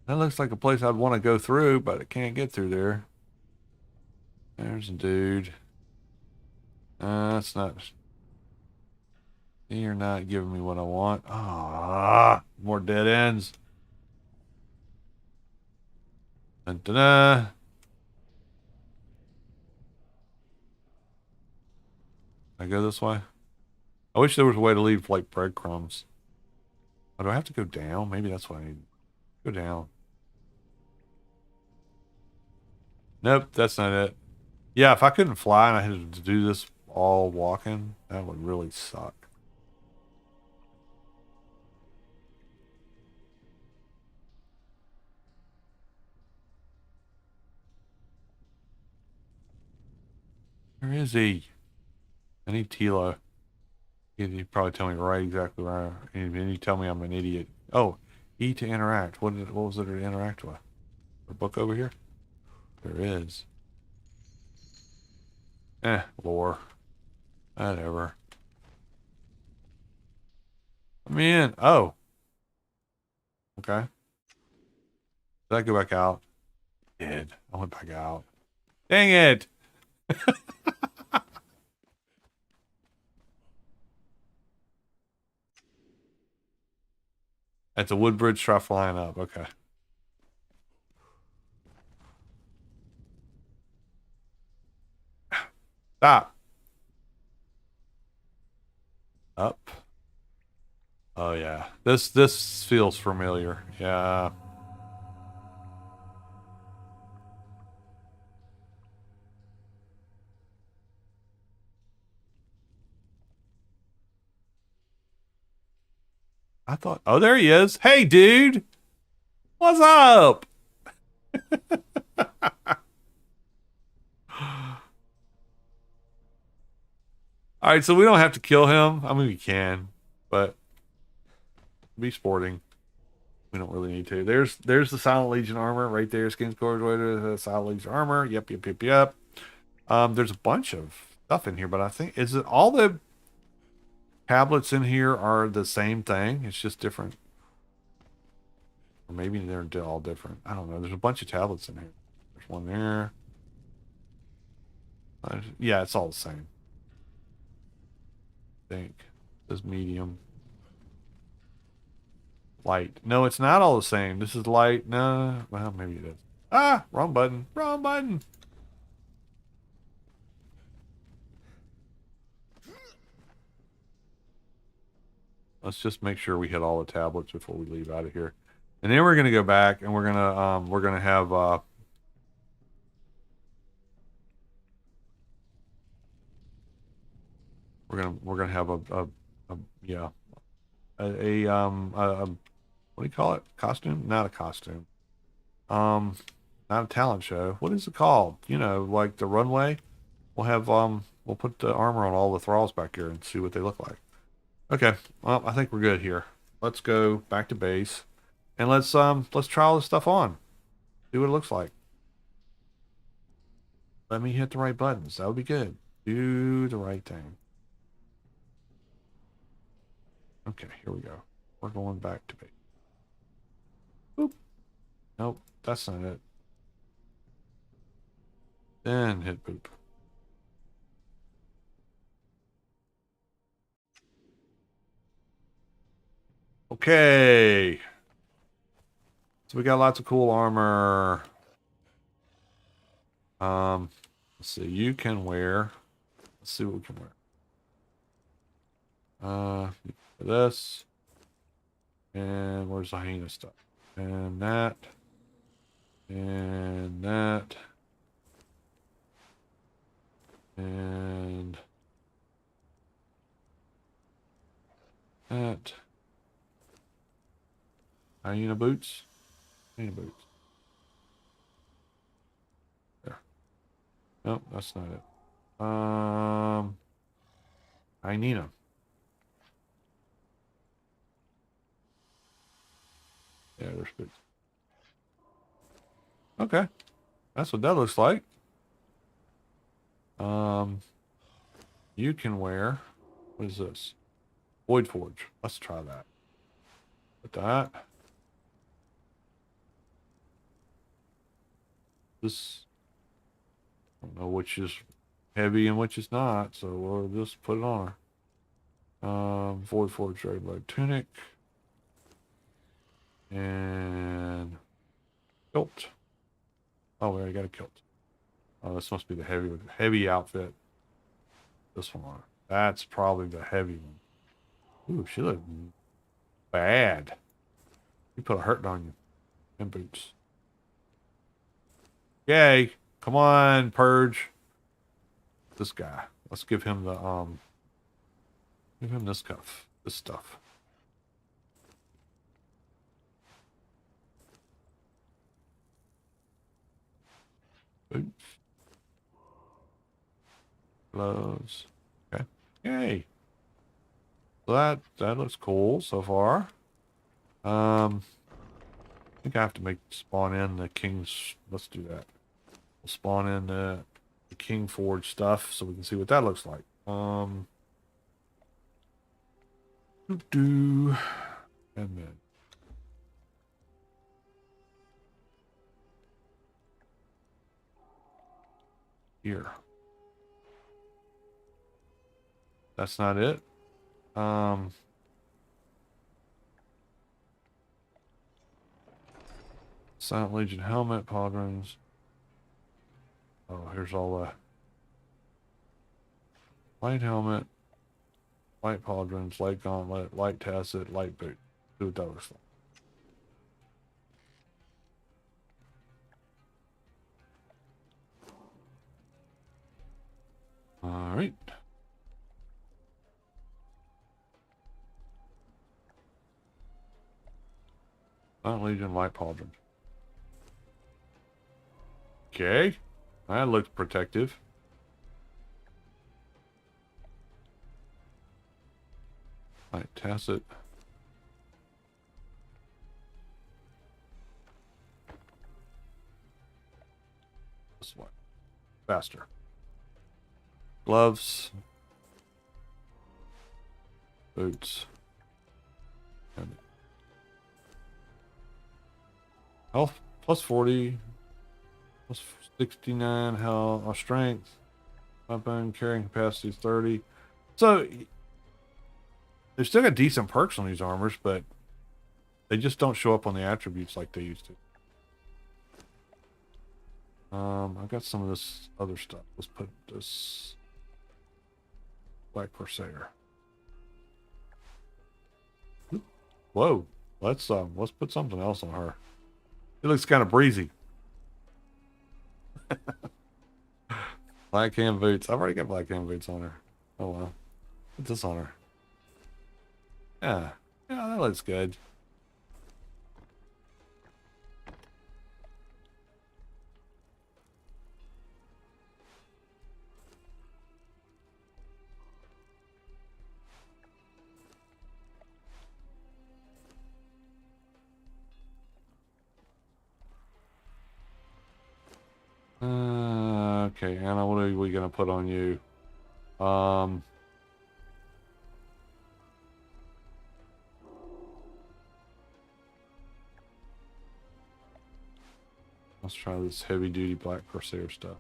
That looks like a place I'd want to go through, but I can't get through there. There's a dude. That's not... You're not giving me what I want. Ah, more dead ends. Dun, dun, dun. I go this way? I wish there was a way to leave, like, breadcrumbs. Oh, do I have to go down? Maybe that's what I need. Go down. Nope, that's not it. Yeah, if I couldn't fly and I had to do this all walking, that would really suck. Where is he? I need Tilo. He'd probably tell me right exactly where. And he'd tell me I'm an idiot. Oh, E to interact. What was it to interact with? A book over here? There is. Lore. Whatever. I'm in. Oh. Okay. Did I go back out? Did. I went back out. Dang it! That's a wood bridge. Try flying up. Okay. Stop. Up. Oh yeah. This feels familiar. Yeah. I thought, oh, there he is. Hey, dude. What's up? All right, so we don't have to kill him. I mean, we can, but be sporting. We don't really need to. There's the Silent Legion armor right there. Skin scores the Silent Legion armor. Yep, yep, yep, yep. There's a bunch of stuff in here, but I think is it all the tablets in here are the same thing? It's just different, or maybe they're all different. I don't know. There's a bunch of tablets in here. There's one there. Yeah, it's all the same. I think this medium. Light. No, it's not all the same. This is light. No. Well, maybe it is. Ah, wrong button. Wrong button. Let's just make sure we hit all the tablets before we leave out of here. And then we're gonna go back and we're gonna have we're gonna have a yeah a what do you call it? Costume? Not a costume. Um not a talent show. What is it called? You know, like the runway. We'll have we'll put the armor on all the thralls back here and see what they look like. Okay, well, I think we're good here. Let's go back to base and let's try all this stuff on. See what it looks like. Let me hit the right buttons. That would be good. Do the right thing. Okay, here we go. We're going back to base. Boop. Nope, that's not it. Then hit boop. Okay. So we got lots of cool armor. Let's see. You can wear. Let's see what we can wear. This. And where's the Hyena stuff? And that. And that. And that. Hyena boots. Hyena boots. There. Nope, that's not it. Hyena. Yeah, there's boots. Okay. That's what that looks like. You can wear, what is this? Void Forge. Let's try that. Put that. This, I don't know which is heavy and which is not, so we'll just put it on her. Void Forge regular tunic. And kilt. Oh, we already got a kilt. Oh, this must be the heavy outfit. This one. That's probably the heavy one. Ooh, she looked bad. You put a hurt on you. And boots. Yay. Come on, Purge. This guy. Let's give him the give him this cuff. This stuff. Boots. Gloves. Okay. Yay. So that looks cool so far. I think I have to spawn in the king's. Let's do that. We'll spawn in the King Forge stuff so we can see what that looks like. And then here. That's not it. Silent Legion helmet, pauldrons. Oh, here's all the light helmet, light pauldrons, light gauntlet, light tasset, light boot. See what that looks like. All right. Silent Legion, light pauldron. Okay. That looks protective. Light tasset. This one. Faster. Gloves. Boots. And health plus 40. Plus 69 health. Strength. Weapon carrying capacity is 30. So they've still got decent perks on these armors, but they just don't show up on the attributes like they used to. I've got some of this other stuff. Let's put this Black Corsair. Whoa. Let's put something else on her. It looks kind of breezy. Black hand boots. I've already got black hand boots on her. Oh well. Put this on her. Yeah. Yeah, that looks good. Okay, Anna, what are we gonna put on you? Um, let's try this heavy duty black corsair stuff.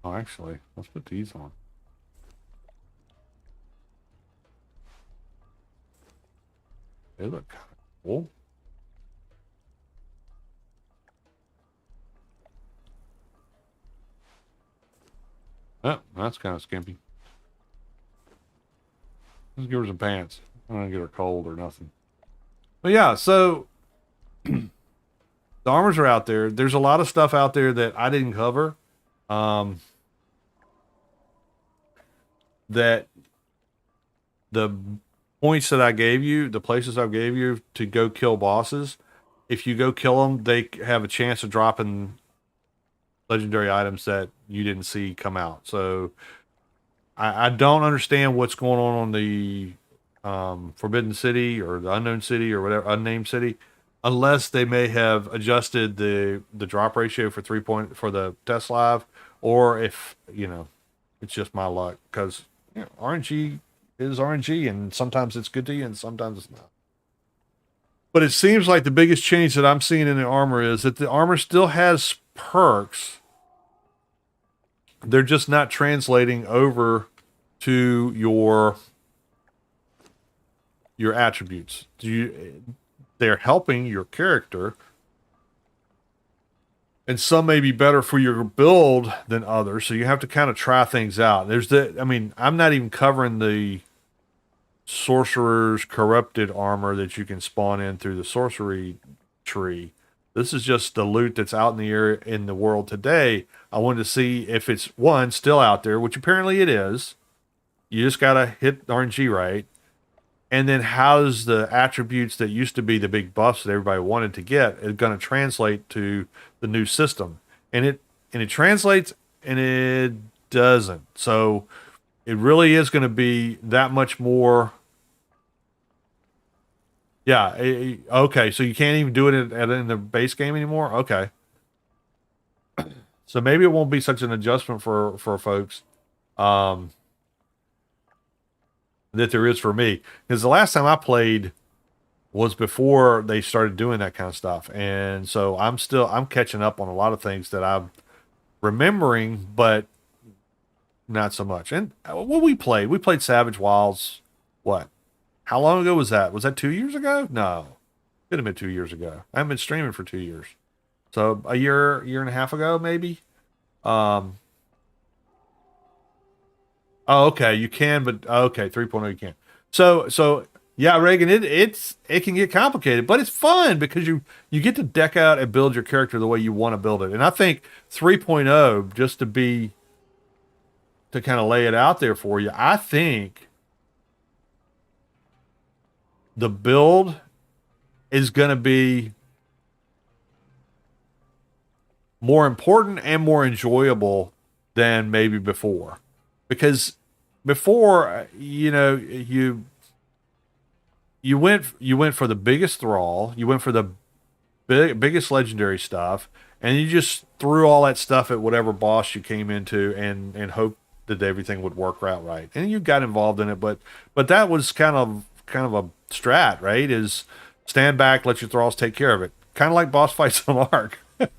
Oh, actually, let's put these on. They look kind of cool. Oh, that's kind of skimpy. Let's give her some pants. I don't get her cold or nothing. But yeah, so the armors are out there. There's a lot of stuff out there that I didn't cover. That the points that I gave you, the places I gave you to go kill bosses, if you go kill them, they have a chance of dropping legendary items that you didn't see come out. So I don't understand what's going on the Forbidden City or the Unknown City or whatever, unnamed city, unless they may have adjusted the drop ratio for 3 point for the test live, or if it's just my luck because RNG is RNG, and sometimes it's good to you and sometimes it's not. But it seems like the biggest change that I'm seeing in the armor is that the armor still has perks. They're just not translating over to your attributes. They're helping your character, and some may be better for your build than others. So you have to kind of try things out. I'm not even covering the sorcerer's corrupted armor that you can spawn in through the sorcery tree. This is just the loot that's out in the area in the world today. I wanted to see if it's one still out there, which apparently it is. You just gotta hit RNG right. And then how's the attributes that used to be the big buffs that everybody wanted to get is going to translate to the new system. And it translates and it doesn't. So it really is going to be that much more. Yeah. Okay. So you can't even do it in the base game anymore. Okay. So maybe it won't be such an adjustment for folks. That there is for me, because the last time I played was before they started doing that kind of stuff, and so I'm catching up on a lot of things that I'm remembering, but not so much. And what we played Savage Wilds. What? How long ago was that? Was that 2 years ago? No, could have been 2 years ago. I haven't been streaming for 2 years, so a year and a half ago maybe. Oh, okay, you can, but okay, 3.0 you can. So yeah, Reagan, it can get complicated, but it's fun because you get to deck out and build your character the way you want to build it. And I think 3.0, just to kind of lay it out there for you, I think the build is going to be more important and more enjoyable than maybe before. Because before, you went for the biggest Thrall, you went for the biggest legendary stuff, and you just threw all that stuff at whatever boss you came into and hoped that everything would work out right. And you got involved in it, but that was kind of a strat, right? Is stand back, let your Thralls take care of it. Kind of like boss fights on Ark. But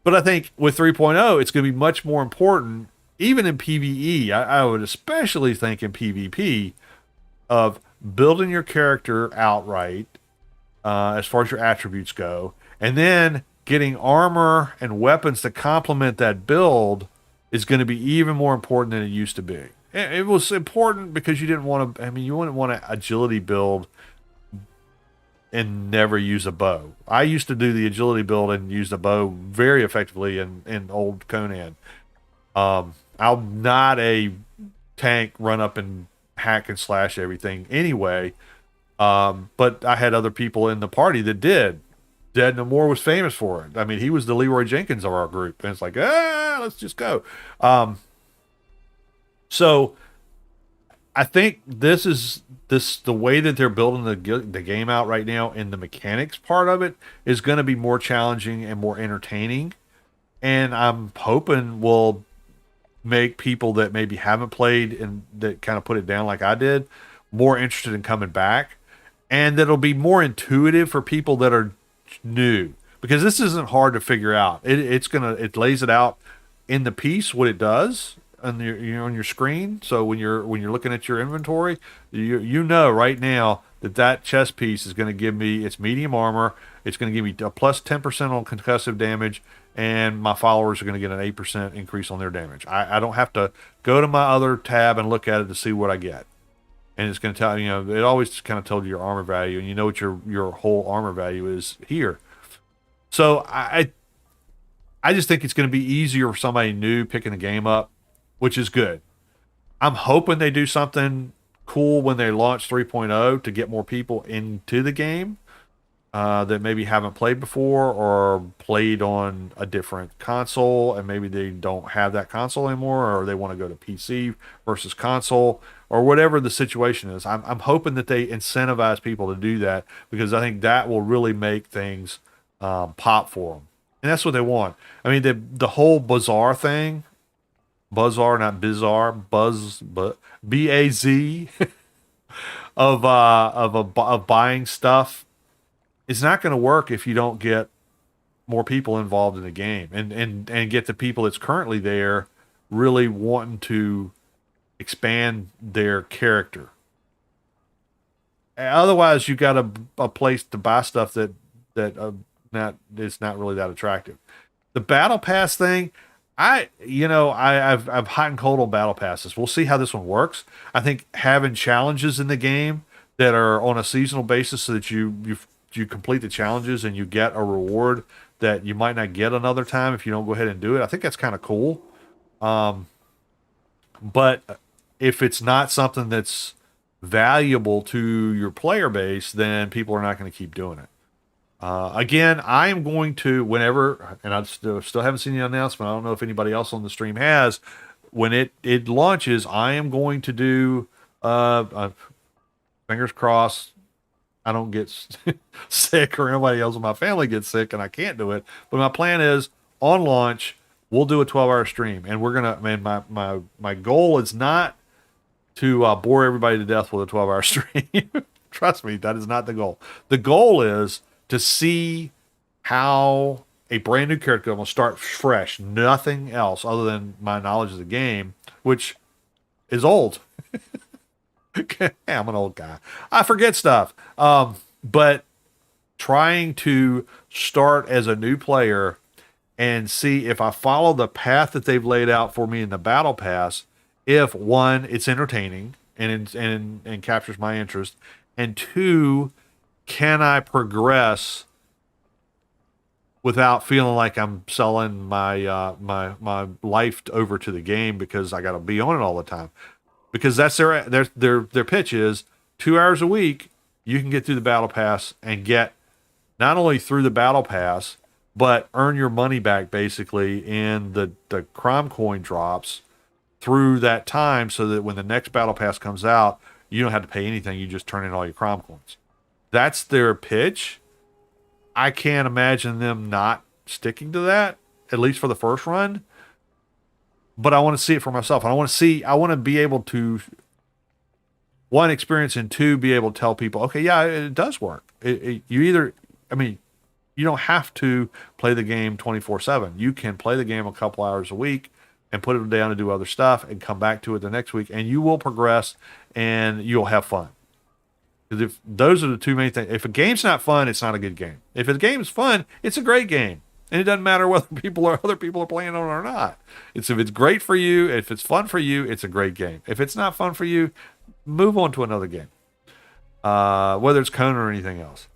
I think with 3.0, it's going to be much more important. Even in PvE, I would especially think in PvP, of building your character outright as far as your attributes go, and then getting armor and weapons to complement that build is going to be even more important than it used to be. It was important because you didn't want to, you wouldn't want an agility build and never use a bow. I used to do the agility build and use the bow very effectively in old Conan. I'm not a tank run up and hack and slash everything anyway. But I had other people in the party that did. Dead No More was famous for it. He was the Leroy Jenkins of our group. And it's like, let's just go. So I think this the way that they're building the game out right now, and the mechanics part of it is going to be more challenging and more entertaining. And I'm hoping will make people that maybe haven't played and that kind of put it down like I did more interested in coming back, and that'll be more intuitive for people that are new, because this isn't hard to figure out. It lays it out in the piece what it does on your on your screen. So when you're looking at your inventory, you know right now that chest piece is going to give me its medium armor. It's going to give me a plus 10% on concussive damage, and my followers are going to get an 8% increase on their damage. I don't have to go to my other tab and look at it to see what I get. And it's going to tell it always kind of told you your armor value, and you know what your whole armor value is here. So I just think it's going to be easier for somebody new picking the game up, which is good. I'm hoping they do something cool when they launch 3.0 to get more people into the game that maybe haven't played before or played on a different console, and maybe they don't have that console anymore, or they want to go to PC versus console, or whatever the situation is. I'm hoping that they incentivize people to do that, because I think that will really make things pop for them. And that's what they want. I mean, the whole bazaar thing, Buzzar, not bizarre, but BAZ of buying stuff is not going to work if you don't get more people involved in the game, and get the people that's currently there really wanting to expand their character. Otherwise, you got a place to buy stuff that not it's not really that attractive. The battle pass thing, I've hot and cold on battle passes. We'll see how this one works. I think having challenges in the game that are on a seasonal basis, so that you complete the challenges and you get a reward that you might not get another time if you don't go ahead and do it. I think that's kind of cool. But if it's not something that's valuable to your player base, then people are not going to keep doing it. Again, I am going to, whenever, and I still haven't seen the announcement. I don't know if anybody else on the stream has. When it launches, I am going to do, fingers crossed, I don't get sick or anybody else in my family gets sick and I can't do it. But my plan is, on launch, we'll do a 12-hour stream, and we're gonna. Man, my goal is not to bore everybody to death with a 12-hour stream. Trust me, that is not the goal. The goal is to see how a brand new character will start fresh, nothing else other than my knowledge of the game, which is old. I'm an old guy. I forget stuff. But trying to start as a new player and see if I follow the path that they've laid out for me in the battle pass, if one, it's entertaining and captures my interest, and two, can I progress without feeling like I'm selling my my life over to the game because I got to be on it all the time? Because that's their pitch is 2 hours a week. You can get through the battle pass and get not only through the battle pass, but earn your money back basically in the crime coin drops through that time, so that when the next battle pass comes out, you don't have to pay anything. You just turn in all your crime coins. That's their pitch. I can't imagine them not sticking to that, at least for the first run. But I want to see it for myself. I want to be able to, one, experience, and two, be able to tell people, okay, yeah, it does work. You don't have to play the game 24/7. You can play the game a couple hours a week and put it down and do other stuff and come back to it the next week, and you will progress and you'll have fun. Because if those are the two main things. If a game's not fun, it's not a good game. If a game is fun, it's a great game. And it doesn't matter whether other people are playing on it or not. If it's great for you, if it's fun for you, it's a great game. If it's not fun for you, move on to another game. Whether it's Conan or anything else.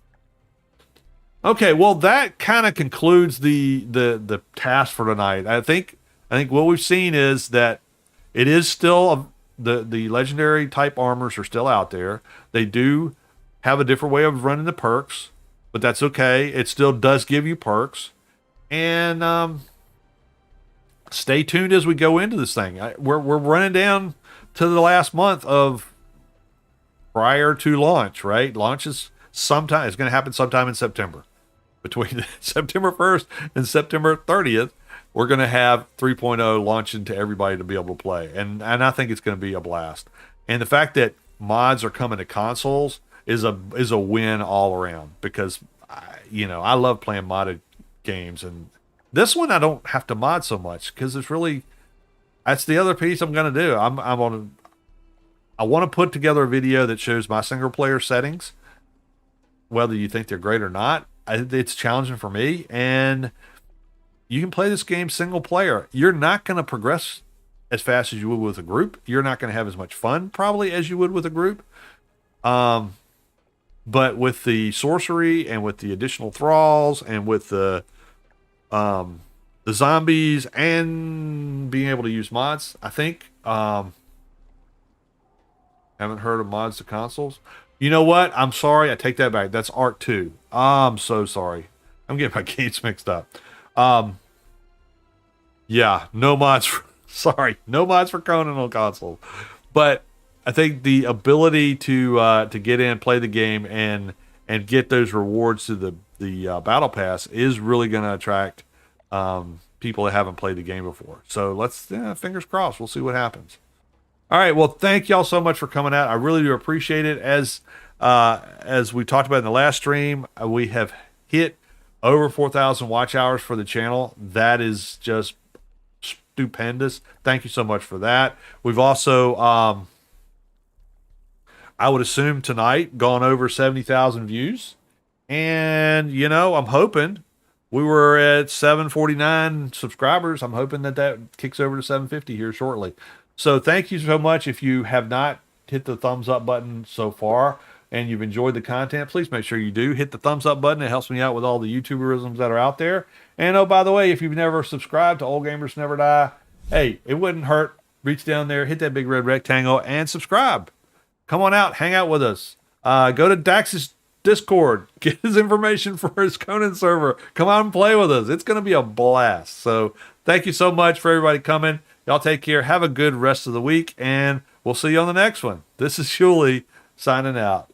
Okay, well, that kind of concludes the task for tonight. I think what we've seen is that it is still the legendary type armors are still out there. They do have a different way of running the perks, but that's okay. It still does give you perks. And stay tuned as we go into this thing. We're running down to the last month of prior to launch, right? Launch is sometime, it's going to happen sometime in September. Between September 1st and September 30th, we're going to have 3.0 launching to everybody to be able to play. And I think it's going to be a blast. And the fact that mods are coming to consoles is a win all around, because I love playing modded games, and this one I don't have to mod so much because it's really, that's the other piece I'm going to do. I want to put together a video that shows my single player settings, whether you think they're great or not. It's challenging for me, and you can play this game single player. You're not going to progress as fast as you would with a group. You're not going to have as much fun probably as you would with a group. But with the sorcery and with the additional thralls and with the zombies and being able to use mods, I think, haven't heard of mods to consoles. You know what? I'm sorry. I take that back. That's Art 2. I'm so sorry. I'm getting my games mixed up. Yeah, no mods. Sorry, no mods for Conan on console. But I think the ability to get in, play the game, and get those rewards to the battle pass is really going to attract people that haven't played the game before. So let's fingers crossed. We'll see what happens. All right. Well, thank y'all so much for coming out. I really do appreciate it. As we talked about in the last stream, we have hit over 4,000 watch hours for the channel. That is just stupendous. Thank you so much for that. We've also, I would assume tonight, gone over 70,000 views. And, I'm hoping, we were at 749 subscribers. I'm hoping that kicks over to 750 here shortly. So thank you so much. If you have not hit the thumbs up button so far and you've enjoyed the content, please make sure you do hit the thumbs up button. It helps me out with all the YouTuberisms that are out there. And oh, by the way, if you've never subscribed to Old Gamers Never Die, hey, it wouldn't hurt. Reach down there, hit that big red rectangle, and subscribe. Come on out, hang out with us. Go to Dax's Discord, get his information for his Conan server. Come out and play with us. It's going to be a blast. So thank you so much for everybody coming. Y'all take care. Have a good rest of the week, and we'll see you on the next one. This is Shuli signing out.